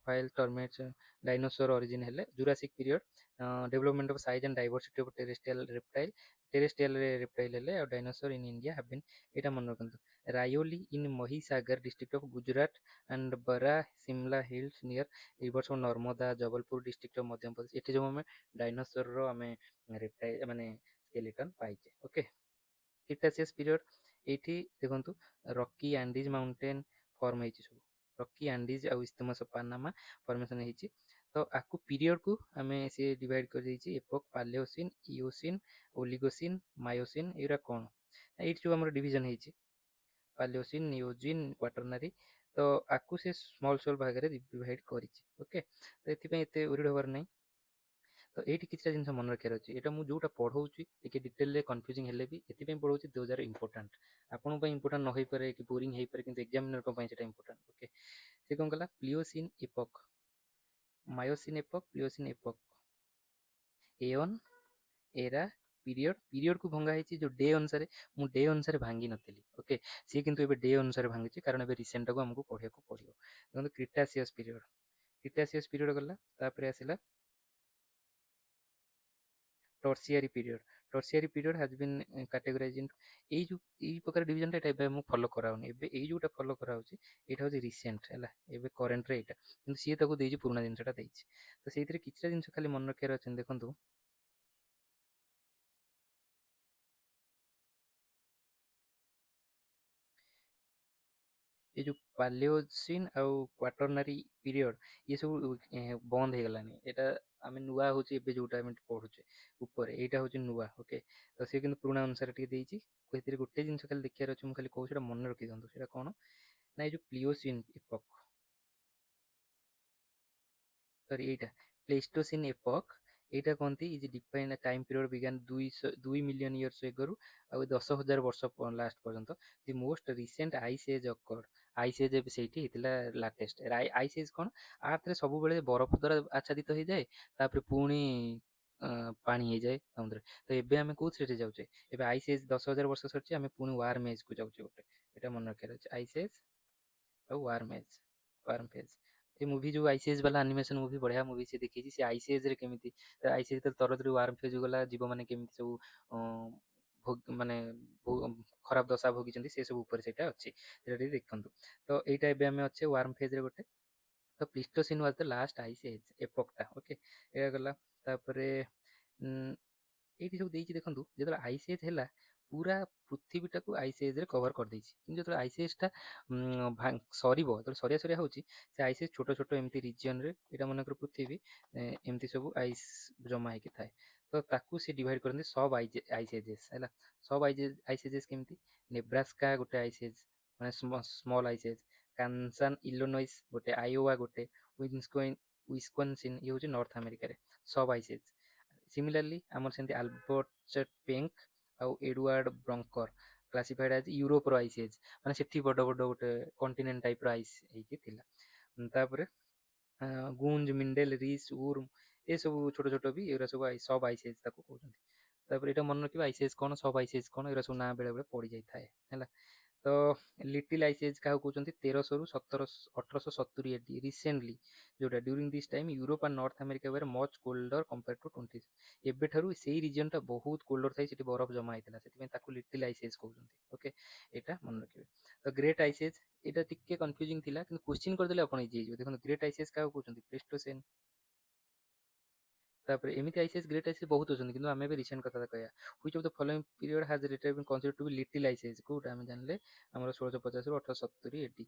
ଫାଇଲ୍ ଟର୍ମେଟ୍ସ, ଡାଇନୋସର ଅରିଜିନ୍ ହେଲେ। Jurassic period, development of size and diversity of terrestrial reptile, ଟେରେଷ୍ଟ୍ରିଆଲରେ ରେପ୍ଟାଇଲ୍ ହେଲେ। ଆଉ dinosaur in India have been, ଏଇଟା ମନେ ରଖନ୍ତୁ, Rayoli in Mahisagar district of Gujarat and Bara Simla hills near rivers of Narmada, Jabalpur district of Madhya Pradesh. ଏଠି ଯେଉଁ ଆମେ ଡାଇନୋସରର ଆମେ ରେପ୍ଟାଇଲ୍ ମାନେ ସ୍କେଲିଟନ୍ ପାଇଛେ। ଓକେ, କ୍ରିଟାସିୟସ୍ ପିରିୟଡ଼, ଏଇଠି ଦେଖନ୍ତୁ ରକି ଆଣ୍ଡିଜ୍ ମାଉଣ୍ଟେନ୍ ଫର୍ମ ହେଇଛି ସବୁ। ରକି ଆଣ୍ଡିଜ୍ ଆଉ ଇସ୍ଥମସ୍ ଅଫ୍ ପାନାମା ଫର୍ମେସନ୍ ହେଇଛି। ତ ଆକୁ ପିରିୟଡ଼କୁ ଆମେ ସିଏ ଡିଭାଇଡ଼ କରିଦେଇଛି ଏପକ୍, ପାଲେଓସିନ୍, ଇଓସିନ୍, ଓଲିଗୋସିନ୍, ମାୟୋସିନ୍। ଏଗୁଡ଼ା କ'ଣ? ଏଇଠି ଯେଉଁ ଆମର ଡିଭିଜନ୍ ହେଇଛି ପାଲେଓସିନ୍, ନିଓଜିନ୍, କ୍ୱାଟର୍ନାରୀ, ତ ଆକୁ ସେ ସ୍ମଲ୍ ସ୍ମଲ୍ ଭାଗରେ ଡିଭାଇଡ଼ କରିଛି। ଓକେ, ତ ଏଥିପାଇଁ ଏତେ ଓରିଡ୍ ହେବାର ନାହିଁ। ତ ଏଇଠି କିଛିଟା ଜିନିଷ ମନେ ରଖିବାର ଅଛି। ଏଇଟା ମୁଁ ଯେଉଁଟା ପଢ଼ଉଛି ଟିକେ ଡିଟେଲରେ କନଫ୍ୟୁଜିଂ ହେଲେ ବି ଏଥିପାଇଁ ପଢ଼ଉଛି, ଦୋଜ୍ ଆର୍ ଇମ୍ପୋର୍ଟାଣ୍ଟ। ଆପଣଙ୍କ ପାଇଁ ଇମ୍ପୋର୍ଟାଣ୍ଟ ନ ହେଇପାରେ କି ବୋରିଂ ହେଇପାରେ, କିନ୍ତୁ ଏକ୍ଜାମିନରଙ୍କ ପାଇଁ ସେଇଟା ଇମ୍ପୋର୍ଟାଣ୍ଟ। ଓକେ, ସେ କ'ଣ କଲା, ପ୍ଲିଓସିନ୍ ଏପକ୍, ମାୟୋସିନ୍ ଏପକ୍, ପ୍ଲିଓସିନ୍ ଏପକ୍, ଏଅନ୍, ଏରା, ପିରିୟଡ଼। ପିରିୟଡ଼କୁ ଭଙ୍ଗା ହେଇଛି ଯେଉଁ ଡେ ଅନୁସାରେ। ମୁଁ ଡେ ଅନୁସାରେ ଭାଙ୍ଗି ନଥିଲି। ଓକେ, ସିଏ କିନ୍ତୁ ଏବେ ଡେ ଅନୁସାରେ ଭାଙ୍ଗିଛି, କାରଣ ଏବେ ରିସେଣ୍ଟଟାକୁ ଆମକୁ ପଢ଼ିବାକୁ ପଡ଼ିବ। ଦେଖନ୍ତୁ କ୍ରିଟାସିୟସ୍ ପିରିୟଡ଼, କ୍ରିଟାସିୟସ୍ ପିରିୟଡ଼ ଗଲା। ତାପରେ ଆସିଲା Tertiary period. Tertiary period has been categorize in, ଏଇ ପ୍ରକାର ଡିଭିଜନଟା ଏଇଟା ଏବେ ମୁଁ ଫଲୋ କରାଉନି। ଏବେ ଏଇ ଯେଉଁଟା ଫଲୋ କରାହେଉଛି ଏଇଟା ହେଉଛି ରିସେଣ୍ଟ ହେଲା, ଏବେ କରେଣ୍ଟରେ ଏଇଟା, କିନ୍ତୁ ସିଏ ତାକୁ ଦେଇଛି ପୁରୁଣା ଜିନିଷଟା ଦେଇଛି। ତ ସେଇଥିରେ କିଛିଟା ଜିନିଷ ଖାଲି ମନେ ରଖିବାର ଅଛି। ଦେଖନ୍ତୁ, ଏ ଯେଉଁ ପାଲେଓସିନ୍ ଆଉ କ୍ୱାଟର୍ନାରୀ ପିରିୟଡ଼, ଇଏ ସବୁ ବନ୍ଦ ହେଇଗଲାଣି। ଏଇଟା ଆମେ ନୂଆ ହେଉଛି ଏବେ ଯେଉଁଟା ଆମେ ପଢ଼ୁଛେ ଉପରେ, ଏଇଟା ହେଉଛି ନୂଆ। ଓକେ, ତ ସିଏ କିନ୍ତୁ ପୁରୁଣା ଅନୁସାରେ ଟିକେ ଦେଇଛି। ସେଥିରେ ଗୋଟେ ଜିନିଷ ଖାଲି ଦେଖିବାର ଅଛି, ମୁଁ ଖାଲି କହୁଛି, ସେଇଟା ମନେ ରଖିଦିଅନ୍ତୁ। ସେଇଟା କ'ଣ ନା, ଏଇ ଯେଉଁ ପ୍ଲିଓସିନ୍ ଏପକ୍, ସରି ଏଇଟା ପ୍ଲେଷ୍ଟୋସିନ୍ ଏପକ୍, ଏଇଟା କହନ୍ତି is define time period began 2 million years ଏଗରୁ, ଆଉ 10,000 ବର୍ଷ ଲାଷ୍ଟ ପର୍ଯ୍ୟନ୍ତ। The most recent ice age occurred, ice age ଏବେ ସେଇଠି ହେଇଥିଲା ଲାଟେଷ୍ଟ। ଆଇସ୍ ଏଜ୍ କ'ଣ, ଆର୍ଥରେ ସବୁବେଳେ ବରଫ ଦ୍ୱାରା ଆଚ୍ଛାଦିତ ହେଇଯାଏ, ତାପରେ ପୁଣି ପାଣି ହେଇଯାଏ ସମୁଦ୍ରରେ। ତ ଏବେ ଆମେ କେଉଁଥିରେ ଯାଉଛେ? ଏବେ ଆଇସ୍ ଏଜ୍ 10,000 ବର୍ଷ ସରିଛି, ଆମେ ପୁଣି ୱାର୍ମ ଏଜ୍କୁ ଯାଉଛେ ଗୋଟେ। ଏଇଟା ମନେ ରଖିବାର ଅଛି, ଆଇସ୍ ଏଜ୍ ଆଉ ୱାର୍ମ ଏଜ୍, ୱାର୍ମ ଫେଜ୍। ଏ ମୁଭି ଯେଉଁ ଆଇସିଏସ୍ ବାଲା ଆନିମେସନ୍ ମୁଭି, ବଢ଼ିଆ ମୁଭି ସେ ଦେଖେଇଛି। ସେ ଆଇସିଏସ୍ରେ କେମିତି ଆଇସିଏସ୍ ତରତରୁ ୱାର୍ମ ଫେଜ୍ ଗଲା, ଜୀବମାନେ କେମିତି ସବୁ ମାନେ ଖରାପ ଦଶା ଭୋଗିଛନ୍ତି, ସେ ସବୁ ଉପରେ ସେଇଟା ଅଛି। ସେଇଟା ଟିକେ ଦେଖନ୍ତୁ। ତ ଏଇଟା ଏବେ ଆମେ ଅଛେ ୱାର୍ମ ଫେଜ୍ରେ ଗୋଟେ। ତ Pleistocene was the last ice age ଏପକ୍ଟା। ଓକେ, ଏଇଟା ଗଲା। ତାପରେ ଏଇଠି ସବୁ ଦେଇଛି ଦେଖନ୍ତୁ, ଯେତେବେଳେ ଆଇସ୍ ଏଜ୍ ହେଲା ପୁରା ପୃଥିବୀଟାକୁ ଆଇସ୍ ଏଜ୍ରେ କଭର୍ କରିଦେଇଛି। କିନ୍ତୁ ଯେତେବେଳେ ଆଇସ୍ ଏଜ୍ଟା ସରିବ, ଯେତେବେଳେ ସରିଆ ସରିଆ ହେଉଛି, ସେ ଆଇସ୍ ଏଜ୍ ଛୋଟ ଛୋଟ ଏମିତି ରିଜିଅନ୍ରେ, ଏଇଟା ମନେକର ପୃଥିବୀ, ଏମିତି ସବୁ ଆଇସ୍ ଜମା ହେଇକି ଥାଏ। ତ ତାକୁ ସେ ଡିଭାଇଡ୍ କରନ୍ତି ସବ୍ ଆଇସ୍ ଏଜେସ୍ ହେଲା। ସବ୍ ଆଇସ୍ ଏଜେସ୍ କେମିତି? ନେବ୍ରାସ୍କା ଗୋଟେ ଆଇସ୍ ଏଜ୍, ମାନେ ସ୍ମଲ୍ ଆଇସ୍ ଏଜ୍, କାନସାନ୍ ଇଲୋନୋଇସ୍ ଗୋଟେ, ଆଇଓବା ଗୋଟେ, ୱିସ୍କନ୍ସିନ୍ ଇଏ ହେଉଛି ନର୍ଥ ଆମେରିକାରେ ସବ୍ ଆଇସ୍ ଏଜ୍। ସିମିଲାରଲି ଆମର ସେମିତି ଆଲବର୍ଟ ପେଙ୍କ୍ ଆଉ ଏଡୱାର୍ଡ ବ୍ରଙ୍କର କ୍ଲାସିଫାଇଡ୍ ଆଜ୍ ୟୁରୋପର ଆଇସ୍ ଏଜ୍, ମାନେ ସେଠି ବଡ଼ ବଡ଼ ଗୋଟେ କଣ୍ଟିନେଣ୍ଟ ଟାଇପ୍ର ଆଇସ୍ ହେଇକି ଥିଲା। ତାପରେ ଗୁଞ୍ଜ, ମିଣ୍ଡେଲ, ରିସ୍, ଉର୍ମ ଏସବୁ ଛୋଟ ଛୋଟ ବି ଏଗୁରା ସବୁ ସବ୍ ଆଇସ୍ ଏଜ୍ ତାକୁ କହୁଛନ୍ତି। ତାପରେ ଏଇଟା ମନେ ରଖିବା ଆଇସ୍ ଏଜ୍ କ'ଣ, ସବ୍ ଆଇସ୍ ଏଜ୍ କ'ଣ, ଏଗୁରା ସବୁ ନାଁ ବେଳେ ବେଳେ ପଡ଼ିଯାଇଥାଏ ହେଲା। ତ ଲିଟିଲ୍ ଆଇସ୍ ଏଜ୍ କାହାକୁ କହୁଛନ୍ତି? 1300 ରୁ 1870 AD ରିସେଣ୍ଟଲି, ଯୋଉଟା during this time Europe and North America were much colder compared to 20। ଏବେଠାରୁ ସେଇ ରିଜିଅନଟା ବହୁତ କୋଲ୍ଡର ଥାଏ, ସେଠି ବରଫ ଜମା ହେଇଥିଲା, ସେଥିପାଇଁ ତାକୁ ଲିଟିଲ୍ ଆଇସ୍ ଏଜ୍ କହୁଛନ୍ତି। ଓକେ, ଏଇଟା ମନେ ରଖିବେ। ତ ଗ୍ରେଟ୍ ଆଇସ୍ ଏଜ୍, ଏଇଟା ଟିକେ କନଫ୍ୟୁଜିଂ ଥିଲା, କିନ୍ତୁ କ୍ୱେଶ୍ଚିନ୍ କରିଦେଲେ ଆପଣ ଇଜି ହେଇଯିବ। ଦେଖନ୍ତୁ ଗ୍ରେଟ୍ ଆଇସ୍ ଏଜ୍ କାହାକୁ କହୁଛନ୍ତି? ପ୍ଲେଷ୍ଟୋସେନ୍। ତାପରେ ଏମିତି ice age, great ice age ବହୁତ ଅଛନ୍ତି, କିନ୍ତୁ ଆମେ ଏବେ ରିସେଣ୍ଟ କଥା କହିବା। Which of the following period has later been considered to be little ice age? କୋଉଟା ଆମେ ଜାଣିଲେ ଆମର 1650 ରୁ 1870 AD।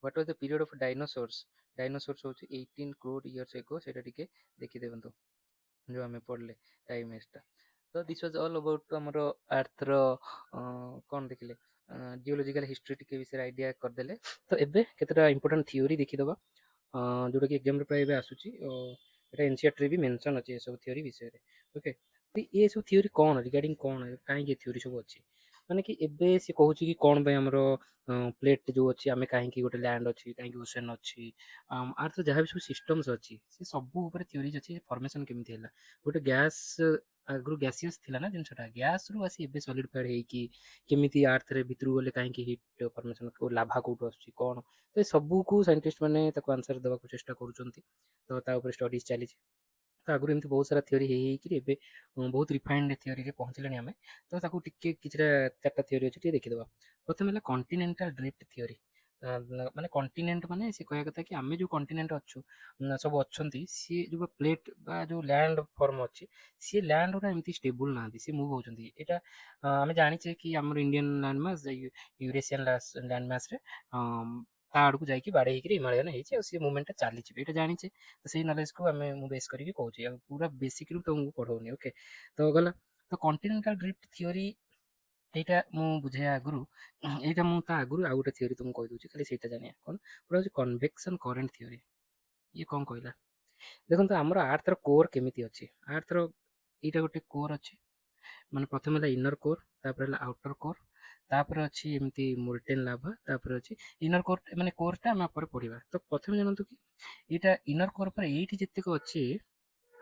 What was the period of dinosaurs? Dinosaurs ହେଉଛି 18 crore years ago, ସେଇଟା ଟିକେ ଦେଖିଦେବନ୍ତୁ ଯେଉଁ ଆମେ ପଢ଼ିଲେ ଟାଇମ୍ ଏଜ୍ଟା। ତ ଦିସ୍ ୱାଜ୍ ଅଲ୍ ଅବାଉଟ୍ ଆମର ଆର୍ଥର କ'ଣ ଦେଖିଲେ, ଜିଓଲୋଜିକାଲ ହିଷ୍ଟ୍ରି ଟିକେ ବିଷୟରେ ଆଇଡ଼ିଆ କରିଦେଲେ। ତ ଏବେ କେତେଟା ଇମ୍ପୋର୍ଟାଣ୍ଟ ଥିଓରି ଦେଖିଦେବା, ଯେଉଁଟାକି ଏକ୍ଜାମ୍ରେ ପ୍ରାୟ ଏବେ ଆସୁଛି। এটা ଏନସିଆରଟିରେ ବି ମେନସନ୍ ଅଛି ଏସବୁ ଥିଓରି ବିଷୟରେ। ଓକେ, ଏସବୁ ଥିଓରି କ'ଣ, ରିଗାର୍ଡିଂ କ'ଣ, କାହିଁକି ଏ ଥିଓରି ସବୁ ଅଛି? ମାନେ କି ଏବେ ସେ କହୁଛି କି କ'ଣ ପାଇଁ ଆମର ପ୍ଲେଟ୍ ଯେଉଁ ଅଛି, ଆମେ କାହିଁକି ଗୋଟେ ଲ୍ୟାଣ୍ଡ ଅଛି, କାହିଁକି ଓସେନ୍ ଅଛି, ଆର ତ ଯାହା ବି ସବୁ ସିଷ୍ଟମ୍ସ ଅଛି, ସେ ସବୁ ଉପରେ ଥିଓରିଜ୍ ଅଛି। ଫର୍ମେସନ୍ କେମିତି ହେଲା, ଗୋଟେ ଗ୍ୟାସ୍ ଆଗରୁ ଗ୍ୟାସିୟସ୍ ଥିଲା ନା ଜିନିଷଟା, ଗ୍ୟାସ୍ରୁ ଆସି ଏବେ ସଲିଡିଫାଏଡ୍ ହେଇକି କେମିତି ଆର୍ଥରେ ଭିତରକୁ ଗଲେ କାହିଁକି ହିଟ୍ ଫର୍ମେସନ୍, ଲାଭା କୋଉଠୁ ଆସୁଛି କ'ଣ, ତ ଏ ସବୁକୁ ସାଇଣ୍ଟିଷ୍ଟ ମାନେ ତାକୁ ଆନ୍ସର ଦେବାକୁ ଚେଷ୍ଟା କରୁଛନ୍ତି। ତ ତା ଉପରେ ଷ୍ଟଡିଜ୍ ଚାଲିଛି। ତ ଆଗରୁ ଏମିତି ବହୁତ ସାରା ଥିଓରି ହେଇକିରି ଏବେ ବହୁତ ରିଫାଇନ୍ଡ ଥିଓରିରେ ପହଞ୍ଚିଲାଣି ଆମେ। ତ ତାକୁ ଟିକେ କିଛିଟା 4ଟା ଥିଓରି ଅଛି, ଟିକେ ଦେଖିଦେବା। ପ୍ରଥମେ ହେଲା କଣ୍ଟିନେଣ୍ଟାଲ ଡ୍ରିଫ୍ଟ ଥିଓରି। ମାନେ କଣ୍ଟିନେଣ୍ଟ ମାନେ ସେ କହିବା କଥା କି ଆମେ ଯେଉଁ କଣ୍ଟିନେଣ୍ଟ ଅଛୁ, ସବୁ ଅଛନ୍ତି, ସିଏ ଯେଉଁ ପ୍ଲେଟ୍ ବା ଯେଉଁ ଲ୍ୟାଣ୍ଡ ଫର୍ମ ଅଛି, ସିଏ ଲ୍ୟାଣ୍ଡ ଗୁଡ଼ା ଏମିତି ଷ୍ଟେବୁଲ୍ ନାହାନ୍ତି, ସିଏ ମୁଭ୍ ହେଉଛନ୍ତି। ଏଇଟା ଆମେ ଜାଣିଛେ କି ଆମର ଇଣ୍ଡିଆନ୍ ଲ୍ୟାଣ୍ଡ ମାସ୍ ୟୁରେସିଆନ୍ ଲ୍ୟାଣ୍ଡ ମାସ୍ରେ ତା ଆଡ଼କୁ ଯାଇକି ବାଡ଼େଇ ହେଇକିରି ହିମାଳୟନ ହେଇଛି, ଆଉ ସିଏ ମୁଭମେଣ୍ଟଟା ଚାଲିଛି, ଏଇଟା ଜାଣିଛେ। ତ ସେଇ ନଲେଜକୁ ମୁଁ ବେସ୍ କରିକି କହୁଛି, ଆଉ ପୁରା ବେସିକ୍ରୁ ତମକୁ ପଢ଼ଉନି। ଓକେ, ତ ଗଲା। ତ କଣ୍ଟିନେଣ୍ଟାଲ ଡ୍ରିଫ୍ଟ ଥିଓରି, এইটা ମୁଁ ବୁଝେଇବା ଆଗରୁ, ଏଇଟା ମୁଁ ତା ଆଗରୁ ଆଉ ଗୋଟେ ଥିଓରି ତୁମକୁ କହିଦେଉଛି, ଖାଲି ସେଇଟା ଜାଣିବା। କ'ଣ? ଗୋଟେ ହେଉଛି କନଭେକ୍ସନ୍ କରେଣ୍ଟ ଥିଓରି। ଇଏ କ'ଣ କହିଲା? ଦେଖନ୍ତୁ ଆମର ଆର୍ଥର କୋର୍ କେମିତି ଅଛି। ଆର୍ଥର ଏଇଟା ଗୋଟେ କୋର୍ ଅଛି, ମାନେ ପ୍ରଥମେ ହେଲା ଇନର କୋର୍, ତାପରେ ହେଲା ଆଉଟର କୋର୍, ତାପରେ ଅଛି ଏମିତି ମୋଲ୍ଟେନ୍ ଲାଭା, ତାପରେ ଅଛି ଇନର କୋର୍, ମାନେ କୋର୍ଟା ଆମେ ପରେ ପଢ଼ିବା। ତ ପ୍ରଥମେ ଜାଣନ୍ତୁ କି ଏଇଟା ଇନର କୋର୍ ପରେ ଏଇଠି ଯେତିକ ଅଛି,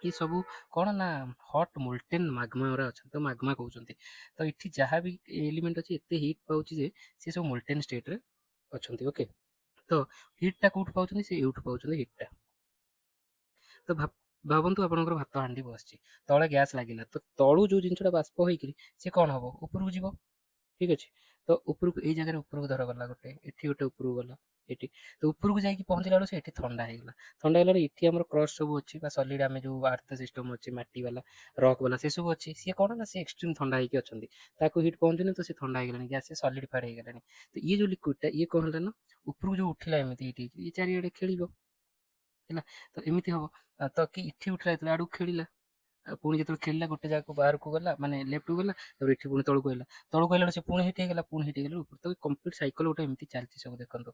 ଏ ସବୁ କ'ଣ ନା ହଟ୍ ମୋଲ୍ଟେନ୍ ମାଗ୍ମା ଗୁରା ଅଛନ୍ତି, ତ ମାଗ୍ମା କହୁଛନ୍ତି। ତ ଏଠି ଯାହା ବି ଏଲିମେଣ୍ଟ ଅଛି ଏତେ ହିଟ୍ ପାଉଛି ଯେ ସେ ସବୁ ମୋଲ୍ଟେନ୍ ଷ୍ଟେଟ୍ରେ ଅଛନ୍ତି। ଓକେ, ତ ହିଟ୍ଟା କୋଉଠୁ ପାଉଛନ୍ତି? ସେ ଏଇଠୁ ପାଉଛନ୍ତି ହିଟ୍ଟା। ତ ଭାବନ୍ତୁ ଆପଣଙ୍କର ଭାତ ହାଣ୍ଡି ବସିଛି, ତଳେ ଗ୍ୟାସ୍ ଲାଗିଲା, ତ ତଳୁ ଯେଉଁ ଜିନିଷଟା ବାଷ୍ପ ହେଇକିରି ସେ କ'ଣ ହବ? ଉପରକୁ ଯିବ। ଠିକ୍ ଅଛି, ତ ଉପରକୁ ଏଇ ଜାଗାରେ ଉପରକୁ ଧର ଗଲା, ଗୋଟେ ଏଠି ଗୋଟେ ଉପରକୁ ଗଲା, ଏଠି, ତ ଉପରକୁ ଯାଇକି ପହଞ୍ଚିଲା ବେଳକୁ ସେ ଏଠି ଥଣ୍ଡା ହେଇଗଲା। ଥଣ୍ଡା ହେଇଗଲା, ଏଠି ଆମର କ୍ରସ୍ ସବୁ ଅଛି ବା ସଲିଡ୍, ଆମେ ଯେଉଁ ଆର୍ଥ ସିଷ୍ଟମ୍ ଅଛି, ମାଟି ବାଲା, ରକ୍ ବାଲା, ସେ ସବୁ ଅଛି। ସିଏ କ'ଣ ନା ସେ ଏକ୍ସଟ୍ରିମ୍ ଥଣ୍ଡା ହେଇକି ଅଛନ୍ତି, ତାକୁ ହିଟ୍ ପହଞ୍ଚୁନି, ତ ସେ ଥଣ୍ଡା ହେଇଗଲାଣି, ଗ୍ୟାସ୍ ସଲିଡିଫାଏଡ୍ ହେଇଗଲାଣି। ତ ଇଏ ଯେଉଁ ଲିକ୍ୱିଡଟା, ଇଏ କ'ଣ ହେଲା ନା ଉପରକୁ ଯେଉଁ ଉଠିଲା ଏମିତି ଏଇଠି, ଇଏ ଚାରିଆଡ଼େ ଖେଳିବ ହେଲା। ତ ଏମିତି ହବ, ତ କି ଏଠି ଉଠିଲା, ଯେତେବେଳେ ଆଡ଼କୁ ଖେଳିଲା, ପୁଣି ଯେତେବେଳେ ଖେଳିଲା ଗୋଟେ ଜାଗାକୁ ବାହାରକୁ ଗଲା, ମାନେ ଲେଫ୍ଟକୁ ଗଲା, ତାପରେ ଏଠି ପୁଣି ତଳକୁ ହେଲା, ତଳକୁ ହେଲା ସେ ପୁଣି ହିଟ୍ ହେଇଗଲା, ପୁଣି ହିଟ୍ ହେଇଗଲା ଉପର। ତ କମ୍ପ୍ଲିଟ୍ ସାଇକେଲ ଗୋଟେ ଏମିତି ଚାଲିଛି ସବୁ, ଦେଖନ୍ତୁ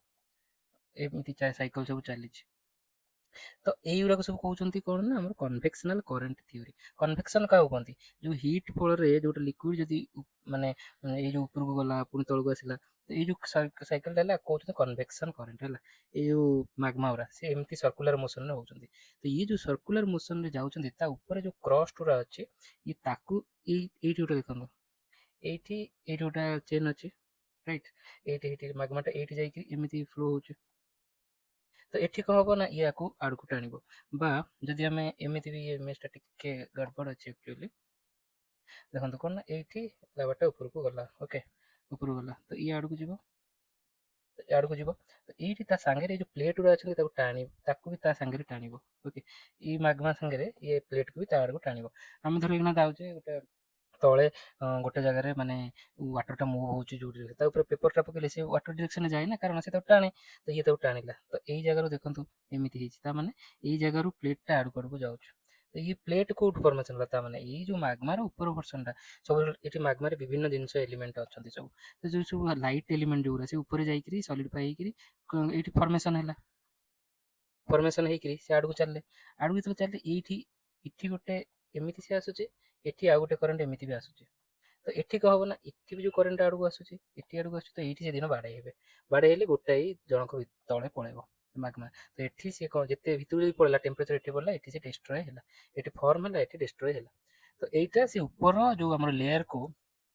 ଏମିତି ସାଇକେଲ ସବୁ ଚାଲିଛି। ତ এইଗୁଡ଼ାକ ସବୁ କହୁଛନ୍ତି କ'ଣ ନା ଆମର କନଭେକ୍ସନାଲ କରେଣ୍ଟ ଥିଓରି। କନଭେକ୍ସନ କାହାକୁ କହନ୍ତି? ଯେଉଁ ହିଟ୍ ଫଳରେ ଯେଉଁଟା ଲିକ୍ୱିଡ୍ ଯଦି ମାନେ ଏଇ ଯେଉଁ ଉପରକୁ ଗଲା ପୁଣି ତଳକୁ ଆସିଲା, ତ ଏଇ ଯେଉଁ ସାଇକେଲଟା ହେଲା କହୁଛନ୍ତି କନଭେକ୍ସନ କରେଣ୍ଟ ହେଲା। ଏଇ ଯେଉଁ ମାଗ୍ମା ଗୁରା ସେ ଏମିତି ସର୍କୁଲାର ମୋସନରେ ହେଉଛନ୍ତି। ତ ଇଏ ଯେଉଁ ସର୍କୁଲାର ମୋସନରେ ଯାଉଛନ୍ତି, ତା ଉପରେ ଯେଉଁ କ୍ରଷ୍ଟ ଗୁରା ଅଛି, ଇଏ ତାକୁ ଏଇଠି ଗୋଟେ ଦେଖନ୍ତୁ, ଏଇଠି ଗୋଟେ ଚେନ୍ ଅଛି, ରାଇଟ୍, ଏଇଠି ମାଗ୍ମାଟା ଏଇଠି ଯାଇକି ଏମିତି ଫ୍ଲୋ ହେଉଛି। ତ ଏଠି କ'ଣ ହବ ନା ୟାକୁ ଆଡ଼କୁ ଟାଣିବ, ବା ଯଦି ଆମେ ଏମିତି ବି ଇମେଜଟା ଟିକେ ଗଡ଼ବଡ଼ ଅଛି ଆକ୍ଚୁଆଲି, ଦେଖନ୍ତୁ କ'ଣ ନା ଏଇଠି ଲାଭାଟା ଉପରକୁ ଗଲା। ଓକେ, ଉପରକୁ ଗଲା, ତ ଇଏ ଆଡ଼କୁ ଯିବ, ଆଡ଼କୁ ଯିବ, ତ ଏଇଠି ତା ସାଙ୍ଗରେ ଏଇ ଯେଉଁ ପ୍ଲେଟ୍ ଗୁଡ଼ା ଅଛନ୍ତି ତାକୁ ଟାଣିବ, ତାକୁ ବି ତା ସାଙ୍ଗରେ ଟାଣିବ। ଓକେ, ଏଇ ମାଗ୍ମା ସାଙ୍ଗରେ ଇଏ ପ୍ଲେଟ୍କୁ ବି ତା ଆଡ଼କୁ ଟାଣିବ। ଆମେ ଧର ଏଇନା ଯାଉଛେ ଗୋଟେ ତଳେ ଗୋଟେ ଜାଗାରେ ମାନେ ୱାଟରଟା ମୁଭ୍ ହେଉଛି ଯୋଉ ଡିରେକ୍ସନ୍ ତା ଉପରେ ପେପରଟା ପକେଇଲେ ସେ ୱାଟର ଡିରେକ୍ସନରେ ଯାଏ ନା, କାରଣ ସେ ତାକୁ ଟାଣେ। ତ ଇଏ ତାକୁ ଟାଣିଲା, ତ ଏଇ ଜାଗାରୁ ଦେଖନ୍ତୁ ଏମିତି ହେଇଛି, ତା ମାନେ ଏଇ ଜାଗାରୁ ପ୍ଲେଟଟା ଆଡ଼କୁ ଆଡ଼କୁ ଯାଉଛି। ତ ଇଏ ପ୍ଲେଟ୍ କୋଉଠୁ ଫର୍ମେସନ୍ ହେଲା? ତା ମାନେ ଏଇ ଯୋଉ ମାଗ୍ମାର ଉପର ପର୍ସନଟା ସବୁ, ଏଠି ମାଗ୍ମାରେ ବିଭିନ୍ନ ଜିନିଷ ଏଲିମେଣ୍ଟ ଅଛନ୍ତି ସବୁ, ତ ଯୋଉ ସବୁ ଲାଇଟ୍ ଏଲିମେଣ୍ଟ ଯୋଉଗୁରା ସେ ଉପରେ ଯାଇକିରି ସଲିଡିଫାଇ ହେଇକିରି ଏଇଠି ଫର୍ମେସନ୍ ହେଲା। ଫର୍ମେସନ୍ ହେଇକିରି ସେ ଆଡ଼କୁ ଚାଲିଲେ, ଆଡ଼କୁ ଯେତେବେଳେ ଚାଲିଲେ ଏଇଠି ଏଠି ଗୋଟେ ଏମିତି ସେ ଆସୁଛି, ଏଠି ଆଉ ଗୋଟେ କରେଣ୍ଟ ଏମିତି ବି ଆସୁଛି। ତ ଏଠି କ'ଣ ହବ ନା, ଏଠି ବି ଯୋଉ କରେଣ୍ଟ ଆଡ଼କୁ ଆସୁଛି, ଏଠି ଆଡ଼କୁ ଆସୁଛି, ତ ଏଇଠି ସେଦିନ ବାଡ଼େଇ ହେବେ। ବାଡ଼େଇ ହେଲେ ଗୋଟାଏ ଜଣଙ୍କ ତଳେ ପଳେଇବ ମାଗ୍ମା। ତ ଏଠି ସେ କ'ଣ ଯେତେ ଭିତରକୁ ପଳେଇଲା, ଟେମ୍ପରେଚର ଏଠି ପଡ଼ିଲା, ଏଠି ସେ ଡେଷ୍ଟ୍ରୟ ହେଲା, ଏଠି ଫର୍ମ ହେଲା, ଏଠି ଡେଷ୍ଟ୍ରୟ ହେଲା। ତ ଏଇଟା ସେ ଉପର ଯୋଉ ଆମର ଲେୟାରକୁ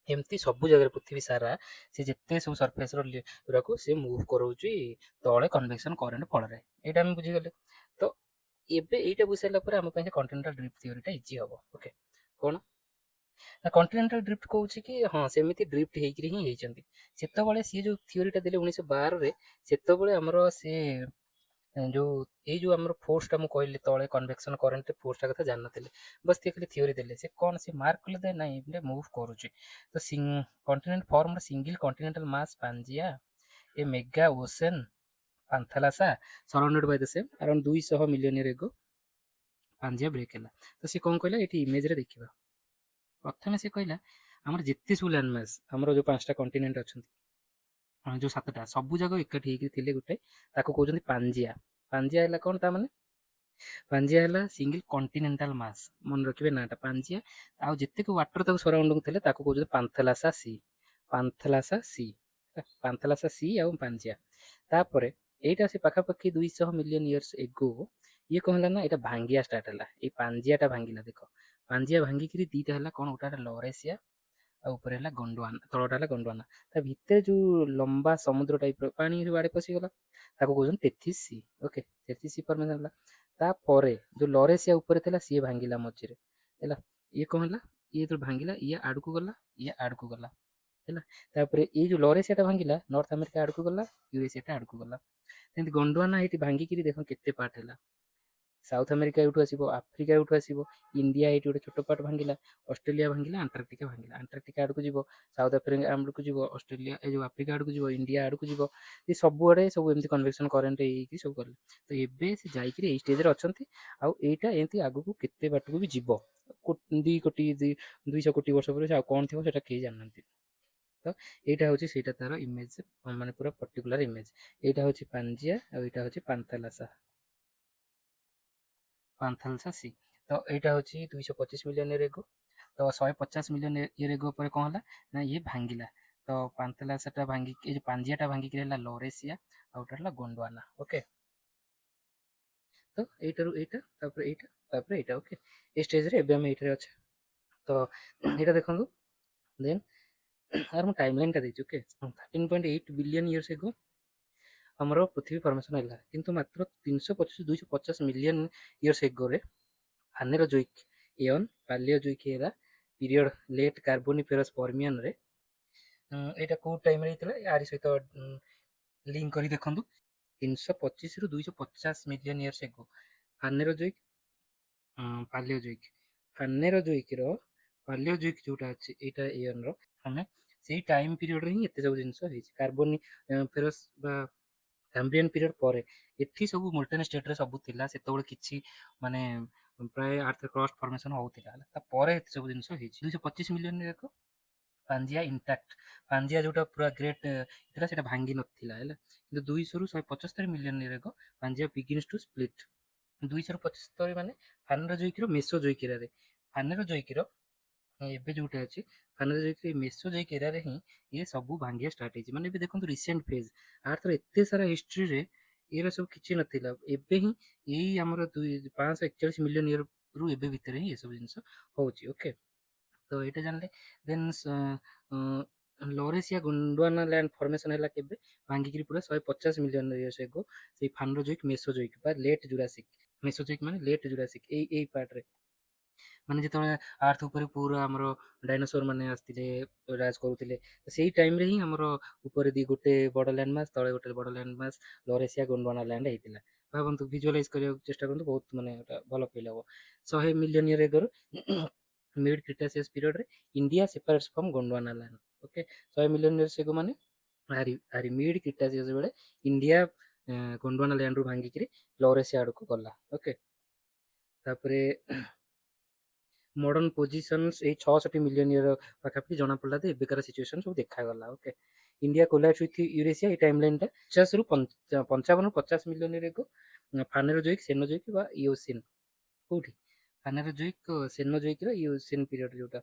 ଏମିତି ସବୁ ଜାଗାରେ ପୃଥିବୀ ସାରା ସେ ଯେତେ ସବୁ ସର୍ଫେସର ଗୁଡ଼ାକୁ ସେ ମୁଭ୍ କରାଉଛି ତଳେ କନଭେକ୍ସନ କରେଣ୍ଟ ଫଳରେ। ଏଇଟା ଆମେ ବୁଝିଗଲେ। ତ ଏବେ ଏଇଟା ବୁଝିସାରିଲା ପରେ ଆମ ପାଇଁ ସେ କଣ୍ଟିନେଣ୍ଟାଲ ଡ୍ରିଫ୍ଟ ଥିଓରିଟା ଇଜି ହବ। ଓକେ, କ'ଣ ନା କଣ୍ଟିନେଣ୍ଟାଲ ଡ୍ରିଫ୍ଟ କହୁଛି କି ହଁ ସେମିତି ଡ୍ରିଫ୍ଟ ହେଇକିରି ହିଁ ହେଇଛନ୍ତି। ସେତେବେଳେ ସିଏ ଯୋଉ ଥିଓରିଟା ଦେଲେ 1912ରେ, ସେତେବେଳେ ଆମର ସେ ଯୋଉ ଏଇ ଯୋଉ ଆମର ଫୋର୍ସଟା ମୁଁ କହିଲି ତଳେ କନଭେକ୍ସନ କରେଣ୍ଟ ଫୋର୍ସଟା କଥା ଜାଣିନଥିଲେ, ବସ୍ ସେ ଖାଲି ଥିଓରି ଦେଲେ। ସେ କ'ଣ ସେ ମାର୍କ କଲେ ଯେ ନାଇଁ ଏଇଟା ମୁଭ୍ କରୁଛି। ତ continent form single continental mass Pangaea a mega ocean Panthalassa surrounded by the same around 200 million year ago Pangaea break ହେଲା। ତ ସେ କ'ଣ କହିଲା, ଏଠି ଇମେଜରେ ଦେଖିବା। ପ୍ରଥମେ ସେ କହିଲା ଆମର ଯେତେ ସବୁ ଲ୍ୟାଣ୍ଡ ମାସ୍, ଆମର ଯୋଉ 5ଟା କଣ୍ଟିନେଣ୍ଟ ଅଛନ୍ତି, ଯୋଉ 7ଟା ସବୁ ଯାକ ଏକାଠି ହେଇକି ଥିଲେ ଗୋଟେ, ତାକୁ କହୁଛନ୍ତି ପାଞ୍ଜିଆ। ପାଞ୍ଜିଆ ହେଲା କ'ଣ? ତା ମାନେ ପାଞ୍ଜିଆ ହେଲା ସିଙ୍ଗଲ କଣ୍ଟିନେଣ୍ଟାଲ ମାସ୍। ମନେ ରଖିବେ ନାଁଟା ପାଞ୍ଜିଆ। ଆଉ ଯେତିକି ୱାଟର ତାକୁ ସରାଉଣ୍ଡିଂ ଥିଲେ ତାକୁ କହୁଛନ୍ତି ପାନ୍ଥେଲାସା ସି। ପାନ୍ଥେଲାସା ସି, ପାନ୍ଥେଲାସା ସି ଆଉ ପାଞ୍ଜିଆ। ତାପରେ ଏଇଟା ସେ ପାଖାପାଖି 200 ମିଲିୟନ ଇୟର୍ସ ଏଗୋ ଇଏ କ'ଣ ହେଲା ନା, ଏଇଟା ଭାଙ୍ଗିଆ ଷ୍ଟାର୍ଟ ହେଲା। ଏଇ ପାଞ୍ଜିଆଟା ଭାଙ୍ଗିଲା। ଦେଖ ପାଞ୍ଜିଆ ଭାଙ୍ଗିକିରି ଦିଟା ହେଲା କ'ଣ, ଗୋଟେ ହେଲା ଲରେସିଆ ଆଉ ଉପରେ ହେଲା ଗଣ୍ଡୱାନା, ତଳଟା ହେଲା ଗଣ୍ଡୱାନା। ତା ଭିତରେ ଯୋଉ ଲମ୍ବା ସମୁଦ୍ର ଟାଇପର ପାଣି ସବୁ ଆଡ଼େ ପଶିଗଲା, ତାକୁ କହୁଛନ୍ତି ତେଥିସ ସି। ଓକେ, ତେଥିସ ସି ଫର୍ମେସନ୍ ହେଲା। ତାପରେ ଯୋଉ ଲରେସିଆ ଉପରେ ଥିଲା ସିଏ ଭାଙ୍ଗିଲା ମଝିରେ ହେଲା। ଇଏ କ'ଣ ହେଲା, ଇଏ ଯେତେବେଳେ ଭାଙ୍ଗିଲା ଇଏ ଆଡ଼କୁ ଗଲା, ଇଏ ଆଡ଼କୁ ଗଲା ହେଲା। ତାପରେ ଏଇ ଯୋଉ ଲରେସିଆଟା ଭାଙ୍ଗିଲା, ନର୍ଥ ଆମେରିକା ଆଡ଼କୁ ଗଲା, ୟୁରେସିଆଟା ଆଡ଼କୁ ଗଲା। ସେମିତି ଗଣ୍ଡୱାନା ଏଇଠି ଭାଙ୍ଗିକିରି ଦେଖ କେତେ ପାର୍ଟ ହେଲା। ସାଉଥ ଆମେରିକା ଏଇଠୁ ଆସିବ, ଆଫ୍ରିକା ଏଇଠୁ ଆସିବ, ଇଣ୍ଡିଆ ଏଇଠି ଗୋଟେ ଛୋଟ ପାର୍ଟ ଭାଙ୍ଗିଲା, ଅଷ୍ଟ୍ରେଲିଆ ଭାଙ୍ଗିଲା, ଆଣ୍ଟାର୍କଟିକା ଭାଙ୍ଗିଲା, ଆଣ୍ଟାର୍କଟିକା ଆଡ଼କୁ ଯିବ, ସାଉଥ ଆଫ୍ରିକା ଆଡ଼କୁ ଯିବ, ଅଷ୍ଟ୍ରେଲିଆ ଏ ଯୋଉ ଆଫ୍ରିକା ଆଡ଼କୁ ଯିବ, ଇଣ୍ଡିଆ ଆଡ଼କୁ ଯିବ। ଏ ସବୁଆଡ଼େ ସବୁ ଏମିତି କନଭେକ୍ସନ କରେଣ୍ଟ ହେଇକି ସବୁ କଲେ। ତ ଏବେ ସେ ଯାଇକିରି ଏଇ ଷ୍ଟେଜରେ ଅଛନ୍ତି। ଆଉ ଏଇଟା ଏମିତି ଆଗକୁ କେତେ ବାଟକୁ ବି ଯିବ, 2 କୋଟି 200 କୋଟି ବର୍ଷ ପରେ ଆଉ କ'ଣ ଥିବ ସେଟା କେହି ଜାଣିନାହାନ୍ତି। ତ ଏଇଟା ହଉଛି ସେଇଟା ତାର ଇମେଜ, ମାନେ ପୁରା ପର୍ଟିକୁଲାର ଇମେଜ। ଏଇଟା ହଉଛି ପାଞ୍ଜିଆ ଆଉ ଏଇଟା ହଉଛି ପାନ୍ଥାଲାସା, ପାନ୍ଥାଲସା ସି। ତ ଏଇଟା ହଉଛି 225 ମିଲିୟନ ଇୟର ଏଗୋ। ତ 150 ମିଲିୟନ ଇୟର ଏଗୋ ପରେ କ'ଣ ହେଲା ନା, ଇଏ ଭାଙ୍ଗିଲା। ତ ପାନ୍ଥାଲାସାଟା ଭାଙ୍ଗିକି ଏ ଯୋଉ ପାଞ୍ଜିଆଟା ଭାଙ୍ଗିକି ହେଲା ଲରେସିଆ ଆଉ ଏଇଟା ହେଲା ଗଣ୍ଡୱାନା। ଓକେ, ତ ଏଇଟାରୁ ଏଇଟା, ତାପରେ ଏଇଟା, ତାପରେ ଏଇଟା। ଓକେ, ଏ ଷ୍ଟେଜରେ ଏବେ ଆମେ ଏଇଟାରେ ଅଛେ। ତ ଏଇଟା ଦେଖନ୍ତୁ, ଦେନ୍ ଆର ମୁଁ ଟାଇମ୍ ଲାଇନଟା ଦେଇଛି। ଓକେ, 13.8 ବିଲିୟନ ଇୟର୍ସ ଏଗୋ ଆମର ପୃଥିବୀ ଫର୍ମେସନ୍ ହେଲା। କିନ୍ତୁ ମାତ୍ର 250 ମିଲିୟନ ଇୟର୍ସ ଏଗୋରେ ଆନେରୋଜୋଇକ୍ ଏଅନ୍ ପାଲିଓଜୋଇକ୍ ଏରା ପିରିୟଡ଼ ଲେଟ୍ କାର୍ବୋନିଫେରସ୍ ପର୍ମିୟନରେ, ଏଇଟା କୋଉ ଟାଇମରେ ହେଇଥିଲା ଆରି ସହିତ ଲିଙ୍କ କରି ଦେଖନ୍ତୁ। 325ରୁ 250 ମିଲିୟନ ଇୟର୍ସ ଏଗୋ ଆନେରୋଜୋଇକ୍ ପାଲିଓଜୋଇକ୍, ଫାନେରୋଜୋଇକ୍ର ପାଲିଓଜୋଇକ୍ ଯୋଉଟା ଅଛି ଏଇଟା ଏଅନ୍ର, ଆମେ ସେଇ ଟାଇମ୍ ପିରିୟଡ଼ରେ ହିଁ ଏତେ ସବୁ ଜିନିଷ ହେଇଛି। କାର୍ବୋନି ଫେରସ୍ ବା କାମ୍ବ୍ରିଆନ୍ ପିରିୟଡ଼ ପରେ ଏଠି ସବୁ ମୋଲ୍ଟେନ୍ ଷ୍ଟେଟ୍ରେ ସବୁ ଥିଲା। ସେତେବେଳେ କିଛି ମାନେ ପ୍ରାୟ ଆର୍ଥ କ୍ରଷ୍ଟ ଫର୍ମେସନ୍ ହଉଥିଲା ହେଲା। ତାପରେ ଏତେ ସବୁ ଜିନିଷ ହେଇଛି। 225 ମିଲିୟନ ଯାକ ପାଞ୍ଜିଆ ଇଣ୍ଟାକ୍ଟ, ପାଞ୍ଜିଆ ଯୋଉଟା ପୁରା ଗ୍ରେଟ୍ ଥିଲା ସେଟା ଭାଙ୍ଗି ନଥିଲା ହେଲା। କିନ୍ତୁ 200ରୁ 175 ମିଲିୟନ ଯାକ ପାଞ୍ଜିଆ ବିଗିନ୍ସ ଟୁ ସ୍ପ୍ଲିଟ୍। 200ରୁ 75 ମାନେ ଫାନେରୋଜୋଇକ୍ର ମେସୋଜୋଇକ୍ ଏରାରେ, ଫାନେରୋଜୋଇକ୍ର ଏବେ ଯୋଉଟା ଅଛି ଫାନେରୋଜୋଇକ୍ ମେସୋଜୋଇକ୍ ଏରାରେ ହିଁ ଇଏ ସବୁ ଭାଙ୍ଗିବା ଷ୍ଟାର୍ଟ ହେଇଛି। ମାନେ ଏବେ ଦେଖନ୍ତୁ ରିସେଣ୍ଟ ଫେଜ୍, ଆର୍ଥର ଏତେ ସାରା ହିଷ୍ଟ୍ରିରେ ଏରା ସବୁ କିଛି ନଥିଲା। ଏବେ ହିଁ ଏଇ ଆମର 541 ମିଲିୟନ ଇୟରରୁ ଏବେ ଭିତରେ ହିଁ ଏସବୁ ଜିନିଷ ହଉଛି। ଓକେ, ତ ଏଇଟା ଜାଣିଲେ। ଦେନ୍ ଲରେସିଆ ଗୋଣ୍ଡୱାନା ଲ୍ୟାଣ୍ଡ ଫର୍ମେସନ୍ ହେଲା କେବେ, ଭାଙ୍ଗିକିରି ପୁରା 150 ମିଲିୟନ ଇୟର୍ସ ଏଗୋ ସେଇ ଫାନେରୋଜୋଇକ୍ ମେସୋଜୋଇକ୍ ବା ଲେଟ୍ ଜୁରାସିକ୍। ମେସୋଜୋଇକ୍ ମାନେ ଲେଟ୍ ଜୁରାସିକ୍, ଏଇ ପାର୍ଟରେ ମାନେ ଯେତେବେଳେ ଆର୍ଥ ଉପରେ ପୁରା ଆମର ଡାଇନୋସର ମାନେ ଆସିଥିଲେ, ରାଜ କରୁଥିଲେ, ସେଇ ଟାଇମରେ ହିଁ ଆମର ଉପରେ ଗୋଟେ ବଡ଼ ଲ୍ୟାଣ୍ଡ ମାସ୍, ତଳେ ଗୋଟେ ବଡ଼ ଲ୍ୟାଣ୍ଡ ମାସ୍ ଲରେସିଆ ଗୋଣ୍ଡୱାନା ଲ୍ୟାଣ୍ଡ ହେଇଥିଲା। ଭାବନ୍ତୁ, ଭିଜୁଆଲାଇଜ କରିବାକୁ ଚେଷ୍ଟା କରନ୍ତୁ, ବହୁତ ମାନେ ଭଲ ଫିଲ୍ ହବ। 100 ମିଲିୟନ ଇୟର ଏଗୋରୁ मिड क्रिटासियस पीरियड रे India separates from Gondwana land okay 100 million years ago माने आरी आरी मिड क्रिटासियस बेले इंडिया गोंडवाना लैंड रु भांगी करी लॉरेशिया आड़ को गला ओके तापरे मॉडर्न पोजिशंस ए 66 मिलियन ईयर पाखापाखि जना पड़ला दे एबेकार सिचुएशन सब देखा गला okay India collapse with Eurasia A timeline टा 50 रु 55 50 मिलियन ईयर को फानेरोजोइक सेनोजोइक बा इओसिन कोठी फानेरोजोइक सेनोजोइक रो इओसिन पीरियड जोटा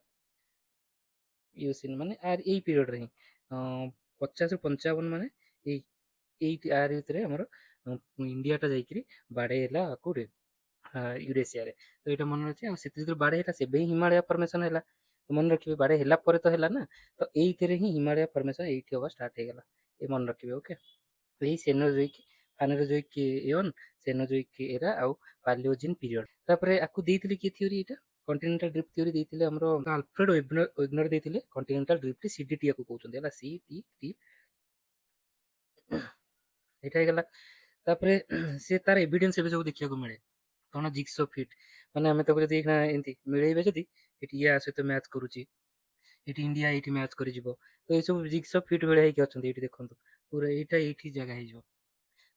इओसिन माने आर ए पीरियड रे 50 रु 55 माने ए एट आर ଭିତରେ ଆମର ଇଣ୍ଡିଆଟା ଯାଇକିରି ବାଡ଼େଇ ହେଲା କୋଉଠି ୟୁରେସିଆରେ ତ ଏଇଟା ମନେ ଅଛି ଆଉ ସେଥିରେ ଯେତେବେଳେ ବାଡ଼େଇ ହେଲା ସେବେ ହିଁ ହିମାଳୟ ଫର୍ମେସନ୍ ହେଲା ମନେ ରଖିବେ ବାଡ଼େଇ ହେଲା ପରେ ତ ହେଲା ନା ତ ଏଇଥିରେ ହିଁ ହିମାଳୟ ଫର୍ମେସନ୍ ଏଇଠି ହବା ଷ୍ଟାର୍ଟ ହେଇଗଲା ଏ ମନେ ରଖିବେ ଓକେ ଏଇ ସେନୋଜୋଇକ୍ ଫାନେରୋଜୋଇକ୍ ଏଅନ୍ ସେନୋଜୋଇକ୍ ଏରା ଆଉ ପାଲିଓଜିନ୍ ପିରିୟଡ଼ ତାପରେ ଆକୁ ଦେଇଥିଲେ କିଏ ଥିଓରି ଏଇଟା କଣ୍ଟିନେଣ୍ଟାଲ ଡ୍ରିଫ୍ଟ ଥିଓରି ଦେଇଥିଲେ ଆମର ଆଲଫ୍ରେଡ୍ ୱେଗନର ଦେଇଥିଲେ କଣ୍ଟିନେଣ୍ଟାଲ ଡ୍ରିଫ୍ଟ ସିଡିଟି ଆକୁ କହୁଛନ୍ତି ହେଲା ସିଡିଟି ଏଇଟା ହେଇଗଲା ତାପରେ ସେ ତାର ଏଭିଡେନ୍ସ ଏବେ ସବୁ ଦେଖିବାକୁ ମିଳେ କଣ ଜିକ୍ସ ଫିଟ୍ ମାନେ ଆମେ ତାକୁ ଯଦି ଏମିତି ମିଳେଇବେ ଯଦି ଏଠି ଇଏ ସହିତ ମ୍ୟାଚ୍ କରୁଛି ଏଠି ଇଣ୍ଡିଆ ଏଇଠି ମ୍ୟାଚ୍ କରିଯିବ ତ ଏସବୁ ଜିକ୍ସ ଫିଟ୍ ଭଳିଆ ହେଇକି ଅଛନ୍ତି ଏଇଠି ଦେଖନ୍ତୁ ପୁରା ଏଇଟା ଏଇଠି ଜାଗା ହେଇଯିବ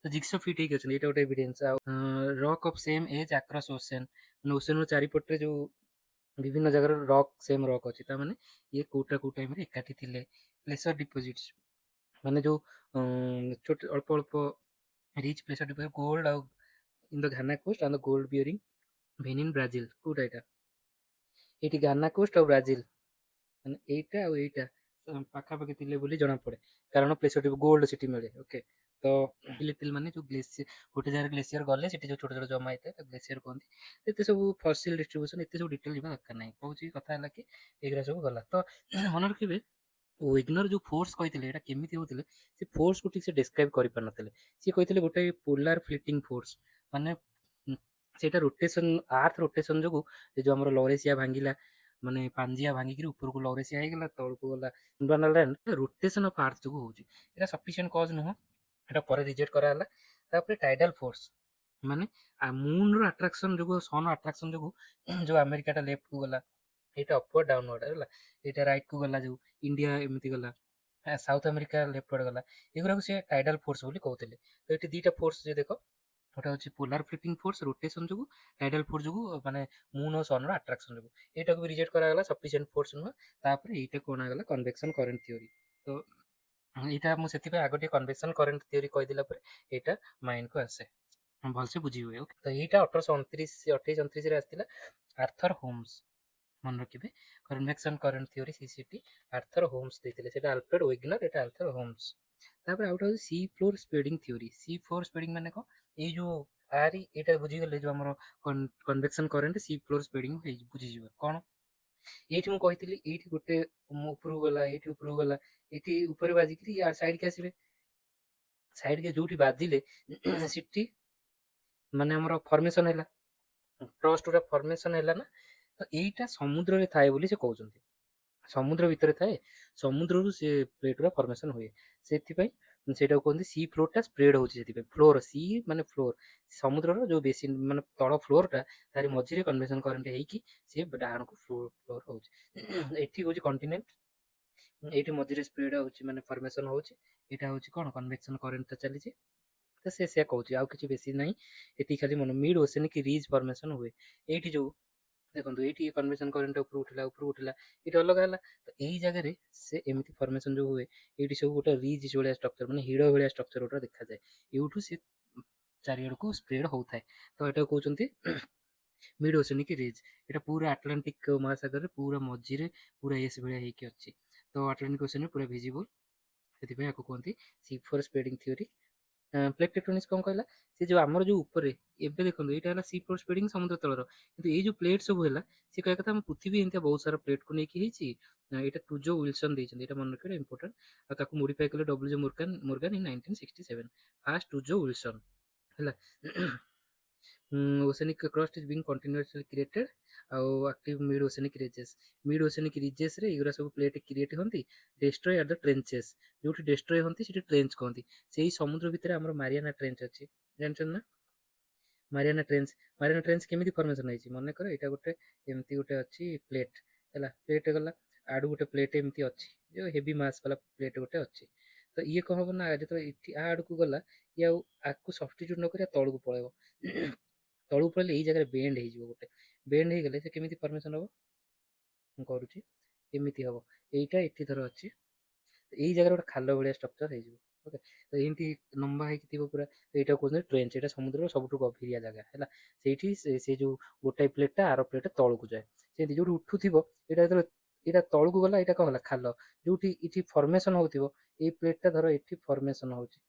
ତ ଜିକ୍ସ ଫିଟ୍ ହେଇକି ଅଛନ୍ତି ଏଇଟା ଗୋଟେ ଏଭିଡେନ୍ସ ଆଉ rock of same age across ocean ମାନେ ଓସେନ୍ର ଚାରିପଟରେ ଯୋଉ ବିଭିନ୍ନ ଜାଗାର ରକ୍ ସେମ୍ ରକ୍ ଅଛି ତା ମାନେ ଇଏ କୋଉଟା କୋଉ ଟାଇମରେ ଏକାଠି ଥିଲେ ପ୍ଲେସର ଡିପୋଜିଟ୍ସ ମାନେ ଯୋଉ ଛୋଟ ଅଳ୍ପ ଅଳ୍ପ ରିଚ୍ ପ୍ଲେସର ଡିପୋଜିଟ୍ ଗୋଲ୍ଡ ଆଉ in the Ghana coast and gold bearing vein in Brazil କୋଉଟା ଏଇଟା ଏଇଠି ଘାନା କୋଷ୍ଟ ଆଉ ବ୍ରାଜିଲ ମାନେ ଏଇଟା ଆଉ ଏଇଟା ପାଖାପାଖି ଥିଲେ ବୋଲି ଜଣାପଡ଼େ କାରଣ ପ୍ଲେସର ଗୋଲ୍ଡ ସେଠି ମିଳେ ଓକେ ତ ଲିଟିଲ୍ ମାନେ ଯୋଉ ଗ୍ଲେସିୟର ଗୋଟେ ଜାଗାରେ ଗ୍ଲେସିୟର ଗଲେ ସେଠି ଯୋଉ ଛୋଟ ଛୋଟ ଜମା ହେଇଥାଏ ତାକୁ ଗ୍ଲେସିୟର କହନ୍ତି ଏତେ ସବୁ ଫସିଲ ଡିଷ୍ଟ୍ରିବ୍ୟୁସନ ଏତେ ସବୁ ଡିଟେଲ ଯିବା ଦରକାର ନାହିଁ କହୁଛି କଥା ହେଲା କି ଏଗୁରା ସବୁ ଗଲା ତ ମନେ ରଖିବେ ୱେଗନର ଯୋଉ ଫୋର୍ସ କହିଥିଲେ ଏଇଟା କେମିତି ହଉଥିଲେ ସେ ଫୋର୍ସକୁ ଠିକ ସେ ଡେସ୍କ୍ରାଇବ କରିପାରିନଥିଲେ ସିଏ କହିଥିଲେ ଗୋଟେ ପୋଲାର ଫ୍ଲିଟିଂ ଫୋର୍ସ ମାନେ ସେଇଟା ରୋଟେସନ ଆର୍ଥ ରୋଟେସନ ଯୋଗୁ ଏ ଯୋଉ ଆମର ଲରେସିଆ ଭାଙ୍ଗିଲା ମାନେ ପାଞ୍ଜିଆ ଭାଙ୍ଗିକିରି ଉପରକୁ ଲରେସିଆ ହେଇଗଲା ତଳକୁ ଗଲା ଇଣ୍ଡିଆନ ରୋଟେସନ ଅଫ ଆର୍ଥ ଯୋଗୁ ହଉଛି ଏଇଟା ସଫିସିଏଣ୍ଟ କଜ ନୁହଁ ଏଟା ପରେ ରିଜେକ୍ଟ କରାହେଲା ତାପରେ ଟାଇଡାଲ ଫୋର୍ସ ମାନେ ମୁନର ଆଟ୍ରାକ୍ସନ ଯୋଗୁ ସନ ଆଟ୍ରାକ୍ସନ ଯୋଗୁ ଯୋଉ ଆମେରିକାଟା ଲେଫ୍ଟକୁ ଗଲା ଏଇଟା ଅପୱାର୍ଡ ଡାଉନୱାର୍ଡ ହେଲା ଏଇଟା ରାଇଟକୁ ଗଲା ଯୋଉ ଇଣ୍ଡିଆ ଏମିତି ଗଲା ସାଉଥ ଆମେରିକା ଲେଫ୍ଟ ଆଡେ ଗଲା ଏଗୁଡାକୁ ସେ ଟାଇଡାଲ ଫୋର୍ସ ବୋଲି କହୁଥିଲେ ତ ଏଠି ଦିଟା ଫୋର୍ସ ଯେ ଦେଖ ଗୋଟେ ହଉଛି ପୋଲାର ଫ୍ଲିଟିଂ ଫୋର୍ସ ରୋଟେସନ ଯୋଗୁ ଟାଇଡାଲ ଫୋର୍ସ ଯୋଗୁ ମାନେ ମୁନ ଓ ସନର ଆଟ୍ରାକ୍ସନ ଯୋଗୁ ଏଇଟାକୁ ବି ରିଜେକ୍ଟ କରାଗଲା ସଫିସିଏଣ୍ଟ ଫୋର୍ସ ନୁହଁ ତାପରେ ଏଇଟାକୁ ଅଣାଗଲା କନଭେକ୍ସନ କରେଣ୍ଟ ଥିଓରି ତ ଏଇଟା ମୁଁ ସେଥିପାଇଁ ଆଗ ଟିକେ କନଭେକ୍ସନ କରେଣ୍ଟ ଥିଓରି କହିଦେଲା ପରେ ଏଇଟା ମାଇଣ୍ଡକୁ ଆସେ ଭଲସେ ବୁଝି ହୁଏ ତ ଏଇଟା 1829 ରେ ଆସିଥିଲା ଆର୍ଥର ହୋମ୍ସ ମନେ ରଖିବେ କନଭେକ୍ସନ କରେଣ୍ଟ ଥିଓରି ସିସିଟି ଆର୍ଥର ହୋମ୍ସ ଦେଇଥିଲେ ସେଟା ଆଲଫ୍ରେଡ୍ ୱେଗନର ଏଟା ଆର୍ଥର ହୋମ୍ସ ତାପରେ ଆଉ ଗୋଟେ ହଉଛି C floor ସ୍ପ୍ରେଡିଂ theory C floor ସ୍ପ୍ରେଡିଂ ମାନେ କଣ ଏଇ ଯୋଉ ଆରି ଏଇଟା ବୁଝିଗଲେ ଯୋଉ ଆମର କନଭେକ୍ସନ କରେଣ୍ଟ ସି ଫ୍ଲୋର ସ୍ପ୍ରେଡିଂ ବୁଝିଯିବ କଣ ଏଇଠି ମୁଁ କହିଥିଲି ଏଇଠି ଗୋଟେ ଉପରକୁ ଗଲା ଏଇଠି ଉପରକୁ ଗଲା ଏଇଠି ଉପରେ ବାଜିକିରି ସାଇଡକି ଆସିବେ ସାଇଡକେ ଯୋଉଠି ବାଜିଲେ ସେଠି ମାନେ ଆମର ଫର୍ମେସନ ହେଲା ଟ୍ରଷ୍ଟ ଗୁଡା ଫର୍ମେସନ ହେଲା ନା ତ ଏଇଟା ସମୁଦ୍ରରେ ଥାଏ ବୋଲି ସେ କହୁଛନ୍ତି ସମୁଦ୍ର ଭିତରେ ଥାଏ ସମୁଦ୍ରରୁ ସେ ପ୍ଲେଟ ଗୁଡା ଫର୍ମେସନ ହୁଏ ସେଥିପାଇଁ ସେଇଟାକୁ କୁହନ୍ତି ସି ଫ୍ଲୋରଟା ସ୍ପ୍ରେଡ ହଉଛି ସେଥିପାଇଁ ଫ୍ଲୋର ସି ମାନେ ଫ୍ଲୋର ସମୁଦ୍ରର ଯୋଉ ବେଶୀ ମାନେ ତଳ ଫ୍ଲୋରଟା ତାରି ମଝିରେ କନଭେକ୍ସନ କରେଣ୍ଟ ହେଇକି ସେ ଡାହାଣକୁ ଫ୍ଲୋର ହଉଛି ଏଠି ହଉଛି କଣ୍ଟିନେଣ୍ଟ ଏଇଠି ମଝିରେ ସ୍ପ୍ରେଡ ହଉଛି ମାନେ ଫର୍ମେସନ ହଉଛି ଏଇଟା ହଉଛି କଣ କନଭେକ୍ସନ କରେଣ୍ଟଟା ଚାଲିଛି ତ ସେ ସେୟା କହୁଛି ଆଉ କିଛି ବେଶୀ ନାହିଁ ଏତିକି ଖାଲି ମନେ ମିଡ ଓସେନିକ ରିଜ୍ ଫର୍ମେସନ ହୁଏ ଏଇଠି ଯୋଉ ଦେଖନ୍ତୁ ଏଇଠି କନଭେକ୍ସନ କରେଣ୍ଟ ଉପରକୁ ଉଠିଲା ଏଇଠି ଅଲଗା ହେଲା ତ ଏଇ ଜାଗାରେ ସେ ଏମିତି ଫର୍ମେସନ ଯୋଉ ହୁଏ ଏଇଠି ସବୁ ଗୋଟେ ରିଜ୍ ଭଳିଆ ଷ୍ଟ୍ରକ୍ଚର ମାନେ ହିଡ଼ ଭଳିଆ ଷ୍ଟ୍ରକ୍ଚର ଗୋଟେ ଦେଖାଯାଏ ଏଇଠୁ ସେ ଚାରିଆଡକୁ ସ୍ପ୍ରେଡ ହଉଥାଏ ତ ଏଇଟା କହୁଛନ୍ତି ମିଡ ଓସେନିକ ରିଜ୍ ଏଇଟା ପୁରା ଆଟଲାଣ୍ଟିକ ମହାସାଗରରେ ପୁରା ମଝିରେ ପୁରା ଏସ୍ ଭଳିଆ ହେଇକି ଅଛି ତ ଆଟଲାଣ୍ଟିକ ଓସେନରେ ପୁରା ଭିଜିବୁଲ ସେଥିପାଇଁ ଆକୁ କୁହନ୍ତି C four ସ୍ପ୍ରେଡିଂ theory plate tectonics କଣ କହିଲା ସେ ଯୋଉ ଆମର ଯୋଉ ଉପରେ ଏବେ ଦେଖନ୍ତୁ ଏଇଟା ହେଲା ସି ଫ୍ଲୋର ସ୍ପ୍ରେଡିଂ ସମୁଦ୍ର ତଳର କିନ୍ତୁ ଏଇ ଯୋଉ ପ୍ଲେଟ୍ ସବୁ ହେଲା ସେ କହିବା କଥା ଆମ ପୃଥିବୀ ଏମିତିଆ ବହୁତ ସାରା ପ୍ଲେଟ୍କୁ ନେଇକି ହେଇଛି ଏଇଟା ଟୁଜୋ ୱିଲସନ୍ ଦେଇଛନ୍ତି ଏଇଟା ମନେ ରଖିବା ଇମ୍ପୋର୍ଟାଣ୍ଟ ଆଉ ତାକୁ ମୋଡିଫାଇ କଲେ W Morgan in 1967 first Tuzo Wilson ହେଲା oceanic crust is being continuously created ଆଉ ଆକ୍ଟିଭ ମିଡ ଓସେନିକ ରିଜେସରେ ଏଗୁରା ସବୁ ପ୍ଲେଟ୍ କ୍ରିଏଟ ହୁଅନ୍ତି ଡେଷ୍ଟ୍ରୟ ଆଟ୍ ଦ ଟ୍ରେଞ୍ଚେସ୍ ଯୋଉଠି ଡେଷ୍ଟ୍ରୟ ହୁଅନ୍ତି ସେଠି ଟ୍ରେଞ୍ଚ କହନ୍ତି ସେଇ ସମୁଦ୍ର ଭିତରେ ଆମର ମାରିଆନା ଟ୍ରେଞ୍ଚ ଅଛି ଜାଣିଛନ୍ତି ନା ମାରିଆନା ଟ୍ରେଞ୍ଚ କେମିତି ଫର୍ମେସନ୍ ହେଇଛି ମନେକର ଏଇଟା ଗୋଟେ ଏମିତି ଗୋଟେ ଅଛି ପ୍ଲେଟ୍ ହେଲା, ପ୍ଲେଟ୍ ଗଲା ଆଡୁ ଗୋଟେ ପ୍ଲେଟ୍ ଏମିତି ଅଛି, ଯୋଉ ହେଭି ମାସ୍ ବାଲା ପ୍ଲେଟ୍ ଗୋଟେ ଅଛି। ତ ଇଏ କଣ ହବ ନା ଯେତେବେଳେ ଏଠି ଆ ଆଡକୁ ଗଲା ଇଏ ଆଉ ଆକୁ ସବଷ୍ଟିଚ୍ୟୁଟ୍ ନ କରି ତଳକୁ ପଳେଇବ। ତଳକୁ ପଳେଇଲେ ଏଇ ଜାଗାରେ ବେଣ୍ଡ ହେଇଯିବ, ଗୋଟେ ବେଣ୍ଡ ହେଇଗଲେ ସେ କେମିତି ଫର୍ମେସନ୍ ହବ ମୁଁ କରୁଛି, ଏମିତି ହବ। ଏଇଟା ଏଠି ଧର ଅଛି, ଏଇ ଜାଗାରେ ଗୋଟେ ଖାଲ ଭଳିଆ ଷ୍ଟ୍ରକ୍ଚର ହେଇଯିବ। ଓକେ, ତ ଏମିତି ଲମ୍ବା ହେଇକି ଥିବ ପୁରା, ଏଇଟା କହୁଛନ୍ତି ଟ୍ରେଞ୍ଚ, ଏଇଟା ସମୁଦ୍ରର ସବୁଠୁ ଗଭୀରିଆ ଜାଗା ହେଲା। ସେଇଠି ସେ ଯୋଉ ଗୋଟାଏ ପ୍ଲେଟଟା ଆର ପ୍ଲେଟ ତଳକୁ ଯାଏ, ସେମିତି ଯୋଉଠି ଉଠୁଥିବ ଏଇଟା ଯେତେବେଳେ ଏଇଟା ତଳକୁ ଗଲା ଏଇଟା କଣ ହେଲା ଖାଲ, ଯୋଉଠି ଏଠି ଫର୍ମେସନ ହଉଥିବ ଏଇ ପ୍ଲେଟଟା ଧର ଏଠି ଫର୍ମେସନ ହଉଛି,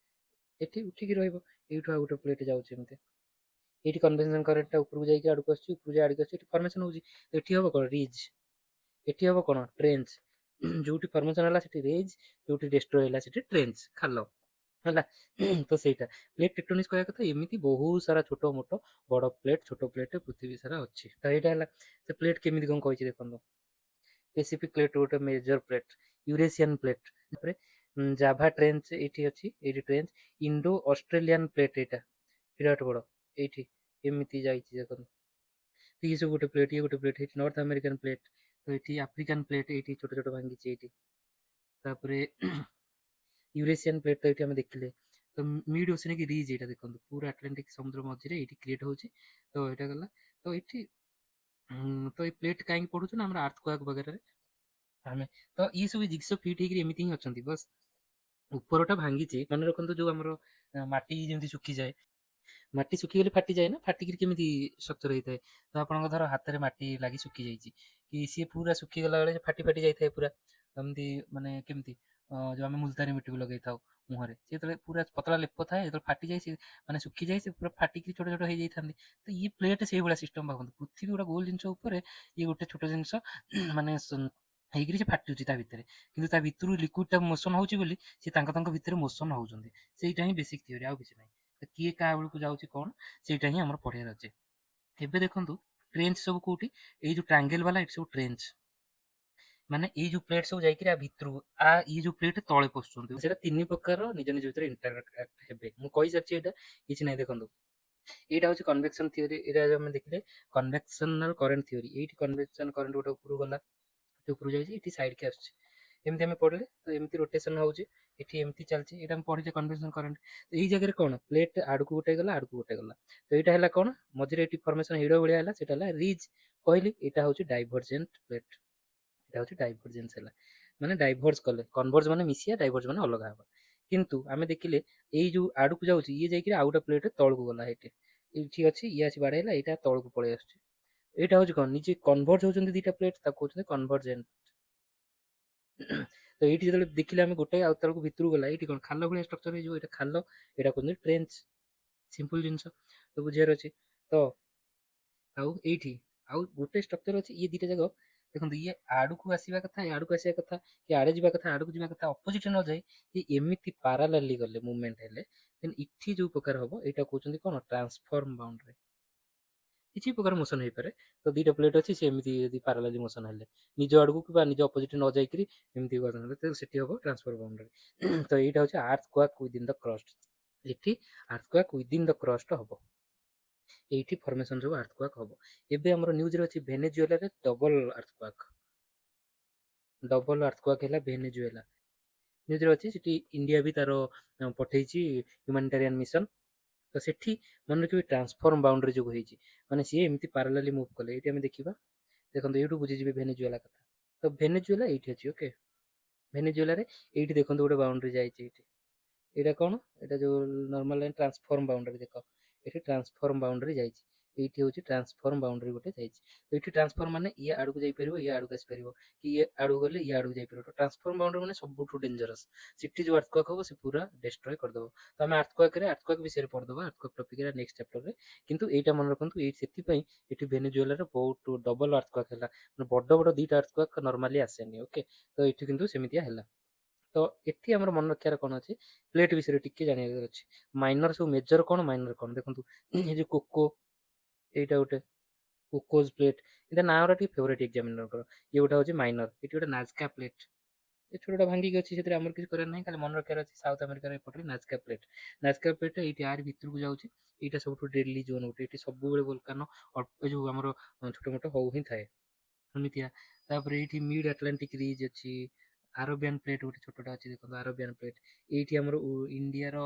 ଏଠି ଉଠିକି ରହିବ, ଏଇଠୁ ଆଉ ଗୋଟେ ପ୍ଲେଟ ଯାଉଛି ଏମିତି, ଏଇଠି କନଭେକ୍ସନ କରେଣ୍ଟଟା ଉପରକୁ ଯାଇକି ଆଡକୁ ଆସୁଛି, ଉପରକୁ ଯାଇ ଆଡକୁ ଆସୁଛି, ଏଠି ଫର୍ମେସନ ହଉଛି, ଏଠି ହବ କଣ ରିଜ୍, ଏଠି ହବ କଣ ଟ୍ରେଞ୍ଚ, ଯୋଉଠି ଫର୍ମେସନ ହେଲା ସେଠି ରେଜ୍, ଯୋଉଠି ଡେଷ୍ଟ୍ରୟ ହେଲା ସେଠି ଟ୍ରେଞ୍ଚ ଖାଲ ହେଲା। ତ ସେଇଟା ପ୍ଲେଟ୍ ଟେକ୍ଟୋନିକ୍ସ କହିବା କଥା, ଏମିତି ବହୁତ ସାରା ଛୋଟ ମୋଟ ବଡ ପ୍ଲେଟ୍ ଛୋଟ ପ୍ଲେଟ୍ ପୃଥିବୀ ସାରା ଅଛି। ତ ଏଇଟା ହେଲା ସେ ପ୍ଲେଟ୍ କେମିତି କଣ କହିଛି ଦେଖନ୍ତୁ, ପେସିଫିକ ପ୍ଲେଟ୍ ଗୋଟେ ମେଜର ପ୍ଲେଟ୍, ୟୁରେସିଆନ ପ୍ଲେଟ୍, ତାପରେ ଜାଭା ଟ୍ରେଞ୍ଚ ଏଇଠି ଅଛି, ଏଇଠି ଟ୍ରେଞ୍ଚ, ଇଣ୍ଡୋ ଅଷ୍ଟ୍ରେଲିଆନ ପ୍ଲେଟ୍ ଏଇଟା ବିରାଟ ବଡ, ଏଇଠି ଏମିତି ଯାଇଛି ଦେଖନ୍ତୁ। ଇଏ ସବୁ ଗୋଟେ ପ୍ଲେଟ୍, ଇଏ ଗୋଟେ ପ୍ଲେଟ୍, ଏଇଠି ନର୍ଥ ଆମେରିକାନ ପ୍ଲେଟ୍, ତ ଏଠି ଆଫ୍ରିକାନ ପ୍ଲେଟ୍ ଏଇଠି ଛୋଟ ଛୋଟ ଭାଙ୍ଗିଛି ଏଇଠି, ତାପରେ ୟୁରେସିଆନ ପ୍ଲେଟ୍ ତ ଏଇଠି ଆମେ ଦେଖିଲେ। ତ ମିଡ୍ ଓସେନିକ୍ ରିଜ୍ ଏଇଟା ଦେଖନ୍ତୁ, ପୁରା ଆଟଲାଣ୍ଟିକ ସମୁଦ୍ର ମଝିରେ ଏଇଠି କ୍ରିଏଟ୍ ହଉଛି। ତ ଏଇଟା ଗଲା, ତ ଏଇଠି ତ ଏଇ ପ୍ଲେଟ୍ କାହିଁକି ପଢୁଛୁ ନା ଆମର ଆର୍ଥକ୍ୱାକ୍ ବଗେରାରେ ଆମେ, ତ ଇଏ ସବୁ ଜିନିଷ ଫିଟ୍ ହେଇକି ଏମିତି ହିଁ ଅଛନ୍ତି, ବସ୍ ଉପରଟା ଭାଙ୍ଗିଛି। ମନେ ରଖନ୍ତୁ ଯୋଉ ଆମର ମାଟି ଯେମିତି ଶୁଖିଯାଏ, ମାଟି ଶୁଖିଗଲେ ଫାଟିଯାଏ ନା, ଫାଟିକିରି କେମିତି ଷ୍ଟ୍ରକ୍ଚର ହେଇଥାଏ, ତ ଆପଣଙ୍କ ଧର ହାତରେ ମାଟି ଲାଗି ଶୁଖି ଯାଇଛି, କି ସିଏ ପୁରା ଶୁଖିଗଲା ବେଳେ ସେ ଫାଟି ଫାଟି ଯାଇଥାଏ ପୁରା, ଏମିତି ମାନେ କେମିତି ଯୋଉ ଆମେ ମୁଲତାନି ମିଟିକୁ ଲଗେଇଥାଉ ମୁହଁରେ, ସେ ଯେତେବେଳେ ପୁରା ପତଳା ଲେପ ଥାଏ, ଯେତେବେଳେ ଫାଟିଯାଏ ସେ ମାନେ ଶୁଖିଯାଏ, ସେ ପୁରା ଫାଟିକି ଛୋଟ ଛୋଟ ହେଇଯାଇଥାନ୍ତି। ତ ଇଏ ପ୍ଲେଟ୍ ସେଇଭଳିଆ ସିଷ୍ଟମ ଭାବନ୍ତୁ, ପୃଥିବୀ ଗୋଟେ ଗୋଲ ଜିନିଷ ଉପରେ ଇଏ ଗୋଟେ ଛୋଟ ଜିନିଷ ମାନେ ହେଇକିରି ସେ ଫାଟୁଛି ତା ଭିତରେ, କିନ୍ତୁ ତା ଭିତରୁ ଲିକ୍ୱିଡ ଟା ମୋସନ ହଉଛି ବୋଲି ସେ ତାଙ୍କ ତାଙ୍କ ଭିତରେ ମୋସନ ହଉଛନ୍ତି। ସେଇଟା ହିଁ ବେସିକ ଥିଓରି, ଆଉ କିଛି ନାହିଁ। ତ କିଏ କାହା ବେଳକୁ ଯାଉଛି କଣ, ସେଇଟା ହିଁ ଆମର ପଢିବାର ଅଛି। ଏବେ ଦେଖନ୍ତୁ ଟ୍ରେଞ୍ଚ ସବୁ କୋଉଠି, ଏଇ ଯୋଉ ଟ୍ରାଙ୍ଗେଲ ବାଲା ଏଠି ସବୁ ଟ୍ରେଞ୍ଚ, ମାନେ ଏଇ ଯୋଉ ପ୍ଲେଟ୍ ସବୁ ଯାଇକି ଆ ଭିତରକୁ ଇଏ ଯୋଉ ପ୍ଲେଟ୍ ତଳେ ପଶୁଛନ୍ତି, ସେଇଟା ତିନି ପ୍ରକାର ନିଜ ନିଜ ଭିତରେ ଇଣ୍ଟରାକ୍ଟ ହେବେ, ମୁଁ କହିସାରିଛି ଏଇଟା କିଛି ନାହିଁ। ଦେଖନ୍ତୁ ଏଇଟା ହଉଛି କନଭେକ୍ସନ ଥିଓରି, ଏଇଟା ଆମେ ଦେଖିଲେ କନଭେକ୍ସନାଲ କରେଣ୍ଟ ଥିଓରି, ଏଇଠି କନଭେକ୍ସନ କରେଣ୍ଟ ଗୋଟେ ଉପରକୁ ଗଲା, ଉପରକୁ ଯାଇଛି, ଏଠି ସାଇଡ କି ଆସୁଛି, ଏମିତି ଆମେ ପଢିଲେ। ତ ଏମିତି ରୋଟେସନ ହଉଛି, ଏଠି ଏମିତି ଚାଲିଛି, ଏଇଟା ଆମେ ପଢିଛେ କନଭେକ୍ସନ କରେଣ୍ଟ। ଏଇ ଜାଗାରେ କଣ ପ୍ଲେଟ୍ ଆଡକୁ ଗୋଟେ ଗଲା, ଆଡକୁ ଗୋଟେ ଗଲା, ତ ଏଇଟା ହେଲା କଣ ମଝିରେ ଏଠି ଫର୍ମେସନ ହିଡ ଭଳିଆ ହେଲା, ସେଟା ହେଲା ରିଜ୍ କହିଲି। ଏଇଟା ହଉଛି ଡାଇଭରଜେଣ୍ଟ ପ୍ଲେଟ୍, এটা হচ্ছে ডাইଭରଜେନ୍ସ ହେଲା, ମାନେ ଡାଇଭର୍ସ କଲେ, କନଭର୍ଜ ମାନେ ମିଶିବା, ଡାଇଭର୍ଜ ମାନେ ଅଲଗା ହବା। କିନ୍ତୁ ଆମେ ଦେଖିଲେ ଏଇ ଯୋଉ ଆଡକୁ ଯାଉଛି ଇଏ ଯାଇକି ଆଉ ଗୋଟେ ପ୍ଲେଟ୍ ତଳକୁ ଗଲା, ଏଇଠି ଏଇଠି ଅଛି, ଇଏ ଆସି ବାଡେଇଲା, ଏଇଟା ତଳକୁ ପଳେଇ ଆସୁଛି। ଏଇଟା ହଉଛି କଣ ନିଜେ କନଭର୍ଜ ହଉଛନ୍ତି ଦିଟା ପ୍ଲେଟ୍, ତାକୁ କହୁଛନ୍ତି କନଭରଜେଣ୍ଟ। ତ ଏଇଠି ଯେତେବେଳେ ଦେଖିଲେ ଆମେ ଗୋଟେ ଆଉ ତଳକୁ ଭିତରକୁ ଗଲା, ଏଇଠି କଣ ଖାଲ ଭଳିଆ ଷ୍ଟ୍ରକ୍ଚର ହେଇଯିବ, ଏଇଟା ଖାଲ, ଏଇଟା କହୁଛନ୍ତି ଟ୍ରେଞ୍ଚ, ସିମ୍ପଲ ଜିନିଷ ତ ବୁଝିବାର ଅଛି। ତ ଆଉ ଏଇଠି ଆଉ ଗୋଟେ ଷ୍ଟ୍ରକ୍ଚର ଅଛି, ଇଏ ଦିଟା ଯାକ ଦେଖନ୍ତୁ, ଇଏ ଆଡକୁ ଆସିବା କଥା, ଆଡକୁ ଆସିବା କଥା, କି ଆଡେ ଯିବା କଥା, ଆଡକୁ ଯିବା କଥା, ଅପୋଜିଟ ନ ଯାଇ ଏମିତି ପାରାଲାଲି ଗଲେ ମୁଭମେଣ୍ଟ ହେଲେ, ଦେନ୍ ଇଠି ଯୋଉ ପ୍ରକାର ହବ ଏଇଟା କହୁଛନ୍ତି କଣ ଟ୍ରାନ୍ସଫର୍ମ ବାଉଣ୍ଡରୀ। କିଛି ପ୍ରକାର ମୋସନ ହେଇପାରେ, ତ ଦିଟା ପ୍ଲେଟ୍ ଅଛି, ସେ ଏମିତି ଯଦି ପାରାଲାଲି ମୋସନ ହେଲେ ନିଜ ଆଡକୁ କିମ୍ବା ନିଜ ଅପୋଜିଟ ନ ଯାଇକିରି ଏମିତି ହେଲେ ସେଠି ହବ ଟ୍ରାନ୍ସଫର ବାଉଣ୍ଡରୀ। ତ ଏଇଟା ହଉଛି ଆର୍ଥକ୍ୱାକ୍ ୱିଦିନ୍ ଦ କ୍ରଷ୍ଟ, ଏଠି ଆର୍ଥକ୍ୱାକ୍ ୱିଦିନ୍ ଦ କ୍ରଷ୍ଟ ହବ, ଏଇଠି ଫର୍ମେସନ ସବୁ ଆର୍ଥକ୍ୱାକ୍ ହବ। ଏବେ ଆମର ନ୍ୟୁଜରେ ଅଛି ଭେନେଜୁଏଲାରେ ଡବଲ ଆର୍ଥକ୍ୱାକ୍ ହେଲା ଭେନେଜୁଏଲା, ନ୍ୟୁଜରେ ଅଛି। ସେଠି ଇଣ୍ଡିଆ ବି ତାର ପଠେଇଛି ହ୍ୟୁମାନିଟାରିଆନ ମିଶନ। ତ ସେଠି ମନେ ରଖିବେ ଟ୍ରାନ୍ସଫର୍ମ ବାଉଣ୍ଡରୀ ଯୋଗୁ ହେଇଛି, ମାନେ ସିଏ ଏମିତି ପାରାଲାଲି ମୁଭ୍ କଲେ। ଏଇଠି ଆମେ ଦେଖିବା, ଦେଖନ୍ତୁ ଏଇଠୁ ବୁଝିଯିବେ ଭେନେଜୁଏଲା କଥା। ତ ଭେନେଜୁଏଲା ଏଇଠି ଅଛି, ଓକେ। ଭେନେଜୁଏଲାରେ ଏଇଠି ଦେଖନ୍ତୁ ଗୋଟେ ବାଉଣ୍ଡରୀ ଯାଇଛି, ଏଇଠି ଏଇଟା କଣ, ଏଇଟା ଯୋଉ ନର୍ମାଲ ଲାଇନ୍ ଟ୍ରାନ୍ସଫର୍ମ ବାଉଣ୍ଡରୀ, ଦେଖ ଏଠି ଟ୍ରାନ୍ସଫର୍ମ ବାଉଣ୍ଡରୀ ଯାଇଛି, ଏଇଠି ହଉଛି ଟ୍ରାନ୍ସଫର୍ମ ବାଉଣ୍ଡରୀ ଗୋଟେ ଯାଇଛି। ତ ଏଇଠି ଟ୍ରାନ୍ସଫର୍ମ ମାନେ ଇଏ ଆଡକୁ ଯାଇପାରିବ, ଇଏ ଆଡକୁ ଆସିପାରିବ, କି ଇଏ ଆଡକୁ ଗଲେ ଇଏ ଆଡକୁ ଯାଇପାରିବ। ଟ୍ରାନ୍ସଫର୍ମ ବାଉଣ୍ଡରୀ ମାନେ ସବୁଠୁ ଡେଞ୍ଜରସ୍, ସେଠି ଯୋଉ ଆର୍ଥକ୍ୱାକ୍ ହବ ସେ ପୁରା ଡେଷ୍ଟ୍ରୟ କରିଦବ। ତ ଆମେ ଆର୍ଥକ୍ୱାକ୍ ବିଷୟରେ ପଢିଦବା, ଆର୍ଥକ୍ୱାକ୍ ଟପିକରେ ନେକ୍ସଟ ଚାପ୍ଟରରେ। କିନ୍ତୁ ଏଇଟା ମନେ ରଖନ୍ତୁ, ଏଇ ସେଥିପାଇଁ ଏଠି ଭେନେଜୁଏଲାର ବହୁତ ଡବଲ ଆର୍ଥକ୍ୱାକ୍ ହେଲା, ମାନେ ବଡ ବଡ ଦିଟା ଆର୍ଥକ୍ୱାକ୍ ନର୍ମାଲି ଆସେନି, ଓକେ। ତ ଏଠି କିନ୍ତୁ ସେମିତିଆ ହେଲା। ତ ଏଠି ଆମର ମନେ ରଖିବାର କଣ ଅଛି, ପ୍ଲେଟ୍ ବିଷୟରେ ଟିକେ ଜାଣିବାର ଅଛି। ମାଇନର ସବୁ ମେଜର କଣ, ମାଇନର କଣ, ଦେଖନ୍ତୁ ଏ ଯୋଉ କୋକୋ, ଏଇଟା ଗୋଟେ କୋକୋଜ ପ୍ଲେଟ୍, ଏଇଟା ନାଁ ଗୁରା ଟିକେ ଫେଭରେଟ୍ ଏକ୍ଜାମିନରଙ୍କର। ଇଏ ଗୋଟେ ହଉଛି ମାଇନର, ଏଠି ଗୋଟେ ନାଜକା ପ୍ଲେଟ୍, ଏ ଛୋଟଟା ଭାଙ୍ଗିକି ଅଛି, ସେଥିରେ ଆମର କିଛି କରିବାର ନାହିଁ, ଖାଲି ମନେ ରଖିବାର ଅଛି ସାଉଥ ଆମେରିକାର ଏପଟରେ ନାଜକା ପ୍ଲେଟ୍। ନାଜକା ପ୍ଲେଟ୍ ଏଇଠି ଆରି ଭିତରକୁ ଯାଉଛି। ଏଇଟା ସବୁଠୁ ଡେଡଲି ଜୋନ୍ ଗୋଟେ, ଏଠି ସବୁବେଳେ ଭୋଲକାନୋ ଏ ଯୋଉ ଆମର ଛୋଟ ମୋଟ ହଉ ହିଁ ଥାଏ ଏମିତିଆ। ତାପରେ ଏଇଠି ମିଡ୍ ଆଟଲାଣ୍ଟିକ ରିଜ୍ ଅଛି। ଆରବିଆନ୍ ପ୍ଲେଟ୍ ଗୋଟେ ଛୋଟଟା ଅଛି, ଦେଖନ୍ତୁ ଆରବିଆନ୍ ପ୍ଲେଟ୍। ଏଇଠି ଆମର ଇଣ୍ଡିଆର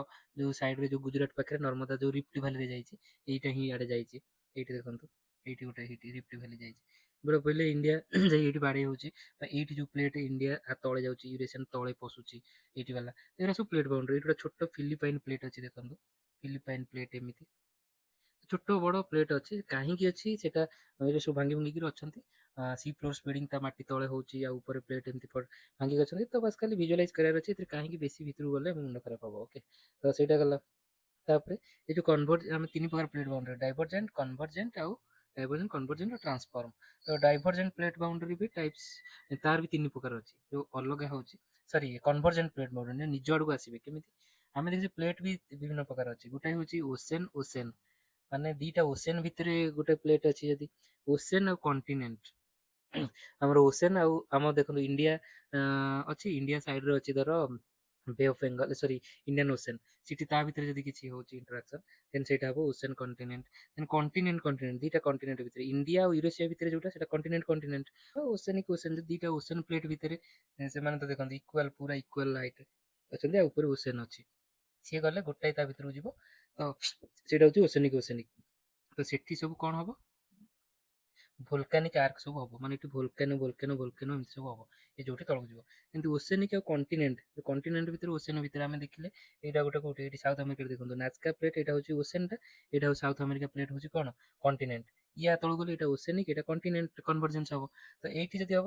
ଯୋଉ ସାଇଡରେ ଯୋଉ ଗୁଜୁରାଟ ପାଖରେ ନର୍ମଦା ଯୋଉ ରିଫ୍ଟ ଭ୍ୟାଲିରେ ଯାଇଛି, ଏଇଟା ହିଁ ଆଡେ ଯାଇଛି। ଏଇଠି ଦେଖନ୍ତୁ, ଏଇଠି ଗୋଟେ ଏଇଠି ରିଫ୍ଟ ଭ୍ୟାଲି ଯାଇଛି। ବେଳ ପଇଲେ ଇଣ୍ଡିଆ ଯାଇ ଏଇଠି ବାଡେଇ ହଉଛି। ଏଇଠି ଯୋଉ ପ୍ଲେଟ୍ ଇଣ୍ଡିଆ ତଳେ ଯାଉଛି, ୟୁରେସିଆନ୍ ତଳେ ପଶୁଛି ଏଇଠି ବାଲା, ଏଗୁରା ସବୁ ପ୍ଲେଟ୍ ବାଉଣ୍ଡରୀ। ଏଇଠି ଗୋଟେ ଛୋଟ ଫିଲିପାଇନ୍ ପ୍ଲେଟ୍ ଅଛି, ଦେଖନ୍ତୁ ଫିଲିପାଇନ୍ ପ୍ଲେଟ୍। ଏମିତି ଛୋଟ ବଡ ପ୍ଲେଟ୍ ଅଛି, କାହିଁକି ଅଛି ସେଟା ଏଇଟା ସବୁ ଭାଙ୍ଗି ଭୁଙ୍ଗିକିରି ଅଛନ୍ତି। ସି ଫ୍ଲୋର ସ୍ପ୍ରେଡିଂ ତା ମାଟି ତଳେ ହଉଛି, ଆଉ ଉପରେ ପ୍ଲେଟ୍ ଏମିତି ଭାଙ୍ଗିକି ଅଛନ୍ତି। ତ ବାସ୍ ଖାଲି ଭିଜୁଆଲାଇଜ କରିବାର ଅଛି ଏଥିରେ କାହିଁକି ବେଶୀ ଭିତରକୁ ଗଲେ ମୁଣ୍ଡ ଖରାପ ହବ। ଓକେ, ତ ସେଇଟା ଗଲା। ତାପରେ ଏ ଯୋଉ ଆମେ ତିନି ପ୍ରକାର ପ୍ଲେଟ୍ ବାଉଣ୍ଡରୀ, ଡାଇଭରଜେଣ୍ଟ, କନଭରଜେଣ୍ଟ ଆଉ କନଭରଜେଣ୍ଟ ଆଉ ଟ୍ରାନ୍ସଫର୍ମ। ତ ଡାଇଭରଜେଣ୍ଟ ପ୍ଲେଟ୍ ବାଉଣ୍ଡରୀ ବି ଟାଇପ୍ସ, ତାର ବି ତିନି ପ୍ରକାର ଅଛି। ଯୋଉ ଅଲଗା ହଉଛି, ସରି କନଭରଜେଣ୍ଟ ପ୍ଲେଟ୍ ବାଉଣ୍ଡରୀ ନିଜ ଆଡକୁ ଆସିବେ କେମିତି। ଆମେ ଦେଖିଛୁ ପ୍ଲେଟ୍ ବି ବିଭିନ୍ନ ପ୍ରକାର ଅଛି। ଗୋଟେ ହଉଛି ଓସେନ୍, ଓସେନ୍ ମାନେ ଦିଟା ଓସେନ୍ ଭିତରେ ଗୋଟେ ପ୍ଲେଟ୍ ଅଛି। ଯଦି ଓସେନ୍ ଆଉ କଣ୍ଟିନେଣ୍ଟ, ଆମର ଓସେନ୍ ଆଉ ଆମ ଦେଖନ୍ତୁ ଇଣ୍ଡିଆ ଅଛି, ଇଣ୍ଡିଆ ସାଇଡରେ ଅଛି ଧର ବେ of Bengal, sorry Indian ocean, ସେଠି ତା ଭିତରେ ଯଦି କିଛି ହଉଛି ଇଣ୍ଟରାକ୍ସନ, ଦେନ୍ ସେଇଟା ହବ ଓସେନ୍ କଣ୍ଟିନେଣ୍ଟ। ଦେନ୍ କଣ୍ଟିନେଣ୍ଟ, କଣ୍ଟିନେଣ୍ଟ ଦିଟା କଣ୍ଟିନେଣ୍ଟ ଭିତରେ, ଇଣ୍ଡିଆ ଆଉ ୟୁରେସିଆ ଭିତରେ ଯୋଉଟା ସେଟା କଣ୍ଟିନେଣ୍ଟ, କଣ୍ଟିନେଣ୍ଟ। ଓସେନିକ ଓସେନ୍ ଦିଟା ଓସେନ୍ ପ୍ଲେଟ୍ ଭିତରେ, ସେମାନେ ତ ଦେଖନ୍ତି ଇକ୍ୱାଲ, ପୁରା ଇକ୍ୱାଲ ହାଇଟ୍ ଅଛନ୍ତି, ଆଉ ଉପରେ ଓସେନ୍ ଅଛି। ସିଏ ଗଲେ ଗୋଟାଏ ତା ଭିତରକୁ ଯିବ, ତ ସେଇଟା ହଉଛି ଓସେନିକ, ଓସେନିକ। ତ ସେଠି ସବୁ କଣ ହବ, ଭୋଲକାନିକ ଆର୍କ ସବୁ ହବ, ମାନେ ଏଠି ଭୋଲକାନୋ ଭୋଲକାନୋ ଭୋଲକାନୋ ଏମିତି ସବୁ ହବ, ଏ ଯୋଉଠି ତଳକୁ ଯିବ। କିନ୍ତୁ ଓସେନିକ ଆଉ କଣ୍ଟିନେଣ୍ଟ, କଣ୍ଟିନେଣ୍ଟ ଭିତରେ ଓସେନ ଭିତରେ ଆମେ ଦେଖିଲେ ଏଇଟା ଗୋଟେ କୋଉଠି, ଏଇଠି ସାଉଥ ଆମେରିକାରେ ଦେଖନ୍ତୁ ନାଜକା ପ୍ଲେଟ୍, ଏଇଟା ହଉଛି ଓସେନଟା, ଏଇଟା ହଉଛି ସାଉଥ ଆମେରିକା ପ୍ଲେଟ୍ ହଉଛି କଣ କଣ୍ଟିନେଣ୍ଟ। ୟା ତଳକୁ ଗଲେ ଏଇଟା ଓସେନିକ, ଏଇଟା କଣ୍ଟିନେଣ୍ଟ କନଭର୍ଜେନ୍ସ ହବ। ତ ଏଇଠି ଯଦି ହବ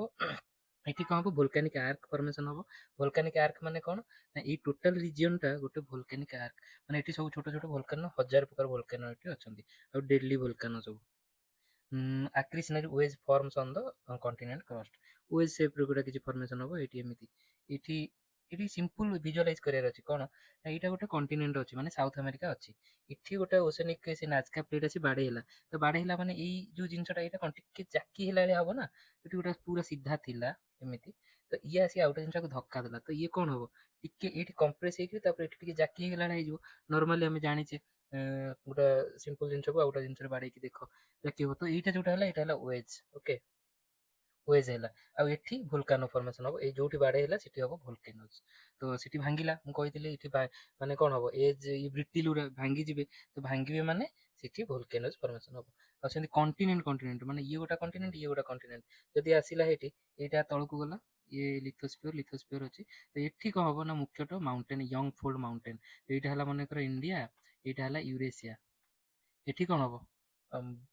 ଏଠି କଣ ହବ, ଭୋଲକାନିକ ଆର୍କ ଫର୍ମେସନ ହବ। ଭୋଲକାନିକ ଆର୍କ ମାନେ କଣ ନା, ଏଇ ଟୋଟାଲ ରିଜିଅନ ଟା ଗୋଟେ ଭୋଲକାନିକ ଆର୍କ, ମାନେ ଏଠି ସବୁ ଛୋଟ ଛୋଟ ଭୋଲକାନୋ, ହଜାର ପ୍ରକାର ଭୋଲକାନୋ ଏଠି ଅଛନ୍ତି, ଆଉ ଡେଡଲି ଭୋଲକାନୋ ସବୁ। accretionary wedge forms on the continent crust, wedge shape ର ଗୋଟେ କିଛି ଫର୍ମେସନ ହବ ଏଇଠି ଏମିତି। ଏଠି ଏଠି ସିମ୍ପଲ ଭିଜୁଆଲାଇଜ କରିବାର ଅଛି କଣ, ଏଇଟା ଗୋଟେ କଣ୍ଟିନେଣ୍ଟ ଅଛି, ମାନେ ସାଉଥ ଆମେରିକା ଅଛି। ଏଠି ଗୋଟେ ଓସେନିକ ସେ ନାଜକା ପ୍ଲେଟ୍ ଅଛି, ବାଡେଇ ହେଲା। ତ ବାଡେଇ ହେଲା ମାନେ ଏଇ ଯୋଉ ଜିନିଷଟା ଏଇଟା କଣ ଟିକେ ଜାକି ହେଲା ଭଳିଆ ହବ ନା, ଏଠି ଗୋଟେ ପୁରା ସିଧା ଥିଲା ଏମିତି। ତ ଇଏ ଆସି ଆଉ ଗୋଟେ ଜିନିଷକୁ ଧକ୍କା ଦେଲା, ତ ଇଏ କଣ ହବ, ଟିକେ ଏଇଠି କମ୍ପ୍ରେସ ହେଇକି ତାପରେ ଏଠି ଟିକେ ଜାକି ହେଇଗଲା ହେଇଯିବ। ନର୍ମାଲି ଆମେ ଜାଣିଛେ ଗୋଟେ ସିମ୍ପଲ ଜିନିଷକୁ ଆଉ ଗୋଟେ ଜିନିଷରେ ବାଡେଇକି ଦେଖ ଦେଖିବ। ତ ଏଇଟା ଯୋଉଟା ହେଲା, ଏଇଟା ହେଲା ୱେଜ। ଓକେ, ୱେଜ ହେଲା। ଆଉ ଏଠି ଭୋଲକାନୋ ଫର୍ମେସନ ହବ, ଏଇ ଯୋଉଠି ବାଡେଇ ହେଲା ସେଠି ହବ ଭୋଲକାନୋଜ। ତ ସେଠି ଭାଙ୍ଗିଲା, ମୁଁ କହିଥିଲି ଏଠି ମାନେ କଣ ହବ, ଏଜ ବ୍ରିଟିଲ ଗୁରା ଭାଙ୍ଗି ଯିବେ। ତ ଭାଙ୍ଗିବେ ମାନେ ସେଠି ଭୋଲକାନୋଜ ଫର୍ମେସନ ହବ। ଆଉ ସେମିତି କଣ୍ଟିନେଣ୍ଟ, କଣ୍ଟିନେଣ୍ଟ ମାନେ ଇଏ ଗୋଟେ କଣ୍ଟିନେଣ୍ଟ, ଇଏ ଗୋଟେ କଣ୍ଟିନେଣ୍ଟ। ଯଦି ଆସିଲା ଏଠି, ଏଇଟା ତଳକୁ ଗଲା, ଇଏ ଲିଥୋସ୍ଫିୟର, ଲିଥୋସ୍ଫିୟର ଅଛି। ତ ଏଠି କଣ ହବ ନା, ମୁଖ୍ୟତଃ ମାଉଣ୍ଟେନ, ୟଙ୍ଗ ଫୋଲ୍ଡ ମାଉଣ୍ଟେନ। ଏଇଟା ହେଲା ମନେକର ଇଣ୍ଡିଆ, ଏଇଟା ହେଲା ୟୁରେସିଆ। ଏଠି କଣ ହବ,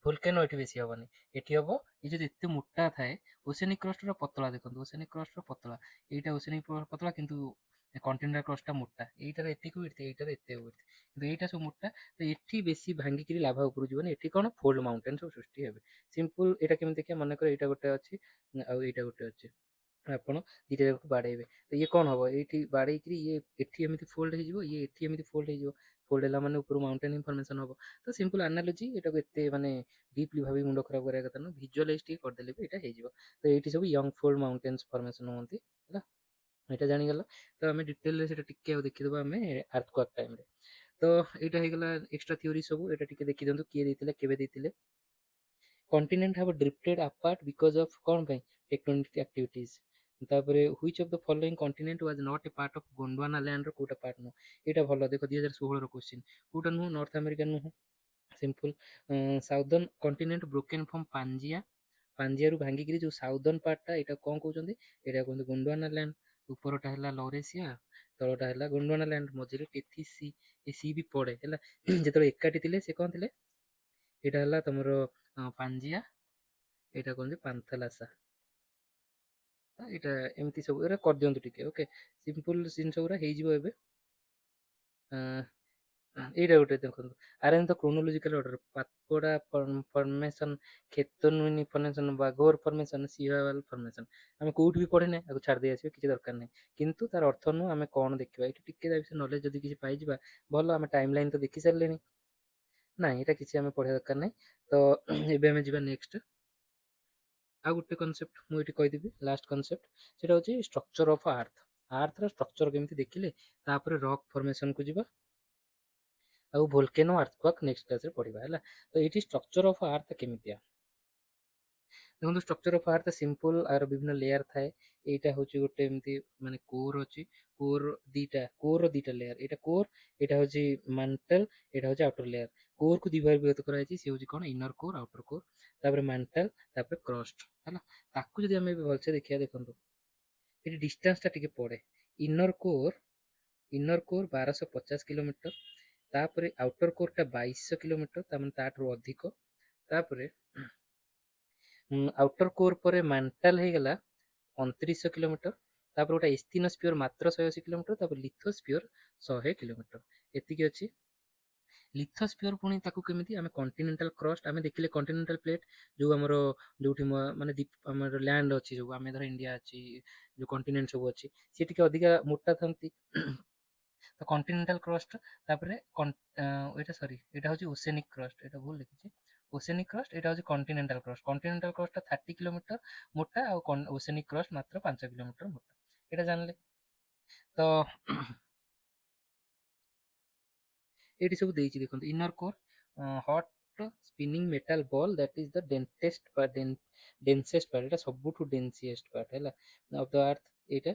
ଭୋଲକାନୋ ଏଠି ବେଶୀ ହବନି। ଏଠି ହବ ଏ ଯଦି ଏତେ ମୋଟା ଥାଏ, ଓସେନିକ କ୍ରଷ୍ଟର ପତଳା ଦେଖନ୍ତୁ, ଓସେନିକ କ୍ରଷ୍ଟର ପତଳା, ଏଇଟା ଓସେନିକ ପତଳା, କିନ୍ତୁ କଣ୍ଟିନେଣ୍ଟାଲ କ୍ରଷ୍ଟଟା ମୋଟା। ଏଇଟାର ଏତିକି ୱିଡଥ, ଏଇଟାର ଏତେ ୱିଡଥ, କିନ୍ତୁ ଏଇଟା ସବୁ ମୋଟା। ତ ଏଠି ବେଶୀ ଭାଙ୍ଗିକିରି ଲାଭା ଉପରକୁ ଯିବନି। ଏଠି କଣ ଫୋଲ୍ଡ ମାଉଣ୍ଟେନ ସବୁ ସୃଷ୍ଟି ହେବେ। ସିମ୍ପଲ ଏଇଟା କେମିତି ଦେଖିବା, ମନେକର ଏଇଟା ଗୋଟେ ଅଛି ଆଉ ଏଇଟା ଗୋଟେ ଅଛି, ଆପଣ ଦିଟା ଯାକୁ ବାଡେଇବେ। ତ ଇଏ କଣ ହବ, ଏଇଠି ବାଡେଇକିରି ଇଏ ଏଠି ଏମିତି ଫୋଲ୍ଡ ହେଇଯିବ, ଇଏ ଏଠି ଏମିତି ଫୋଲ୍ଡ ହେଇଯିବ। ଫୋଲ୍ଡ ହେଲା ମାନେ ଉପରୁ ମାଉଣ୍ଟେନ ଇନଫର୍ମେସନ ହବ। ତ ସିମ୍ପଲ ଆନାଲୋଜି, ଏଟାକୁ ଏତେ ମାନେ ଡିପଲି ଭାବି ମୁଣ୍ଡ ଖରାପ କରିବା କଥା ନୁହଁ, ଭିଜୁଆଲାଇଜ ଟିକେ କରିଦେଲେ ବି ଏଇଟା ହେଇଯିବ। ତ ଏଇଠି ସବୁ ୟଙ୍ଗ ଫୋଲ୍ଡ ମାଉଣ୍ଟେନ୍ସ ଫର୍ମେସନ ହୁଅନ୍ତି ହେଲା, ଏଇଟା ଜାଣିଗଲା। ତ ଆମେ ଡିଟେଲରେ ସେଟା ଟିକେ ଆଉ ଦେଖିଦେବା ଆମେ ଆର୍ଥକ୍ୱାକ୍ ଟାଇମରେ। ତ ଏଇଟା ହେଇଗଲା ଏକ୍ସଟ୍ରା ଥିଓରି ସବୁ, ଏଇଟା ଟିକେ ଦେଖିଦିଅନ୍ତୁ କିଏ ଦେଇଥିଲେ, କେବେ ଦେଇଥିଲେ। continent have drifted apart because of କଣ ପାଇଁ, tectonic activities। ତାପରେ which of the following continent was not a part of Gondwana land ର କୋଉଟା ପାର୍ଟ ନୁହଁ। ଏଇଟା ଭଲ ଦେଖ, 2016 ର କ୍ୱେଶ୍ଚିନ୍। କୋଉଟା ନୁହଁ, ନର୍ଥ ଆମେରିକା ନୁହଁ, simple. Southern continent broken from Pangaea, ପାଞ୍ଜିଆରୁ ଭାଙ୍ଗିକିରି ଯୋଉ ସାଉଦର୍ନ ପାର୍ଟଟା, ଏଇଟା କଣ କହୁଛନ୍ତି, ଏଇଟା କୁହନ୍ତି ଗୋଣ୍ଡୱାନା ଲ୍ୟାଣ୍ଡ। ଉପରଟା ହେଲା ଲରେସିଆ, ତଳଟା ହେଲା ଗୋଣ୍ଡୱାନା ଲ୍ୟାଣ୍ଡ, ମଝିରେ ଟେଥି ସି, ଏ ସି ବି ପଡେ ହେଲା। ଯେତେବେଳେ ଏକାଠି ଥିଲେ ସେ କଣ ଥିଲେ, ଏଇଟା ହେଲା ତମର ପାଞ୍ଜିଆ, ଏଇଟା କୁହନ୍ତି ପାନ୍ଥଲାସା। ଏଇଟା ଏମିତି ସବୁ ଏରା କରିଦିଅନ୍ତୁ ଟିକେ। ଓକେ, ସିମ୍ପଲ ଜିନିଷ ଗୁରା ହେଇଯିବ ଏବେ। ଏଇଟା ଗୋଟେ ଦେଖନ୍ତୁ, arrange the chronological order, Patoda formation, Khetnuni formation, Bagor formation, Sihawal formation. ଆମେ କୋଉଠି ବି ପଢିନେ, ଆକୁ ଛାଡି ଦେଇ ଆସିବେ, କିଛି ଦରକାର ନାହିଁ। କିନ୍ତୁ ତାର ଅର୍ଥ ନୁହଁ, ଆମେ କଣ ଦେଖିବା ଏଇଠି ଟିକେ ତା ବିଷୟରେ ନଲେଜ ଯଦି କିଛି ପାଇଯିବା ଭଲ। ଆମେ ଟାଇମ ଲାଇନ ତ ଦେଖି ସାରିଲେଣି, ନାଇଁ ଏଇଟା କିଛି ଆମେ ପଢିବା ଦରକାର ନାହିଁ। ତ ଏବେ ଆମେ ଯିବା ନେକ୍ସଟ। ଆଉ ଗୋଟେ କନସେପ୍ଟ ମୁଁ ଏଠି କହିଦେବି, ଲାଷ୍ଟ କନସେପ୍ଟ ସେଇଟା ହେଉଛି structure of earth. Arthur structure କେମିତି ଦେଖିଲେ, ତାପରେ ରକ୍ ଫର୍ମେସନକୁ ଯିବା, ଆଉ ଭୋଲକେନୋ ଆର୍ଥକ୍ୱାକ୍ ନେକ୍ସଟ କ୍ଲାସରେ ପଢିବା ହେଲା। ତ ଏଇଠି ଷ୍ଟ୍ରକ୍ଚର ଅଫ୍ ଆର୍ଥ କେମିତିଆ ଦେଖନ୍ତୁ, ଷ୍ଟ୍ରକ୍ଚର ଅଫ୍ ଆର୍ଥ ସିମ୍ପଲ, ଆର ବିଭିନ୍ନ ଲେୟାର ଥାଏ। ଏଇଟା ହଉଛି ଗୋଟେ ଏମିତି ମାନେ କୋର ଅଛି, କୋର ଦିଟା ଲେୟାର, ଏଇଟା କୋର, ଏଇଟା ହଉଛି ମାଣ୍ଟଲ, ଏଇଟା ହଉଛି ଆଉଟର ଲେୟାର। କୋର କୁ ଦି ଭାଗ ବିଭକ୍ତ କରାଯାଇଛି, ସେ ହଉଛି କଣ, ଇନର କୋର, ଆଉଟର କୋର, ତାପରେ ମାଣ୍ଟଲ, ତାପରେ କ୍ରଷ୍ଟ ହେଲା। ତାକୁ ଯଦି ଆମେ ଭଲସେ ଦେଖିବା, ଦେଖନ୍ତୁ ଏଠି ଡିଷ୍ଟାନ୍ସ ଟା ଟିକେ ପଡେ। ଇନର କୋର 1250 କିଲୋମିଟର, ତାପରେ ଆଉଟର କୋର ଟା 2200 କିଲୋମିଟର, ତାମାନେ ତାଠୁ ଅଧିକ। ତାପରେ ଆଉଟର କୋର ପରେ ମାଣ୍ଟାଲ ହେଇଗଲା 2900 କିଲୋମିଟର, ତାପରେ ଗୋଟେ ଏସ୍ଥିନୋସ୍ଫିୟର ମାତ୍ର 180 କିଲୋମିଟର, ତାପରେ ଲିଥୋସ୍ଫିୟର 100 କିଲୋମିଟର। ଏତିକି ଅଛି। ଲିଥୋସ୍ଫିୟର ପୁଣି ତାକୁ କେମିତି ଆମେ କଣ୍ଟିନେଣ୍ଟାଲ କ୍ରଷ୍ଟ, ଆମେ ଦେଖିଲେ କଣ୍ଟିନେଣ୍ଟାଲ ପ୍ଲେଟ୍ ଯୋଉ ଆମର ଯୋଉଠି ମାନେ ଆମର ଲ୍ୟାଣ୍ଡ ଅଛି, ଯୋଉ ଆମେ ଧର ଇଣ୍ଡିଆ ଅଛି, ଯୋଉ କଣ୍ଟିନେଣ୍ଟ ସବୁ ଅଛି, ସିଏ ଟିକେ ଅଧିକା ମୋଟା ଥାନ୍ତି। ତ କଣ୍ଟିନେଣ୍ଟାଲ କ୍ରଷ୍ଟ, ତାପରେ ଏଇଟା ହଉଛି ଓସେନିକ କ୍ରଷ୍ଟ, ଏଇଟା ଭୁଲ ଲେଖିଛି, ଓସେନିକ କ୍ରଷ୍ଟ, ଏଇଟା ହଉଛି continental crust. Continental crust 30 kilometre ମୋଟା, ଆଉ ଓସେନିକ କ୍ରଷ୍ଟ ମାତ୍ର 5 କିଲୋମିଟର ମୋଟା। ଏଇଟା ଜାଣିଲେ। ତ ଏଇଠି ସବୁ ଦେଇଛି ଦେଖନ୍ତୁ, inner core hot spinning metal ball that is the densest part, ଏଇଟା ସବୁଠୁ ଡେନ୍ସିଏଷ୍ଟ ପାର୍ଟ ହେଲା ଅଫ ଦ ଆର୍ଥ। ଏଇଟା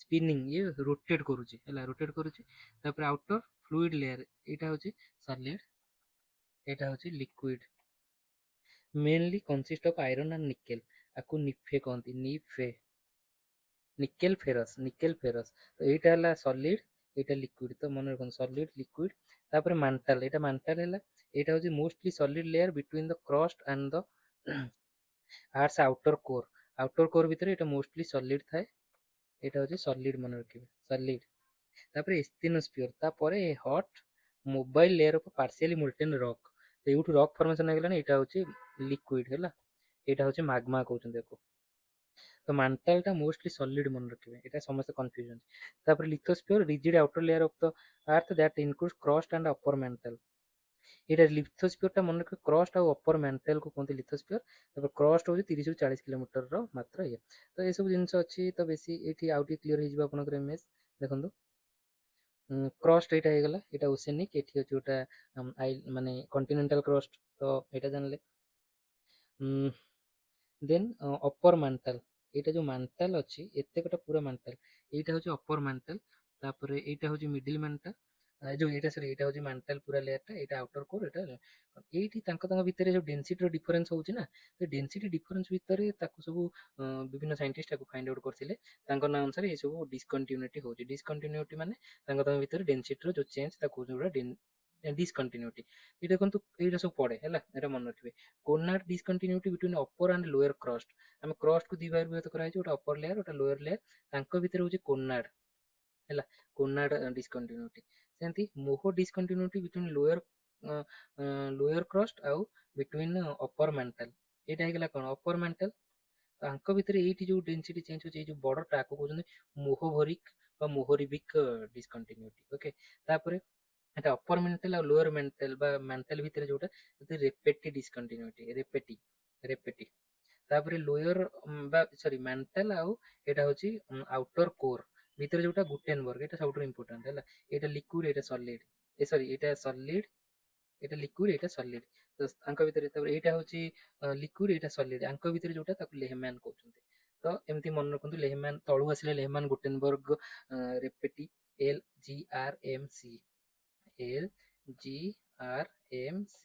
ସ୍ପିନିଂ, ଇଏ ରୋଟେଟ୍ କରୁଛି ହେଲା, ରୋଟେଟ୍ କରୁଛି। ତାପରେ ଆଉଟର ଫ୍ଲୁଇଡ ଲେୟାର, ଏଇଟା ହଉଛି ସଲିଡ, ଏଇଟା ହଉଛି liquid, mainly consist of iron and nickel, ଆକୁ ନିଫେ କହନ୍ତି, ନିକେଲ ଫେରସ। ତ ଏଇଟା ହେଲା ସଲିଡ, ଏଇଟା ଲିକ୍ୱିଡ, ତ ମନେ ରଖନ୍ତୁ ସଲିଡ ଲିକ୍ୱିଡ। ତାପରେ ମାଣ୍ଟାଲ, ଏଇଟା ମାଣ୍ଟାଲ ହେଲା, ଏଇଟା ହଉଛି mostly solid layer between the crust and the earth's outer core ଭିତରେ ଏଇଟା ମୋଷ୍ଟଲି ସଲିଡ ଥାଏ, ଏଇଟା ହଉଛି ସଲିଡ, ମନେ ରଖିବେ ସଲିଡ। ତାପରେ ଏସ୍ଥିନୋସ୍ଫିୟର, ତାପରେ hot mobile layer of partially molten rock, ଏଇଠୁ ରକ୍ ଫର୍ମେସନ ହେଇଗଲାଣି, ଏଇଟା ହଉଛି ଲିକ୍ୱିଡ ହେଲା, ଏଇଟା ହଉଛି ମାଗ୍ମା କହୁଛନ୍ତି ଆକୁ। ତ ମାଣ୍ଟାଲ ଟା ମୋଷ୍ଟଲି ସଲିଡ, ମନେ ରଖିବେ, ଏଇଟା ସମସ୍ତେ କନଫ୍ୟୁଜନ। ତାପରେ lithosphere rigid outer layer of the earth that includes crust and upper mantle, ଏଇଟା ଲିଥୋସ୍ଫିୟର ଟା ମନେ ରଖିବେ, କ୍ରଷ୍ଟ ଆଉ ଅପର ମ୍ୟାଣ୍ଟଲ କୁ କୁହନ୍ତି ଲିଥୋସ୍ଫିୟର। ତାପରେ କ୍ରଷ୍ଟ ହଉଛି 30 ରୁ 40 କିଲୋମିଟର ମାତ୍ର ଇଏ। ତ ଏସବୁ ଜିନିଷ ଅଛି, ତ ବେଶୀ ଏଇଠି ଆଉ ଟିକେ କ୍ଲିୟର ହେଇଯିବ ଆପଣଙ୍କର ଇମେଜ। ଦେଖନ୍ତୁ କ୍ରଷ୍ଟ ଏଇଟା ହେଇଗଲା, ଏଇଟା ଓସେନିକ, ଏଠି ଅଛି ଗୋଟେ ମାନେ କଣ୍ଟିନେଣ୍ଟାଲ କ୍ରଷ୍ଟ, ତ ଏଇଟା ଜାଣିଲେ। ଦେନ୍ ଅପର ମାଣ୍ଟାଲ, ଏଇଟା ଯୋଉ ମାଣ୍ଟାଲ ଅଛି, ଏତେ ଗୋଟେ ପୁରା ମାଣ୍ଟାଲ, ଏଇଟା ହଉଛି ଅପର ମାଣ୍ଟାଲ। ତାପରେ ଏଇଟା ହଉଛି ମିଡିଲ ମାଣ୍ଟାଲ, ଏଇଟା ହଉଛି ମାଣ୍ଟାଲ ପୁରା ଲେୟାରଟା, ଏଇଟା ଆଉଟର କୋର, ଏଇଟା ଏଇଠି ତାଙ୍କ ଭିତରେ ଯୋଉ ଡେନ୍ସିଟିର ଡିଫରେନ୍ସ ହଉଛି ନା, ସେ ଡେନ୍ସିଟି ଡିଫରେନ୍ସ ଭିତରେ ତାକୁ ସବୁ ବିଭିନ୍ନ ସାଇଣ୍ଟିଷ୍ଟ ତାକୁ ଫାଇଣ୍ଡ ଆଉଟ୍ କରିଥିଲେ। ତାଙ୍କ ନାଁ ଅନୁସାରେ ଏ ସବୁ ଡିସକଣ୍ଟିନ୍ୟୁଟି ହଉଛି। ଡିସକଣ୍ଟିନ୍ୟୁଟି ମାନେ ତାଙ୍କ ଭିତରେ ଡେନ୍ସିଟିର ଯୋଉ ଚେଞ୍ଜ, ତାକୁ ଯୋଉଟା ଡିସକଣ୍ଟିନ୍ୟୁଟି। ଏଇଟା ଦେଖନ୍ତୁ, ଏଇଟା ସବୁ ପଡେ ହେଲା, ଏଇଟା ମନେ ରଖିବେ। Conrad discontinuity between upper and lower crust, ଆମେ କ୍ରଷ୍ଟ କୁ ଦି ଭାଗରେ ବିଭକ୍ତ କରାଯାଇଛି, ଗୋଟେ ଅପର ଲେୟାର, ଗୋଟେ ଲୋୟର ଲେୟାର, ତାଙ୍କ ଭିତରେ ହଉଛି କୋନାଡ ହେଲା, କୋନାଡ ଡିସକଣ୍ଟିନ୍ୟୁଟି। ସେମିତି Moho discontinuity between lower crust ଆଉ ବିଟୱିନ୍ ଅପର ମ୍ୟାଣ୍ଟାଲ, ଏଇଟା ହେଇଗଲା କଣ, ଅପର ମ୍ୟାଣ୍ଟାଲ। ତାଙ୍କ ଭିତରେ ଏଇଠି ଯୋଉ ଡେନ୍ସିଟି ଚେଞ୍ଜ ହଉଛି, ଏଇ ଯୋଉ ବଡଟା ଆକୁ କହୁଛନ୍ତି ମୋହୋଭରିକ ବା ମୋହୋରିବିକ ଡିସକଣ୍ଟିନ୍ୟୁଟି। ଓକେ, ତାପରେ এটা ଅପର ମେଣ୍ଟାଲ ଆଉ ଲୋଅର ମେଣ୍ଟାଲ ବା ମେଣ୍ଟାଲ ଭିତରେ ଯୋଉଟା ରେପେଟି ଡିସକଣ୍ଟିନ୍ୟୁଟି, ରେପେଟି। ତାପରେ ଲୋୟର ବା ସରି ମେଣ୍ଟାଲ ଆଉ ଏଇଟା ହଉଛି ଆଉଟର କୋର ଭିତରେ ଯୋଉଟା ଗୁଟେନବର୍ଗ, ଏଇଟା ସବୁଠୁ ଇମ୍ପୋର୍ଟାଣ୍ଟ ହେଲା। ଏଇଟା ଲିକ୍ୱିଡ, ଏଇଟା ସଲିଡ, ଏଇଟା ସଲିଡ, ଏଇଟା ଲିକ୍ୱିଡ, ଏଇଟା ସଲିଡ। ତ ଆଙ୍କ ଭିତରେ ତାପରେ ଏଇଟା ହଉଛି ଲିକ୍ୱିଡ, ଏଇଟା ସଲିଡ, ଆଙ୍କ ଭିତରେ ଯୋଉଟା ତାକୁ ଲେହମ୍ୟାନ କହୁଛନ୍ତି। ତ ଏମିତି ମନେ ରଖନ୍ତୁ, ଲେହମ୍ୟାନ ତଳୁ ଆସିଲେ ଲେହମ୍ୟାନ ଗୁଟେନବର୍ଗ ରେପେଟି, LGRMC, LGRMC,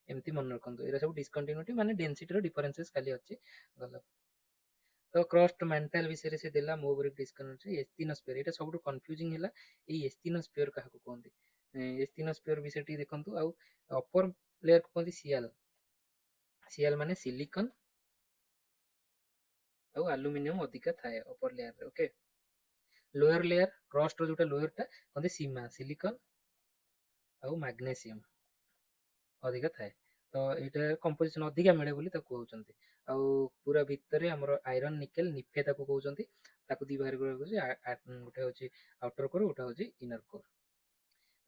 ଏମିତି ମନେ ରଖନ୍ତୁ। ଏଇଟା ସବୁ ଡିସକଣ୍ଟିନ୍ୟୁଟି ମାନେ ଡେନ୍ସିଟିର ଡିଫରେନ୍ସେସ୍ ଖାଲି ଅଛି, ଗଲା। ତ କ୍ରଷ୍ଟ ମେଣ୍ଟାଲ ବିଷୟରେ ସେ ଦେଲା, ମୋହୋରିକ ଡିସକଣ୍ଟିନ୍ୟୁଟି। ଏସ୍ଥିନୋସ୍ଫିୟର, ଏଇଟା ସବୁଠୁ କନଫ୍ୟୁଜିଂ ହେଲା, ଏଇ ଏସ୍ଥିନୋସ୍ଫିୟର କାହାକୁ କୁହନ୍ତି। ଏସ୍ଥିନୋସ୍ଫିୟର ବିଷୟ ଟିକେ ଦେଖନ୍ତୁ। ଆଉ ଅପର ଲେୟର କୁ କୁହନ୍ତି ସିଆଲ, ସିଆଲ ମାନେ ସିଲିକନ ଆଉ ଆଲୁମିନିୟମ ଅଧିକା ଥାଏ ଅପର ଲେୟାରରେ। ଓକେ, ଲୋୟର ଲେୟାର କ୍ରଷ୍ଟ ର ଯୋଉଟା ଲୋୟର ଟା କୁହନ୍ତି ସୀମା, ସିଲିକନ ଆଉ ମାଗ୍ନେସିୟମ ଅଧିକା ଥାଏ। ତ ଏଇଟା କମ୍ପୋଜିସନ ଅଧିକା ମିଳେ ବୋଲି ତାକୁ କହୁଛନ୍ତି। ଆଉ ପୁରା ଭିତରେ ଆମର ଆଇରନ୍ ନିକେଲ ନିଫେ ତାକୁ କହୁଛନ୍ତି। ତାକୁ ଦି ଭାଗରେ କରାଯାଉଛି, ଗୋଟେ ହଉଛି ଆଉଟର କୋର, ଗୋଟେ ହଉଛି ଇନର କୋର।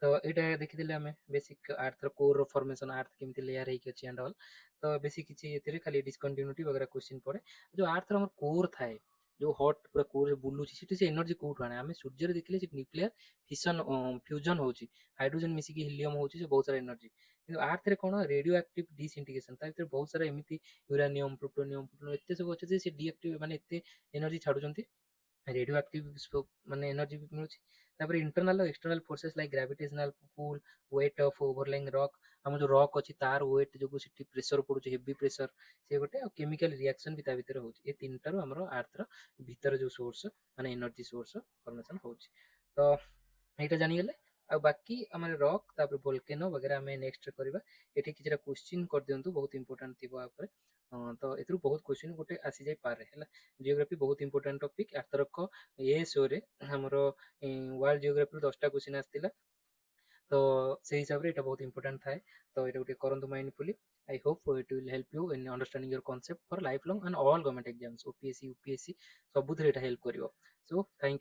ତ ଏଇଟା ଦେଖିଥିଲେ ଆମେ basic Arthur core formation earth କେମିତି ଲେୟାର ହେଇକି ଅଛି ଆଣ୍ଡ ଅଲ୍। ତ ବେଶୀ କିଛି ଏଥିରେ ଖାଲି ଡିସକଣ୍ଟିନ୍ୟୁଟି ବଗେରା କ୍ୱେଶ୍ଚିନ୍ ପଡ଼େ। ଯୋଉ ଆର୍ଥର ଆମର କୋର୍ ଥାଏ, ଯୋଉ ହଟ୍ ପୁରା କୋର୍ ବୁଲୁଛି, ସେଠି ସେ ଏନର୍ଜି କୋଉଠୁ ଆଣେ? ଆମେ ସୂର୍ଯ୍ୟରେ ଦେଖିଲେ ସେଠି ନ୍ୟୁକ୍ଲିୟର ଫିସନ୍ ଫ୍ୟୁଜନ୍ ହଉଛି, ହାଇଡ୍ରୋଜେନ୍ ମିଶିକି ହିଲିୟମ୍ ହଉଛି, ସେ ବହୁତ ସାରା ଏନର୍ଜି। କିନ୍ତୁ ଆର୍ଥରେ କଣ ରେଡିଓ ଆକ୍ଟିଭ ଡିସଇଣ୍ଟିଗ୍ରେସନ୍, ତା ଭିତରେ ବହୁତ ସାରା ଏମିତି ୟୁରାନିୟମ୍ ପ୍ଲୁଟୋନିୟମ୍ ଏତେ ସବୁ ଅଛି ଯେ ସେ ଡିଆକ୍ଟିଭ ମାନେ ଏତେ ଏନର୍ଜି ଛାଡୁଛନ୍ତି, ରେडियो एक्टिव माने एनर्जी भी मिलुଛି। ତାପରେ internal external forces like gravitational pull, weight of overlying rock, ଆମ ଯୋଉ ରକ୍ ଅଛି ତାର ୱେଟ୍ ଯୋଗୁ ସେଠି ପ୍ରେସର ପଡୁଛି, ହେଭି ପ୍ରେସର ସେ ଗୋଟେ, ଆଉ କେମିକାଲ ରିଆକ୍ସନ ବି ତା ଭିତରେ ହଉଛି। ଏ ତିନିଟାରୁ ଆମର ଆର୍ଥର ଭିତରେ ଯୋଉ ସୋର୍ସ ମାନେ ଏନର୍ଜି ସୋର୍ସ ଫର୍ମେସନ ହଉଛି। ତ ଏଇଟା ଜାଣିଗଲେ, ଆଉ ବାକି ଆମର ରକ୍ ତାପରେ ଭୋଲକେନୋ ବଗେରା ଆମେ ନେକ୍ସଟ କରିବା। ଏଠି କିଛିଟା କ୍ୱେଶ୍ଚିନ୍ କରିଦିଅନ୍ତୁ, ବହୁତ ଇମ୍ପୋର୍ଟାଣ୍ଟ ଥିବ ଆ ଉପରେ। ତ ଏଥିରୁ ବହୁତ କ୍ୱେଶ୍ଚିନ୍ ଗୋଟେ ଆସିଯାଇପାରେ ହେଲା। ଜିଓଗ୍ରାଫି ବହୁତ ଇମ୍ପୋର୍ଟାଣ୍ଟ ଟପିକ୍। ଆରଥରକ ଏ ଶୋରେ ଆମର ୱାର୍ଲଡ ଜିଓଗ୍ରାଫିରୁ 10ଟା କ୍ୱେଶ୍ଚିନ୍ ଆସିଥିଲା, ତ ସେଇ ହିସାବରେ ଏଇଟା ବହୁତ ଇମ୍ପୋର୍ଟାଣ୍ଟ ଥାଏ। ତ ଏଇଟା ଗୋଟେ କରନ୍ତୁ mindfully. I hope it will help you in understanding your concept for lifelong and all government exams, OPSC UPSC ସବୁଥିରେ ଏଇଟା ହେଲ୍ପ କରିବ। Show thank